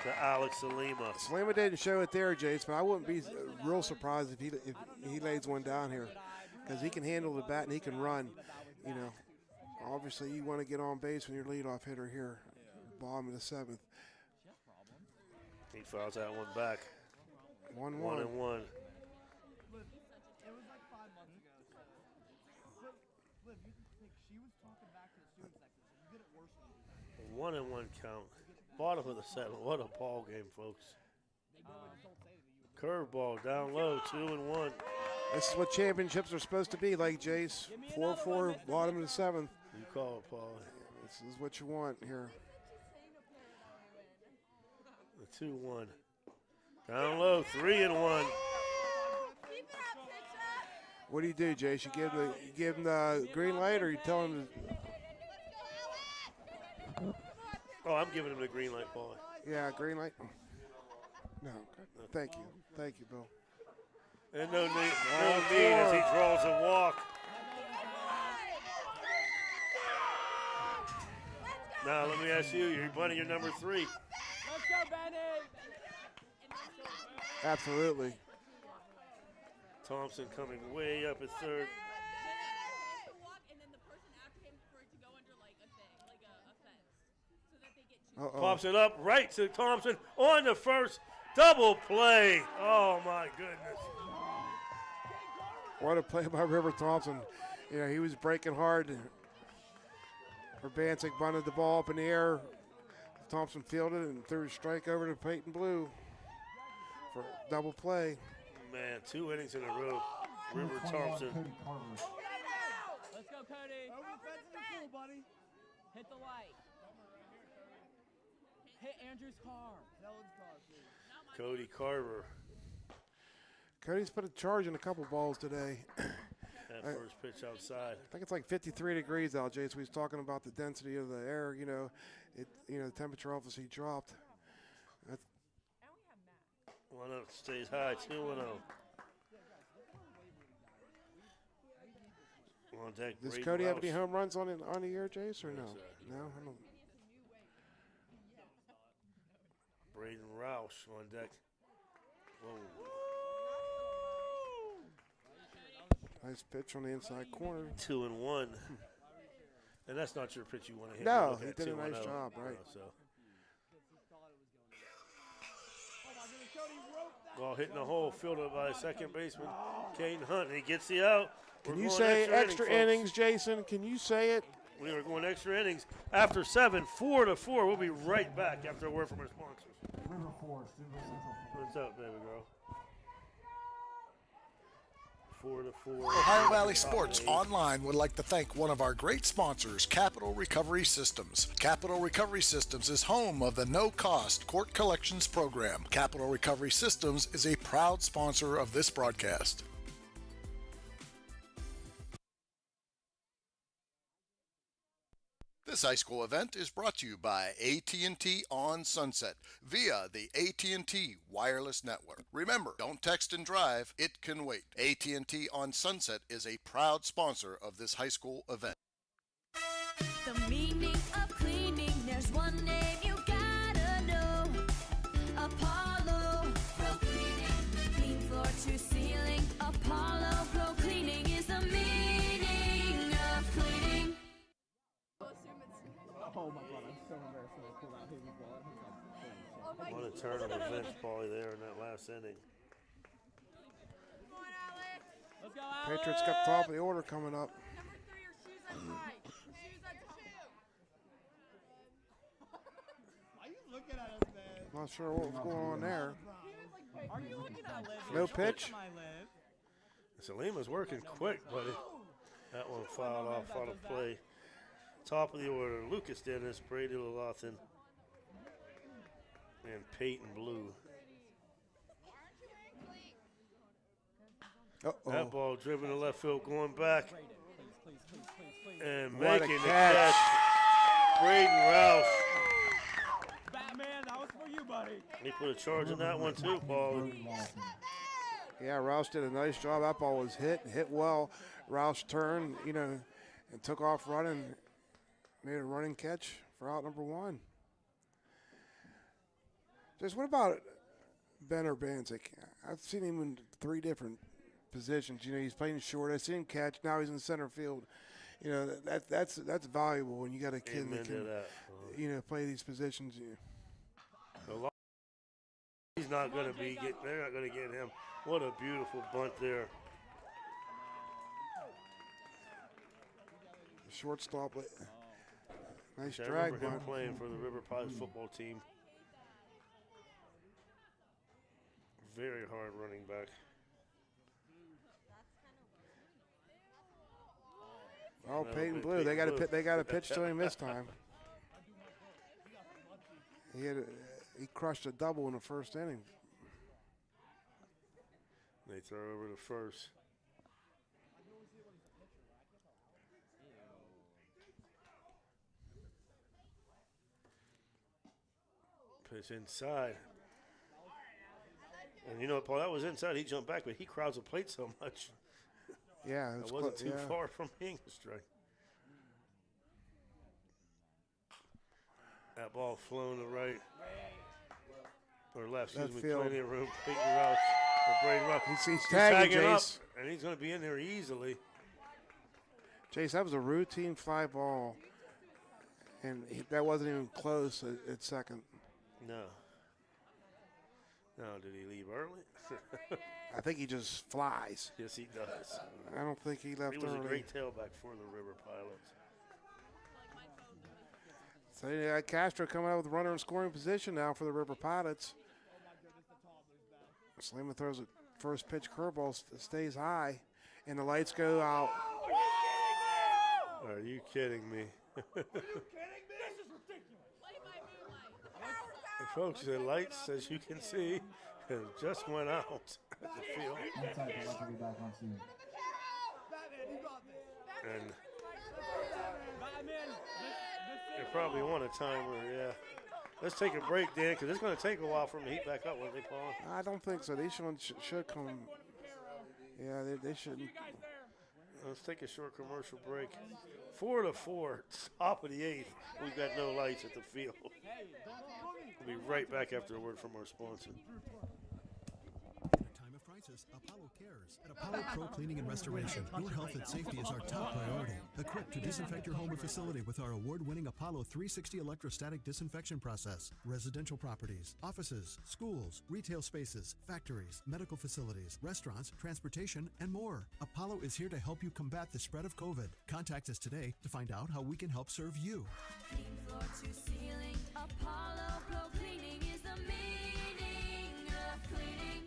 to Alex Salima. Salima didn't show it there, Jace, but I wouldn't be real surprised if he lays one down here, because he can handle the bat and he can run. You know, obviously you want to get on base when you're leadoff hitter here, bottom of the 7th. He fouls that one back. 1-1. 1-1. A 1-1 count. Bottom of the 7th. What a ball game, folks. Curveball down low, 2-1. This is what championships are supposed to be like, Jace. 4-4, bottom of the 7th. You call it, Paul. This is what you want here. The 2-1. Down low, 3-1. What do you do, Jace? You give him the green light, or you tell him to? Oh, I'm giving him the green light, Paul. Yeah, green light. No, thank you, Bill. And no need as he draws a walk. Now let me ask you, you're bunting your number 3. Let's go, Bennett. Absolutely. Thompson coming way up at 3rd. Pops it up right to Thompson on the first. Double play. Oh, my goodness. What a play by River Thompson. You know, he was breaking hard. Urbanzik bunted the ball up in the air. Thompson fielded and threw a strike over to Peyton Blue for double play. Man, 2 innings in a row. River Thompson. Let's go, Cody. Over the fence in the pool, buddy. Hit the light. Hit Andrew's car. Cody Carver. Cody's put a charge in a couple balls today. That first pitch outside. I think it's like 53 degrees out, Jace. We was talking about the density of the air. You know, the temperature obviously dropped. That's 1-0 stays high. 2-0. On deck. Does Braden Cody have Roush. any home runs on the year, Jace, or no? No, I don't. Braden Roush on deck. Whoa. Nice pitch on the inside corner. 2-1. And that's not your pitch you want to hit. No, he did a nice job, right. Ball hitting the hole, fielded by second baseman Caden Hunt. And he gets the out. Can you say extra innings, Jason? Can you say it? We are going extra innings after 7, 4-4. We'll be right back after a word from our sponsors. What's up, baby girl? 4-4. Ohio Valley Sports Online would like to thank one of our great sponsors, Capital Recovery Systems. Capital Recovery Systems is home of the no-cost court collections program. Capital Recovery Systems is a proud sponsor of this broadcast. This high school event is brought to you by AT&T on Sunset via the AT&T wireless network. Remember, don't text and drive, it can wait. AT&T on Sunset is a proud sponsor of this high school event. The meaning of cleaning, there's one name you gotta know. Apollo Pro Cleaning. Clean floor to ceiling. Apollo Pro Cleaning is the meaning of cleaning. Oh, Oh my god, I'm so embarrassed when I pulled out Haley's wallet. He's like, holy shit. What a turn of events, Paulie, there in that last inning. Let's go, Alex. Patriots got top of the order coming up. Why are you looking at us, man? Not sure what's going on there. Are you looking at Liv? No pitch. Salima's working quick, buddy. That one fouled off on a play. Top of the order, Lucas Dennis, Brady Lawson, and Peyton Blue. That ball driven to left field, going back and What a making the catch. catch. Braden Rouse. Batman, that was for you, buddy. He put a charge in that one too, Paul. Yeah, Roush did a nice job. That ball was hit well. Roush turned, and took off running, made a running catch for out number one. Just what about Ben Urbanzik? I've seen him in 3 different positions. He's playing short. I've seen him catch. Now he's in center field. That's valuable when you got a kid that can, play these positions. He's not going to be they're not going to get him. What a beautiful bunt there. Shortstop, nice I drag remember him bunt. playing for the River Pies football team. Very hard running back. Oh, Peyton Blue. They got a pitch to him this time. He crushed a double in the first inning. They throw over to first. Pitch inside. And you know what, Paul, that was inside. He jumped back, but he crowds the plate so much. Yeah, it wasn't too far from being a strike. That ball flown to right. Or left, excuse me, field. plenty of room. Peyton Rouse for Braden Rouse. He's tagging up, Jace. and he's going to be in there easily. Jace, that was a routine fly ball, and that wasn't even close at second. No. No, did he leave early? I think he just flies. Yes, he does. I don't think he left He was early. a great tailback for the River Pilots. So you got Castro coming out with a runner in scoring position now for the River Pilots. Salima throws a first pitch curveball, stays high, and the lights go out. Are you kidding me? And folks, the lights, as you can see, just went out at the field. And they probably want a timer, yeah. Let's take a break, Dan, because it's going to take a while for them to heat back up, won't they, Paul? I don't think so. These ones should come. Yeah, they shouldn't. Let's take a short commercial break. 4-4, top of the 8th. We've got no lights at the field. We'll be right back after a word from our sponsor. Time of crisis, Apollo cares. At Apollo Pro Cleaning and Restoration, your health and safety is our top priority. Equipped to disinfect your home or facility with our award-winning Apollo 360 electrostatic disinfection process. Residential properties, offices, schools, retail spaces, factories, medical facilities, restaurants, transportation, and more. Apollo is here to help you combat the spread of COVID. Contact us today to find out how we can help serve you. Clean floor to ceiling, Apollo Pro Cleaning is the meaning of cleaning.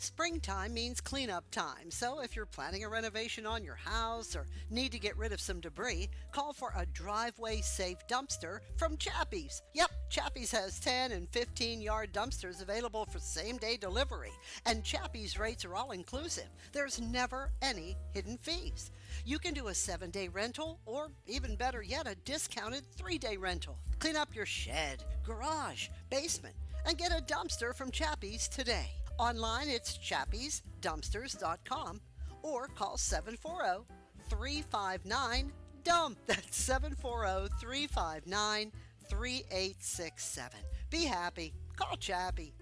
Springtime means cleanup time, so if you're planning a renovation on your house or need to get rid of some debris, call for a driveway-safe dumpster from Chappie's. Yep, Chappie's has 10 and 15-yard dumpsters available for same-day delivery, and Chappie's rates are all-inclusive. There's never any hidden fees. You can do a 7-day rental, or even better yet, a discounted 3-day rental. Clean up your shed, garage, basement, and get a dumpster from Chappie's today. Online, it's chappiesdumpsters.com or call 740-359-DUMP. That's 740-359-3867. Be happy. Call Chappie.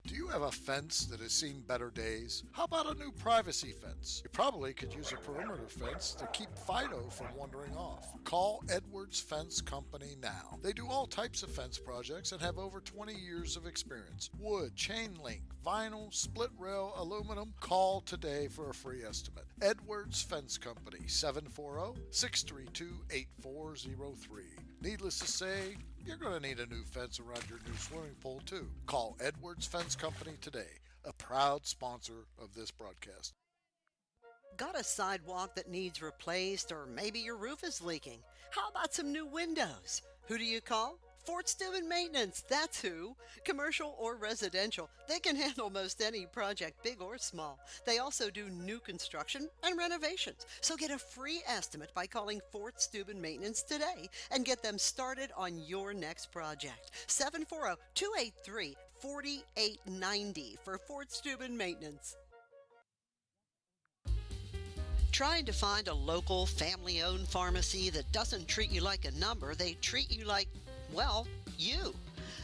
Do you have a fence that has seen better days? How about a new privacy fence? You probably could use a perimeter fence to keep Fido from wandering off. Call Edwards Fence Company now. They do all types of fence projects and have over 20 years of experience. Wood, chain link, vinyl, split rail, aluminum. Call today for a free estimate. Edwards Fence Company, 740-632-8403. Needless to say, you're going to need a new fence around your new swimming pool too. Call Edwards Fence Company today, a proud sponsor of this broadcast. Got a sidewalk that needs replaced, or maybe your roof is leaking? How about some new windows? Who do you call? Fort Steuben Maintenance, that's who. Commercial or residential, they can handle most any project, big or small. They also do new construction and renovations. So get a free estimate by calling Fort Steuben Maintenance today and get them started on your next project. 740-283-4890 for Fort Steuben Maintenance. Trying to find a local, family-owned pharmacy that doesn't treat you like a number, they treat you like, well, you.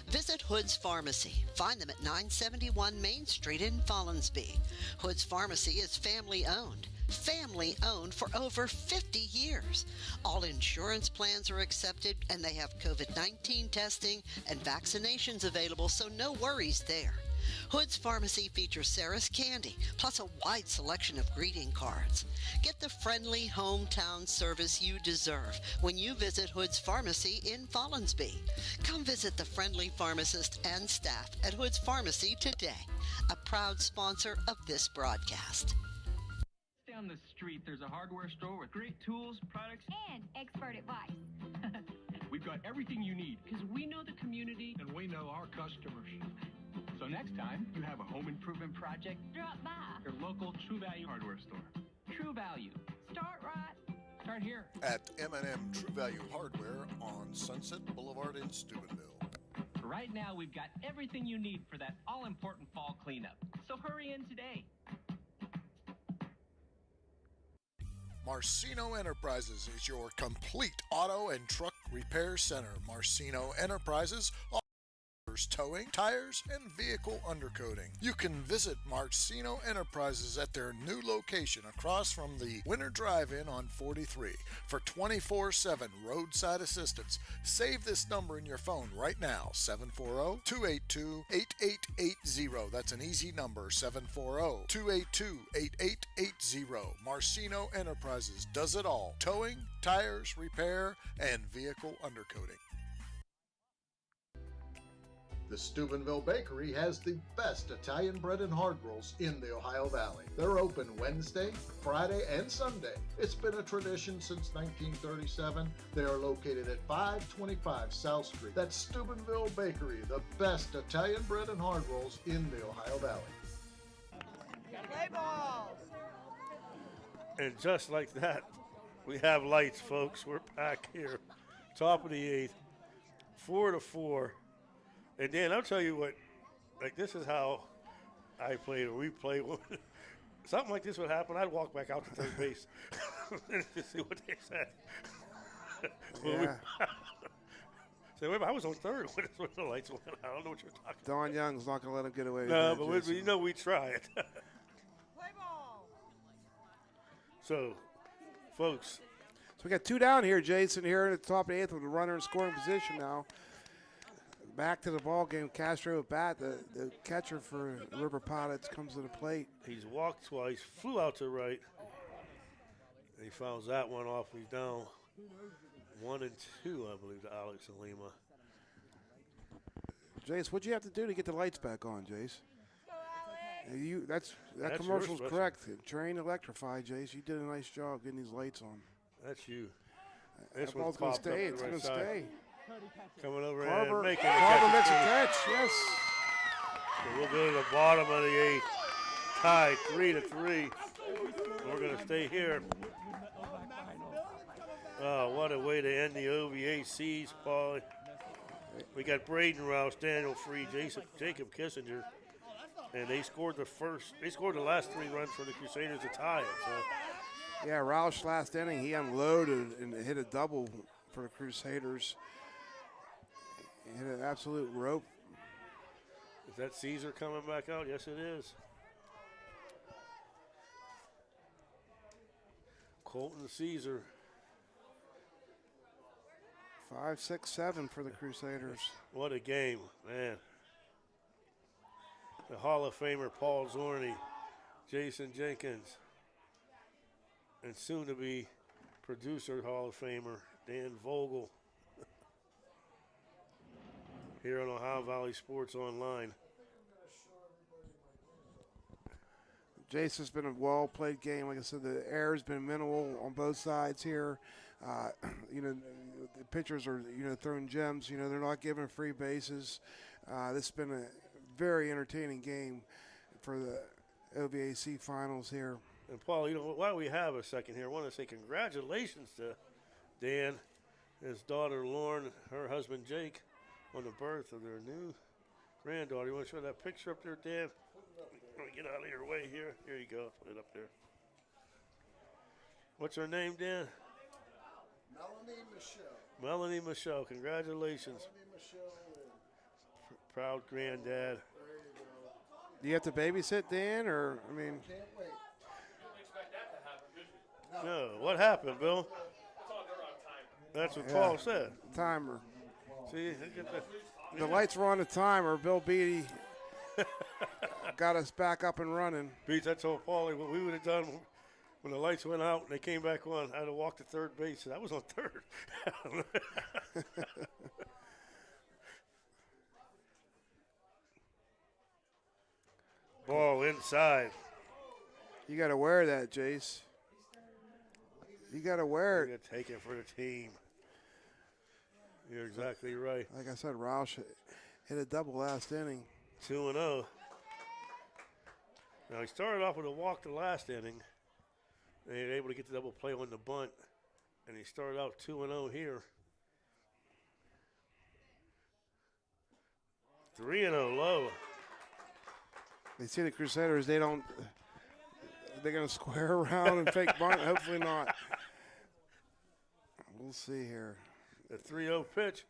Visit Hood's Pharmacy. Find them at 971 Main Street in Follinsby. Hood's Pharmacy is family-owned. Family-owned for over 50 years. All insurance plans are accepted, and they have COVID-19 testing and vaccinations available, so no worries there. Hood's Pharmacy features Sarah's Candy, plus a wide selection of greeting cards. Get the friendly hometown service you deserve when you visit Hood's Pharmacy in Follinsby. Come visit the friendly pharmacist and staff at Hood's Pharmacy today, a proud sponsor of this broadcast. Down the street, there's a hardware store with great tools, products, And expert advice. We've got everything you need because we know the community and we know our customers. So next time you have a home improvement project, Drop by. your local True Value hardware store. True Value. Start right. Start here. At M&M True Value Hardware on Sunset Boulevard in Steubenville. Right now, we've got everything you need for that all-important fall cleanup. So hurry in today. Marcino Enterprises is your complete auto and truck repair center. Marcino Enterprises offers towing, tires, and vehicle undercoating. You can visit Marcino Enterprises at their new location across from the Winter Drive-In on 43 for 24/7 roadside assistance. Save this number in your phone right now, 740-282-8880. That's an easy number, 740-282-8880. Marcino Enterprises does it all: towing, tires, repair, and vehicle undercoating. The Steubenville Bakery has the best Italian bread and hard rolls in the Ohio Valley. They're open Wednesday, Friday, and Sunday. It's been a tradition since 1937. They are located at 525 South Street. That's Steubenville Bakery, the best Italian bread and hard rolls in the Ohio Valley. Play ball. And just like that, we have lights, folks. We're back here. Top of the eighth, 4-4. And Dan, I'll tell you what, like, this is how I played, or we played. Something like this would happen, I'd walk back out to third base and see what they said. Yeah. So wait, I was on third when the lights went out. I don't know what you're talking about. Don Young's not going to let him get away with No, that, but Jason. you know we try it. Play ball. So, folks. So we got two down here, Jason, here at the top of the eighth with a runner in scoring position now. Back to the ball game. Castro at bat. The catcher for River Pilots comes to the plate. He's walked twice, flew out to right. He fouls that one off. He's down 1-2, I believe, to Alex and Lima. Jace, what'd you have to do to get the lights back on, Jace? That That's commercial's yours, correct. Train, electrify, Jace. You did a nice job getting these lights on. That's you. That ball's going to stay. It's going to stay. Coming over Carver, and making Carver makes a catch. catch, yes. So we'll go to the bottom of the eighth. Tied 3-3. We're going to stay here. Oh, what a way to end the OVACs, Paul. We got Braden Rouse, Daniel Free, Jacob Kissinger. And they scored the last 3 runs for the Crusaders to tie it. So. Yeah, Roush last inning, he unloaded and hit a double for the Crusaders. He hit an absolute rope. Is that Caesar coming back out? Yes, it is. Colton Caesar. 5-6-7 for the Crusaders. What a game, man. The Hall of Famer Paul Zorney, Jason Jenkins, and soon to be producer Hall of Famer Dan Vogel here on Ohio Valley Sports Online. Jace, has been a well-played game. Like I said, the air has been minimal on both sides here. The pitchers are, throwing gems. They're not giving free bases. This has been a very entertaining game for the OVAC finals here. And Paul, while we have a second here, I want to say congratulations to Dan, his daughter Lauren, her husband Jake, on the birth of their new granddaughter. You want to show that picture up there, Dan? Let me get out of your way here. Here you go. Put it up there. What's her name, Dan? Melanie Michelle. Melanie Michelle. Congratulations. Melanie Michelle. Proud granddad. There you go. Do you have to babysit Dan, or I mean? Can't wait. No. What happened, Bill? That's what Paul said. Timer. See, the lights were on the timer. Bill Beatty got us back up and running. Beats, I told Paulie what we would have done when the lights went out and they came back on. I had to walk to third base, and I was on third. Ball inside. You got to wear that, Jace. You got to wear it. You got to take it for the team. You're exactly right. Like I said, Roush hit a double last inning. 2-0. Now, he started off with a walk the last inning. And he was able to get the double play on the bunt. And he started out 2-0 here. 3-0 low. They see the Crusaders, they're going to square around and fake bunt. Hopefully not. We'll see here. The 3-0 pitch.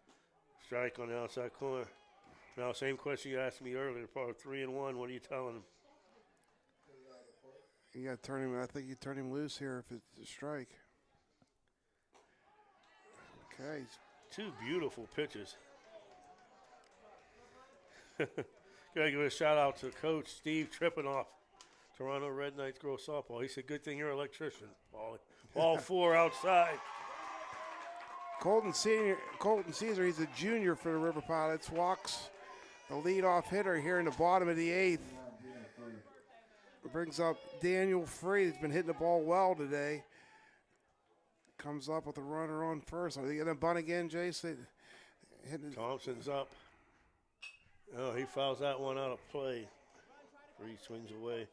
Strike on the outside corner. Now, same question you asked me earlier, Paul. 3-1. What are you telling him? You got to turn him. I think you turn him loose here if it's a strike. Okay. Two beautiful pitches. Gotta give a shout out to Coach Steve Trippinoff, Toronto Red Knights girls softball. He said, "Good thing you're an electrician, Paulie." All four outside. Colton Caesar, he's a junior for the River Pilots, walks the leadoff hitter here in the bottom of the eighth. Brings up Daniel Free. He's been hitting the ball well today. Comes up with a runner on first. Are they going to bunt again, Jason? Thompson's up. Oh, he fouls that one out of play. Free swings away.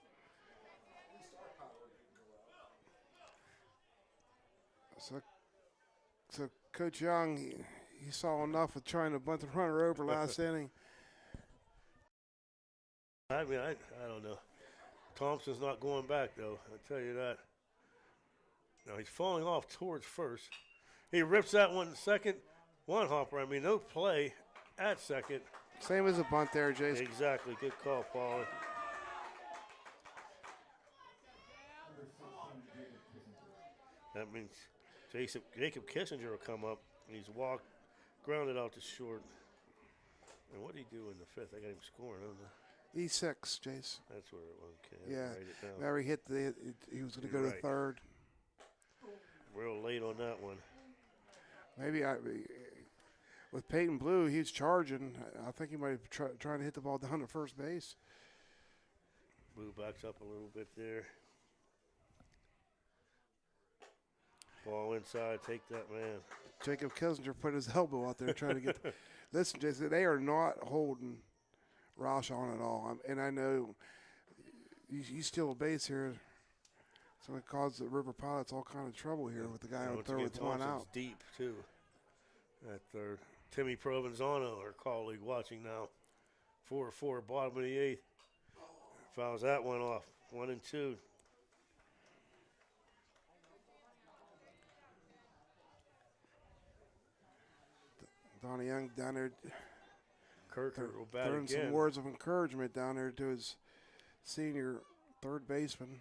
So Coach Young, he saw enough with trying to bunt the runner over last inning. I mean, I don't know. Thompson's not going back, though. I'll tell you that. Now, he's falling off towards first. He rips that one second. One hopper. I mean, no play at second. Same as a bunt there, Jason. Exactly. Good call, Paul. That means Jacob Kissinger will come up. And he's grounded out to short. And what did he do in the fifth? I got him scoring, don't I? E6, Jace. That's where it was. Okay, yeah. Write it down. Mary hit he was going to go to third. Real late on that one. Maybe with Peyton Blue, he's charging. I think he might be trying to hit the ball down to first base. Blue backs up a little bit there. Ball inside. Take that, man. Jacob Kissinger put his elbow out there trying to get. Listen, Jason, they are not holding Roush on at all. And I know you steal a base here. It's going to cause the River Pilots all kind of trouble here with the guy on third with one out. Deep, too, at third. Timmy Provenzano, our colleague, watching now. 4-4, bottom of the eighth. Fouls that one off. 1-2. Donnie Young down there Kirker will bat throwing again. some words of encouragement down there to his senior third baseman.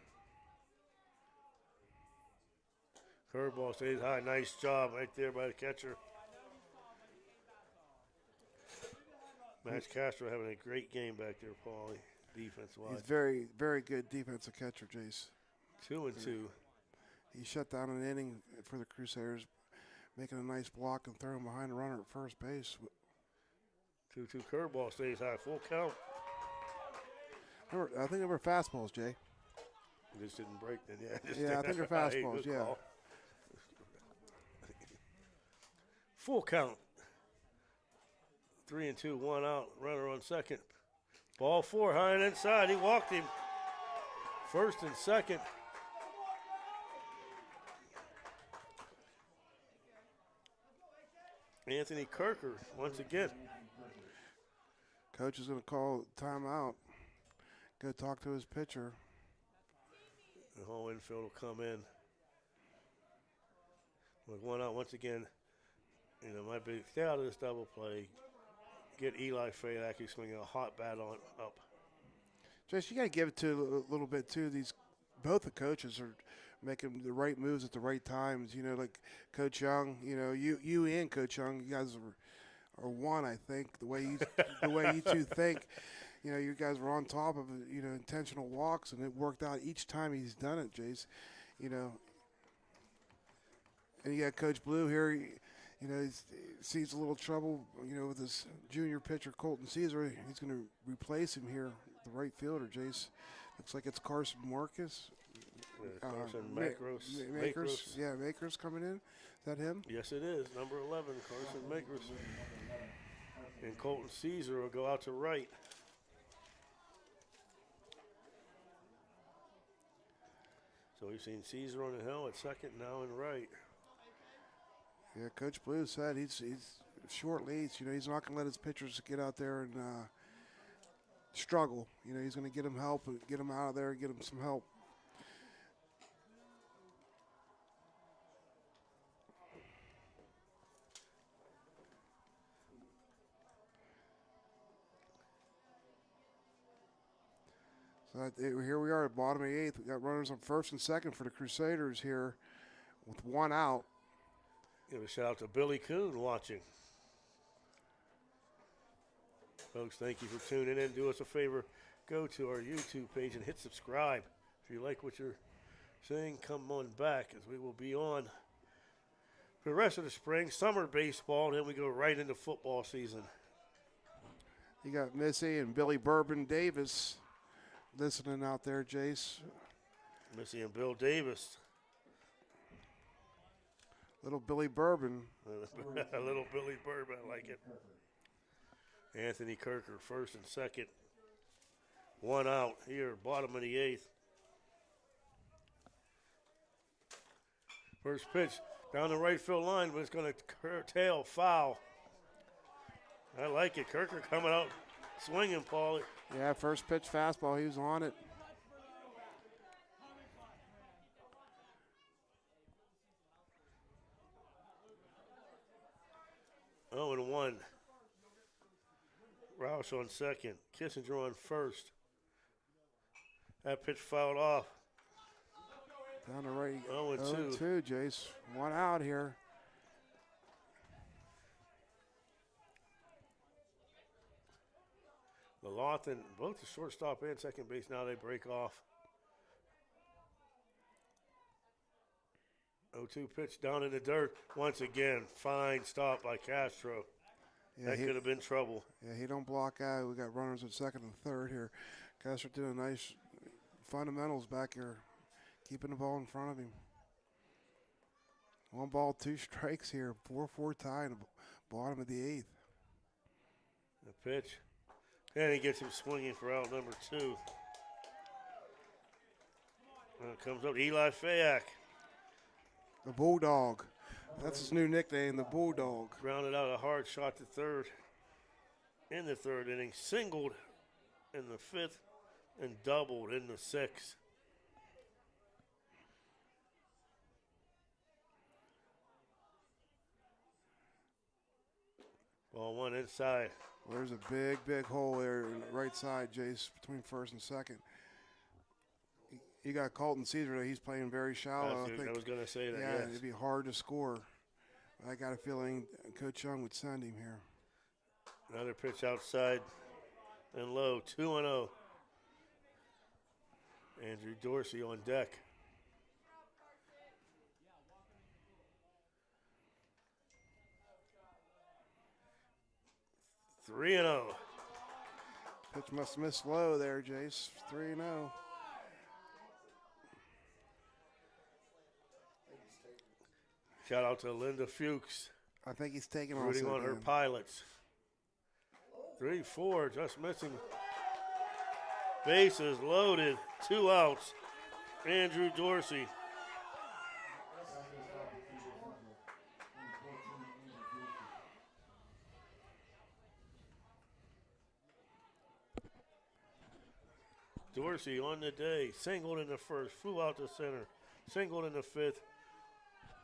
Curveball stays high. Nice job right there by the catcher. Max Castro having a great game back there, Paulie, defense-wise. He's very, very good defensive catcher, Jace. 2-2. He shut down an inning for the Crusaders, making a nice block and throwing behind the runner at first base. 2-2 curveball stays high. Full count. I think they were fastballs, Jay. Just didn't break then, yeah. Yeah, I think they're fastballs, yeah. Call. Full count. 3-2, 1 out. Runner on second. Ball 4, high and inside. He walked him. First and second. Anthony Kirker once again. Coach is going to call timeout. Go talk to his pitcher. The whole infield will come in. With 1 out once again. You know, might be stay out of this double play. Get Eli Fayak, he's swinging a hot bat on up. Jess, you got to give it to a little bit too. Both the coaches are making the right moves at the right times. You know, like Coach Young. You know, you and Coach Young, you guys are one. I think the way you two think. You know, you guys were on top of intentional walks, and it worked out each time he's done it, Jace. You know, and you got Coach Blue here. You know, he sees a little trouble, with his junior pitcher, Colton Caesar. He's going to replace him here, the right fielder, Jace. Looks like it's Carson Marcus. Carson Makros. Yeah, Makros coming in. Is that him? Yes, it is. Number 11, Carson Makros. And Colton Caesar will go out to right. So we've seen Caesar on the hill at second, now in right. Yeah, Coach Blue said he's short leads. He's not going to let his pitchers get out there and struggle. He's going to get them help, get them out of there, get them some help. So here we are at bottom of the 8th. We got runners on first and second for the Crusaders here with 1 out. Give a shout out to Billy Kuhn watching. Folks, thank you for tuning in. Do us a favor, go to our YouTube page and hit subscribe. If you like what you're seeing, come on back as we will be on for the rest of the spring, summer baseball, and then we go right into football season. You got Missy and Billy Bourbon Davis listening out there, Jace. Missy and Bill Davis. Little Billy Bourbon. Little Billy Bourbon, I like it. Anthony Kirker, first and second. 1 out here, bottom of the 8th. First pitch down the right field line, but it's going to curtail foul. I like it. Kirker coming out swinging, Paulie. Yeah, first pitch fastball. He was on it. Oh, and 1. Roush on second. Kissinger on first. That pitch fouled off. Down the right. 0-2. 2, Jace. 1 out here. Lawton, both the shortstop and second base, now they break off. 0-2 pitch down in the dirt. Once again, fine stop by Castro. Yeah, that could have been trouble. Yeah, he don't block out. We got runners at second and third here. Castro doing nice fundamentals back here, keeping the ball in front of him. 1 ball, 2 strikes here. 4-4 tie in the bottom of the 8th. The pitch. And he gets him swinging for out number 2. And it comes up Eli Fayak. The Bulldog. That's his new nickname, the Bulldog. Grounded out a hard shot to third in the 3rd inning. Singled in the 5th and doubled in the 6th. Ball one inside. Well, there's a big hole there in the right side, Jace, between first and second. You got Colton Caesar there. He's playing very shallow. I was going to say that, yeah, yes. it'd be hard to score. I got a feeling Coach Young would send him here. Another pitch outside and low, 2-0. Andrew Dorsey on deck. Three and 0. Pitch must have missed low there, Jace. 3-0. Shout out to Linda Fuchs. I think he's taking on rooting on her pilots. 3-4, just missing. Bases loaded, 2 outs. Andrew Dorsey. Dorsey on the day, singled in the first, flew out to center, singled in the fifth,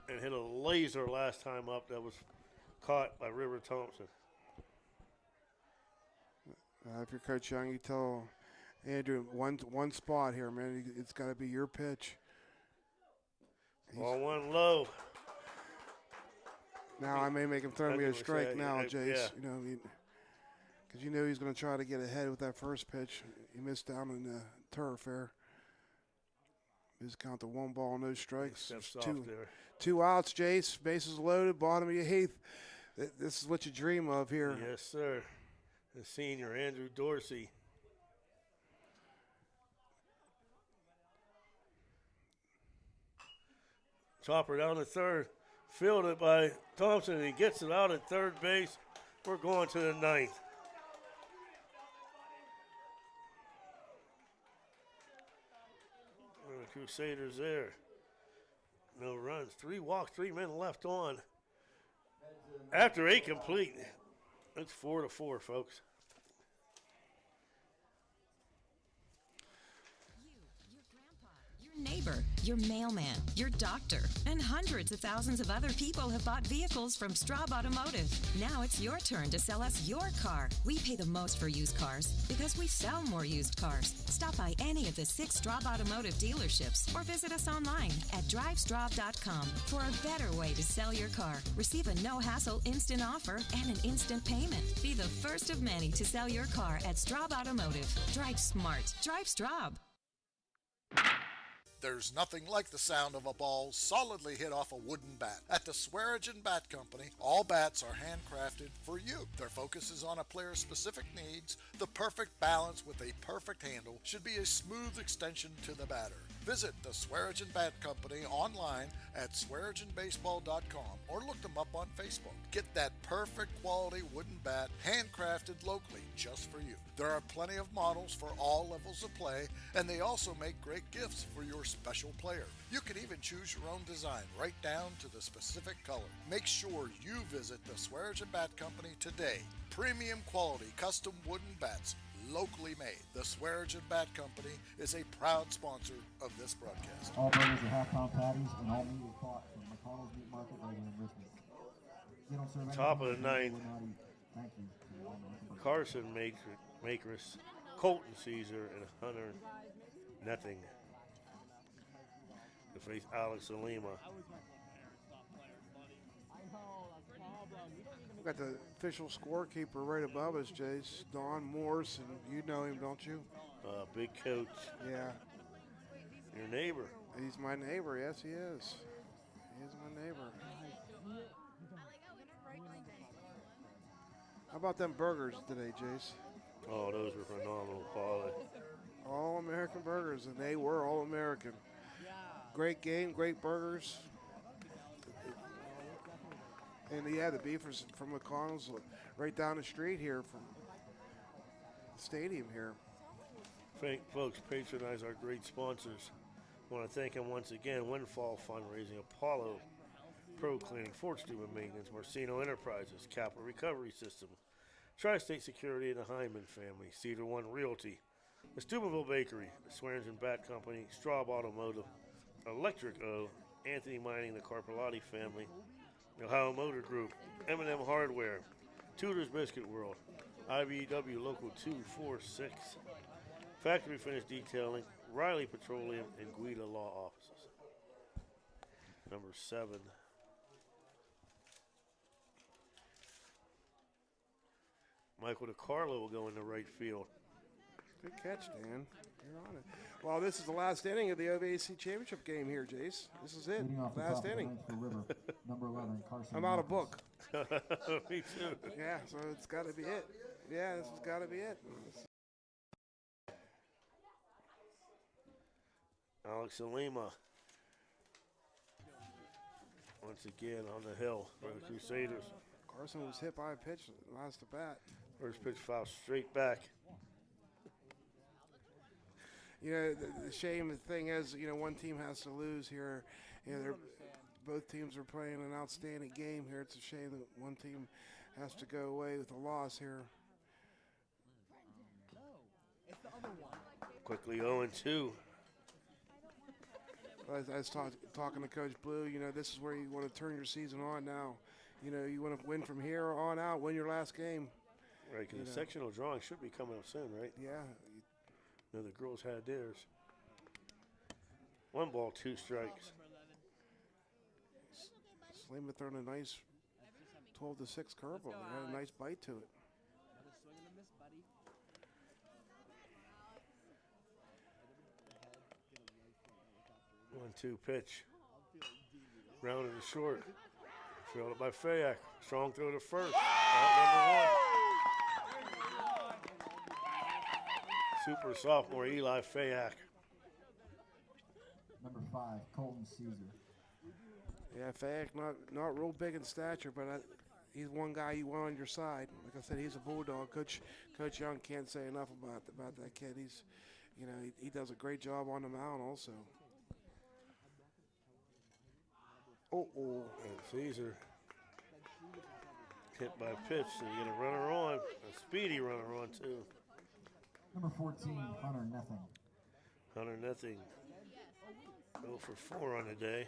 and hit a laser last time up that was caught by River Thompson. If you're Coach Young, you tell Andrew one spot here, man. It's got to be your pitch. Ball one low. Now I may make him throw me a strike now, Jace. Yeah. You know, because you knew he was going to try to get ahead with that first pitch. He missed down in the turf there. Just count to 1 ball, no strikes. Two outs, Jace. Bases loaded, bottom of your eighth. This is what you dream of here. Yes, sir. The senior, Andrew Dorsey. Chopper down to third. Fielded by Thompson, and he gets it out at third base. We're going to the ninth. The Crusaders there. No runs. 3 walks, 3 men left on. After 8 complete, it's 4-4, folks. Neighbor, your mailman, your doctor, and hundreds of thousands of other people have bought vehicles from Straub Automotive. Now it's your turn to sell us your car. We pay the most for used cars because we sell more used cars. Stop by any of the 6 Straub Automotive dealerships or visit us online at drivestraub.com for a better way to sell your car. Receive a no-hassle instant offer and an instant payment. Be the first of many to sell your car at Straub Automotive. Drive smart. Drive Straub. There's nothing like the sound of a ball solidly hit off a wooden bat. At the Swearingen Bat Company, all bats are handcrafted for you. Their focus is on a player's specific needs. The perfect balance with a perfect handle should be a smooth extension to the batter. Visit the Swearingen Bat Company online at swearingenbaseball.com or look them up on Facebook. Get that perfect quality wooden bat handcrafted locally just for you. There are plenty of models for all levels of play, and they also make great gifts for your special player. You can even choose your own design right down to the specific color. Make sure you visit the Swearingen Bat Company today. Premium quality custom wooden bats, locally made. The Swearingen Bat Company is a proud sponsor of this broadcast. All burgers are half-pound patties, and all meat is bought from McConnell's Meat Market right here in Richmond. They don't serve Top of anything the ninth. we will not eat. Thank you. Carson Makers, Colton Caesar, and Hunter Nothing to face Alex Alima. We've got the official scorekeeper right above us, Jace. Don Morse, and you know him, don't you? Big coach. Yeah. Your neighbor. He's my neighbor, yes he is. He is my neighbor. How about them burgers today, Jace? Oh, those were phenomenal quality. All American burgers, and they were all American. Great game, great burgers. And yeah, the beef was from McConnell's right down the street here from the stadium here. Folks, patronize our great sponsors. I want to thank them once again. Windfall Fundraising, Apollo Pro Cleaning, Fort Steuben Maintenance, Marcino Enterprises, Capital Recovery System, Tri-State Security and the Hyman family, Cedar One Realty, the Steubenville Bakery, the Swearingen Bat Company, Straub Automotive, Electric O, Anthony Mining, the Carpellotti family, the Ohio Motor Group, M&M Hardware, Tudor's Biscuit World, IBEW Local 246, Factory Finish Detailing, Riley Petroleum, and Guida Law Offices. Number 7. Michael DiCarlo will go into right field. Good catch, Dan. You're on it. Well, this is the last inning of the OVAC championship game here, Jace. This is it. Leading off the Last top of the inning. ninth for River, number 11, Carson. I'm out of book. Me too. Yeah, so it's got to be it. Yeah, this has got to be it. Alex Alima once again on the hill for the Crusaders. Carson was hit by a pitch last at bat. First pitch foul straight back. You know, the shame, the thing is, you know, one team has to lose here. You know, both teams are playing an outstanding game here. It's a shame that one team has to go away with a loss here. Quickly 0-2. I was talking to Coach Blue, you know, this is where you want to turn your season on now. You know, you want to win from here on out, win your last game. Right, because the sectional drawing should be coming up soon, right? Yeah. No, the girls had theirs. 1 ball, 2 strikes. Slayman throwing a nice 12-6 curveball. It had a nice bite to it. 1-2 pitch. Rounded to short. Fielded by Fayak. Strong throw to first. Out number 1. Super sophomore Eli Fayak. Number 5, Colton Caesar. Yeah, Fayak not real big in stature, but he's one guy you want on your side. Like I said, he's a bulldog. Coach Young can't say enough about that kid. He's, you know, he does a great job on the mound also. And Caesar hit by pitch, so you get a runner on, a speedy runner on too. Number 14, Hunter Nothing. Hunter Nothing. 0 for 4 on the day.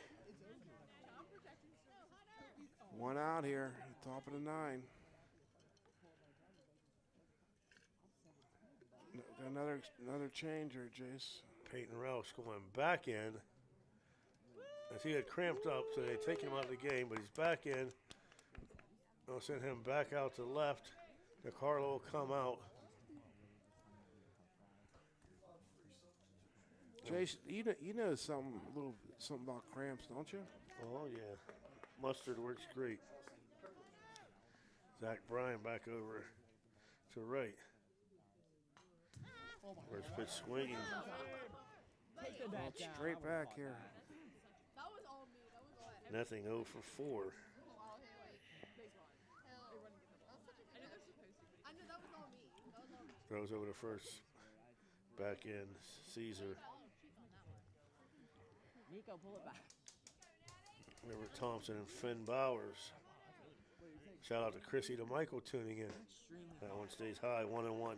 1 out here, top of the 9. Another changer, Jace. Peyton Roush going back in. As he had cramped up, so they take him out of the game, but he's back in. I'll send him back out to left. DiCarlo will come out. Jace, you know something about cramps, don't you? Oh yeah, mustard works great. Zach Bryan back over to right. First pitch swinging. Straight back here. Nothing 0 for 4. Throws over to first. Back in. Caesar. Nico, pull it back. River Thompson and Finn Bowers. Shout out to Chrissy DeMichael tuning in. That one stays high, 1-1. What a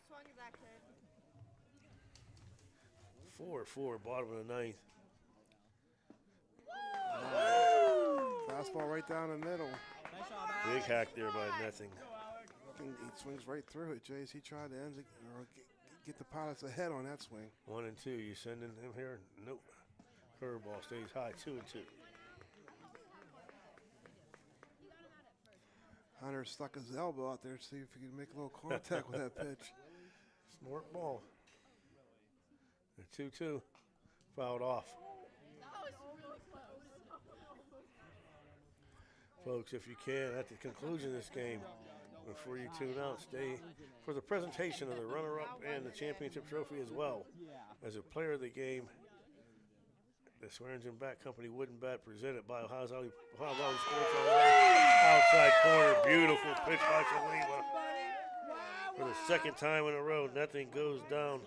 swung is that, kid? 4-4, bottom of the 9th. Fastball right down the middle. Big hack there by Nothing. He swings right through it, Jace. He tried to get the Pilots ahead on that swing. 1 and 2. You sending him here? Nope. Curveball stays high, 2 and 2. Hunter stuck his elbow out there to see if he could make a little contact with that pitch. Smart ball. 2-2. Fouled off. Folks, if you can, at the conclusion of this game, before you tune out, stay for the presentation of the runner-up and the championship trophy as well. As a player of the game, the Swearingen Bat Company wooden bat presented by Ohio Valley Sports Online. Outside corner, beautiful pitch by Shalima. For the second time in a row, Nothing goes down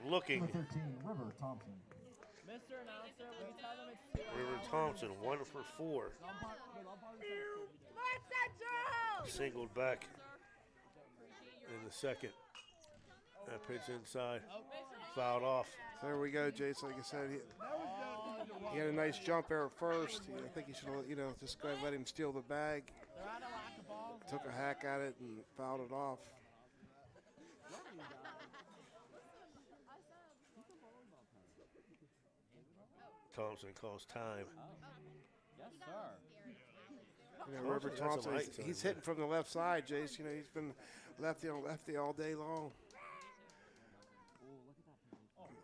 looking. Number 13, River Thompson. Mr. Announcer, will you tell them it's 2 River Thompson, 1 for 4. Singled back in the second. That pitch inside, fouled off. There we go, Jason. Like I said, He had a nice jump there at first. I think he should have, just go ahead and let him steal the bag. Took a hack at it and fouled it off. Thompson calls time. Yes, sir. River Thompson, he's hitting from the left side, Jace. He's been lefty on lefty all day long.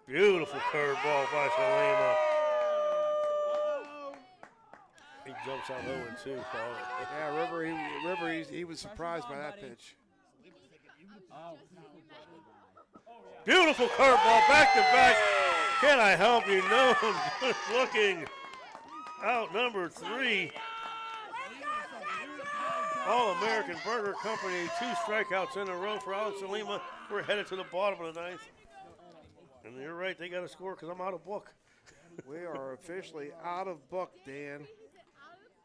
Beautiful curveball by Shalima. He jumps out 0-2, Paul. Yeah, River, he was surprised by that pitch. Beautiful curveball, back to back. Can I help you? No, I'm just looking. Out number 3. All-American Burger Company, 2 strikeouts in a row for Alex Salima. We're headed to the bottom of the 9th. And you're right, they got to score because I'm out of book. We are officially out of book, Dan.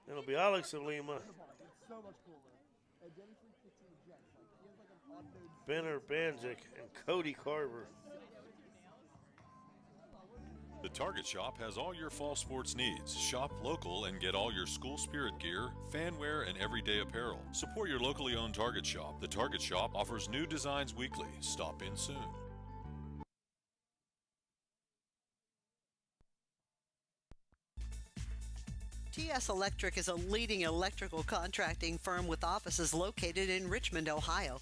It'll be Alex Salima, Benner Banzik, and Cody Carver. The Target Shop has all your fall sports needs. Shop local and get all your school spirit gear, fan wear, and everyday apparel. Support your locally owned Target Shop. The Target Shop offers new designs weekly. Stop in soon. TS Electric is a leading electrical contracting firm with offices located in Richmond, Ohio.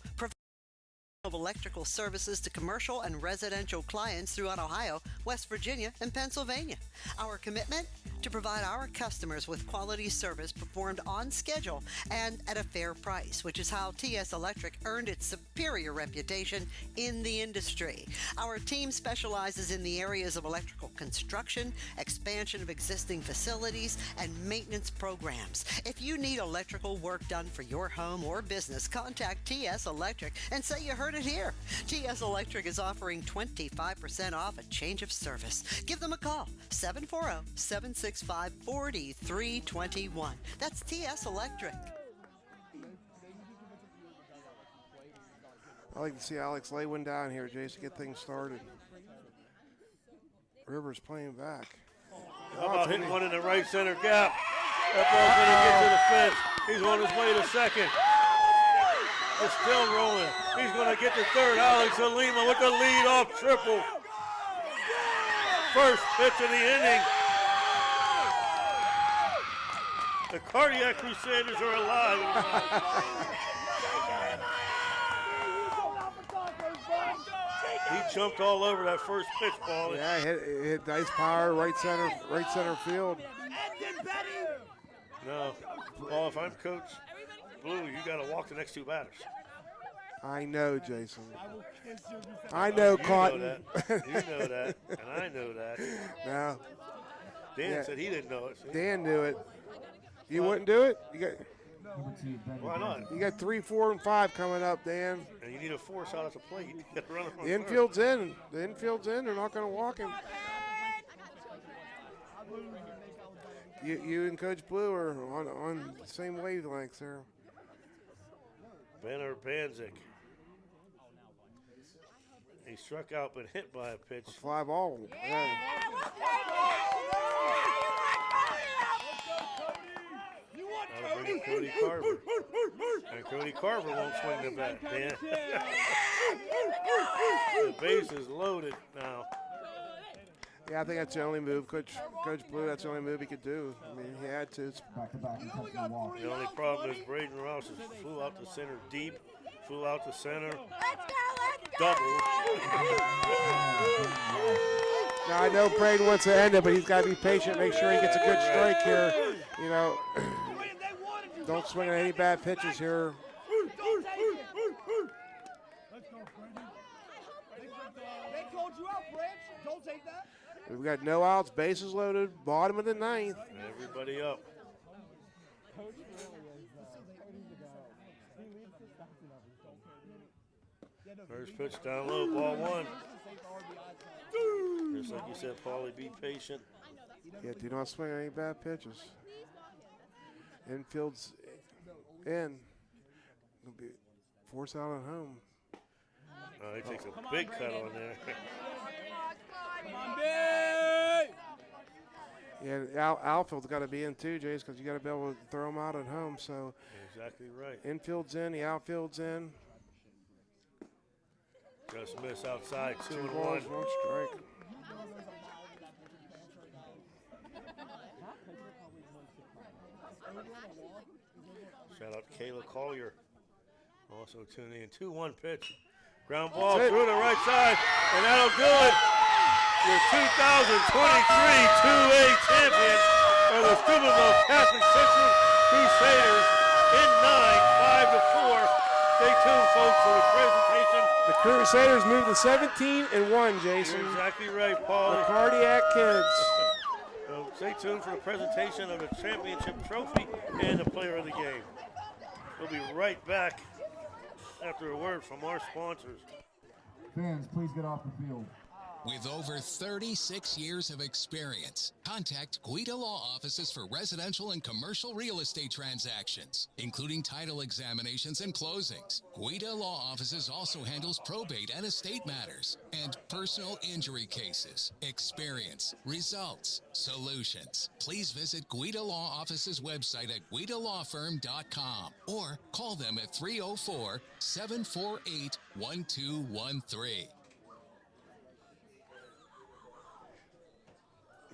Of electrical services to commercial and residential clients throughout Ohio, West Virginia, and Pennsylvania. Our commitment? To provide our customers with quality service performed on schedule and at a fair price, which is how TS Electric earned its superior reputation in the industry. Our team specializes in the areas of electrical construction, expansion of existing facilities, and maintenance programs. If you need electrical work done for your home or business, contact TS Electric and say you heard it here. TS Electric is offering 25% off a change of service. Give them a call, 740-765-4321. That's TS Electric. I like to see Alex lay one down here, Jace, to get things started. Rivers playing back. How about hitting one in the right center gap? That ball's going to get to the fence. He's on his way to second. It's still rolling. He's going to get to third. Alex Alima with the lead-off triple. First pitch of the inning. The Cardiac Crusaders are alive. He jumped all over that first pitch ball. Yeah, hit nice power, right center field. No, Paul, if I'm Coach Blue, you got to walk the next 2 batters. I know, Jason. I know, Cotton. You know that, and I know that. No. Dan said he didn't know it. See? Dan knew it. You wouldn't do it? Why not? You got 3, 4, and 5 coming up, Dan. And you need a force out at the plate. You got to run The infield's in. The infield's in. They're not going to walk him. You and Coach Blue are on the same wavelength there. Benner Banzik. He struck out but hit by a pitch. Fly ball. Yeah. That'll bring in Cody Carver. And Cody Carver won't swing the bat, man. The base is loaded now. Yeah, I think that's the only move. Coach Blue, that's the only move he could do. I mean, he had to. The only problem is Braden Rouse flew out to center deep, flew out to center. Double. Now, I know Braden wants to end it, but he's got to be patient, make sure he gets a good strike here. You know, don't swing on any bad pitches here. We've got no outs, bases loaded, bottom of the 9th. Everybody up. First pitch down low, ball 1. Just like you said, Paulie, be patient. Yeah, do not swing on any bad pitches. Infield's in. Gonna be force out at home. He takes a big cut on there. Yeah, outfield's got to be in too, Jace, because you got to be able to throw them out at home. So Exactly right. infield's in, the outfield's in. Just miss outside, 2 and 1. Balls, 1 strike. Shout out Kayla Collier. Also tuning in. 2-1 pitch. Ground ball through the right side, and that'll do it. Your 2023 2A champions are the Steubenville Catholic Central Crusaders in 9, 5-4. Stay tuned, folks, for the presentation. The Crusaders moved to 17-1, Jason. You're exactly right, Paul. The Cardiac Kids. So stay tuned for the presentation of the championship trophy and the player of the game. We'll be right back after a word from our sponsors. Fans, please get off the field. With over 36 years of experience, contact Guida Law Offices for residential and commercial real estate transactions, including title examinations and closings. Guida Law Offices also handles probate and estate matters and personal injury cases. Experience, results, solutions. Please visit Guida Law Offices website at guidalawfirm.com or call them at 304-748-1213.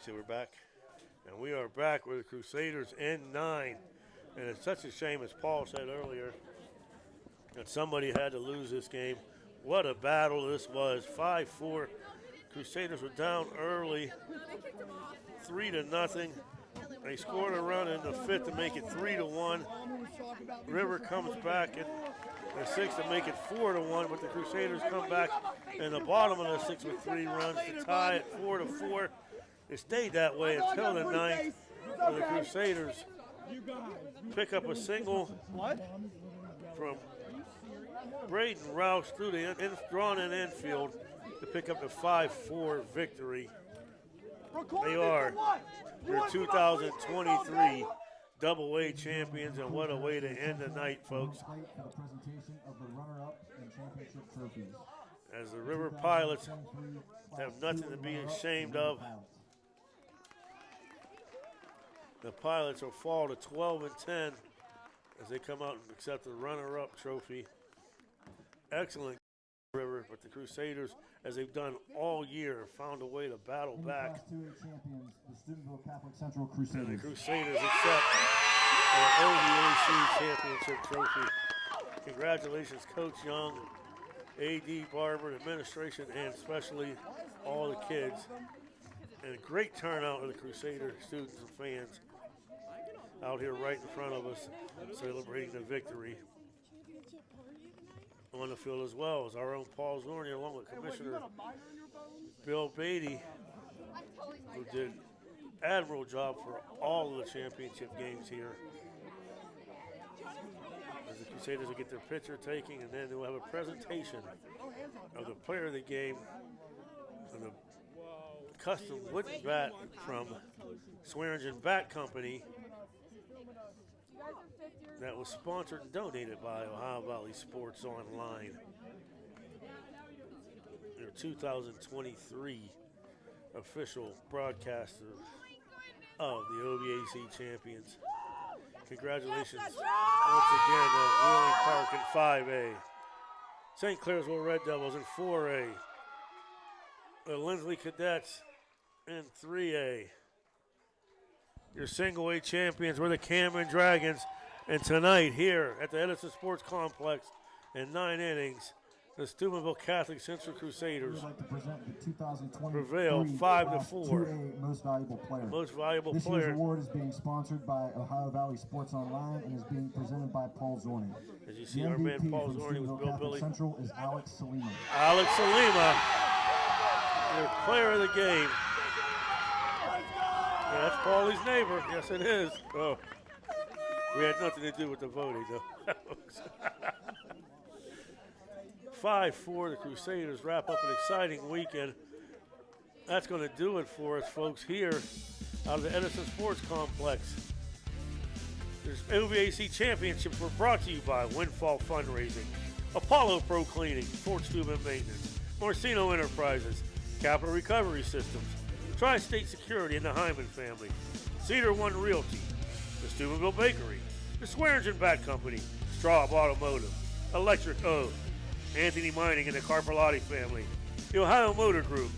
So we're back, and we are back with the Crusaders in 9. And it's such a shame, as Paul said earlier, that somebody had to lose this game. What a battle this was. 5-4. Crusaders were down early, 3-0. They scored a run in the 5th to make it 3-1. River comes back in the 6th to make it 4-1, but the Crusaders come back in the bottom of the 6th with 3 runs to tie it 4-4. It stayed that way until the 9th, where the Crusaders pick up a single from Braden Rouse through the drawn-in infield to pick up the 5-4 victory. They are your 2023 Double-A champions, and what a way to end the night, folks. As the River Pilots have nothing to be ashamed of. The Pilots will fall to 12-10 as they come out and accept the runner-up trophy. Excellent River, but the Crusaders, as they've done all year, found a way to battle back. Champions, the Steubenville Catholic Central Crusaders. And the Crusaders accept their OVAC championship trophy. Congratulations, Coach Young, A.D. Barber, administration, and especially all the kids. And a great turnout of the Crusader students and fans out here right in front of us celebrating the victory. On the field as well as our own Paul Zornia, along with Commissioner Bill Beatty, who did admirable job for all of the championship games here. As the Crusaders will get their picture taking, and then they'll have a presentation of the player of the game and the custom wooden bat from Swearingen Bat Company that was sponsored and donated by Ohio Valley Sports Online. Their 2023 official broadcaster of the OVAC champions. Congratulations once again to Wheeling Park in 5A. St. Clairsville Red Devils in 4A. The Lindsley Cadets in 3A. Your single-A champions were the Cameron Dragons. And tonight here at the Edison Sports Complex in 9 innings, the Steubenville Catholic Central Crusaders We'd like to present the 2023 prevail 5-4. 2A Most Valuable Player. Most valuable this player. year's award is being sponsored by Ohio Valley Sports Online and is being presented by Paul Zorni. As you see, our man Paul Zorni with Bill Billy. Central is Alex Salima. Alex Salima, your player of the game. Yeah, that's Paulie's neighbor. Yes, it is. Oh. We had nothing to do with the voting, though. 5-4, the Crusaders wrap up an exciting weekend. That's going to do it for us, folks, here out of the Edison Sports Complex. There's OVAC championships were brought to you by Windfall Fundraising, Apollo Pro Cleaning, Fort Steuben Maintenance, Morcino Enterprises, Capital Recovery Systems, Tri-State Security and the Hyman family, Cedar One Realty, the Steubenville Bakery, the Swearingen Bat Company, Straub Automotive, Electric O, Anthony Mining and the Carpellotti family, the Ohio Motor Group,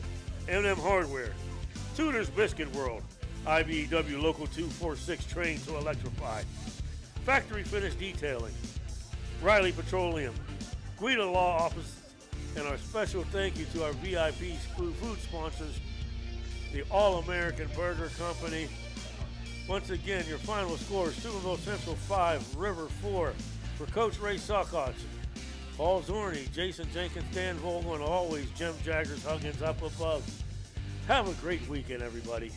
M&M Hardware, Tudor's Biscuit World, IBEW Local 246 Train to Electrify, Factory Finish Detailing, Riley Petroleum, Guida Law Office, and our special thank you to our VIP food sponsors, the All-American Burger Company. Once again, your final score is Steubenville Central 5, River 4 for Coach Ray Sockotch, Paul Zorney, Jason Jenkins, Dan Vogel, and always Jim Jaggers Huggins up above. Have a great weekend, everybody.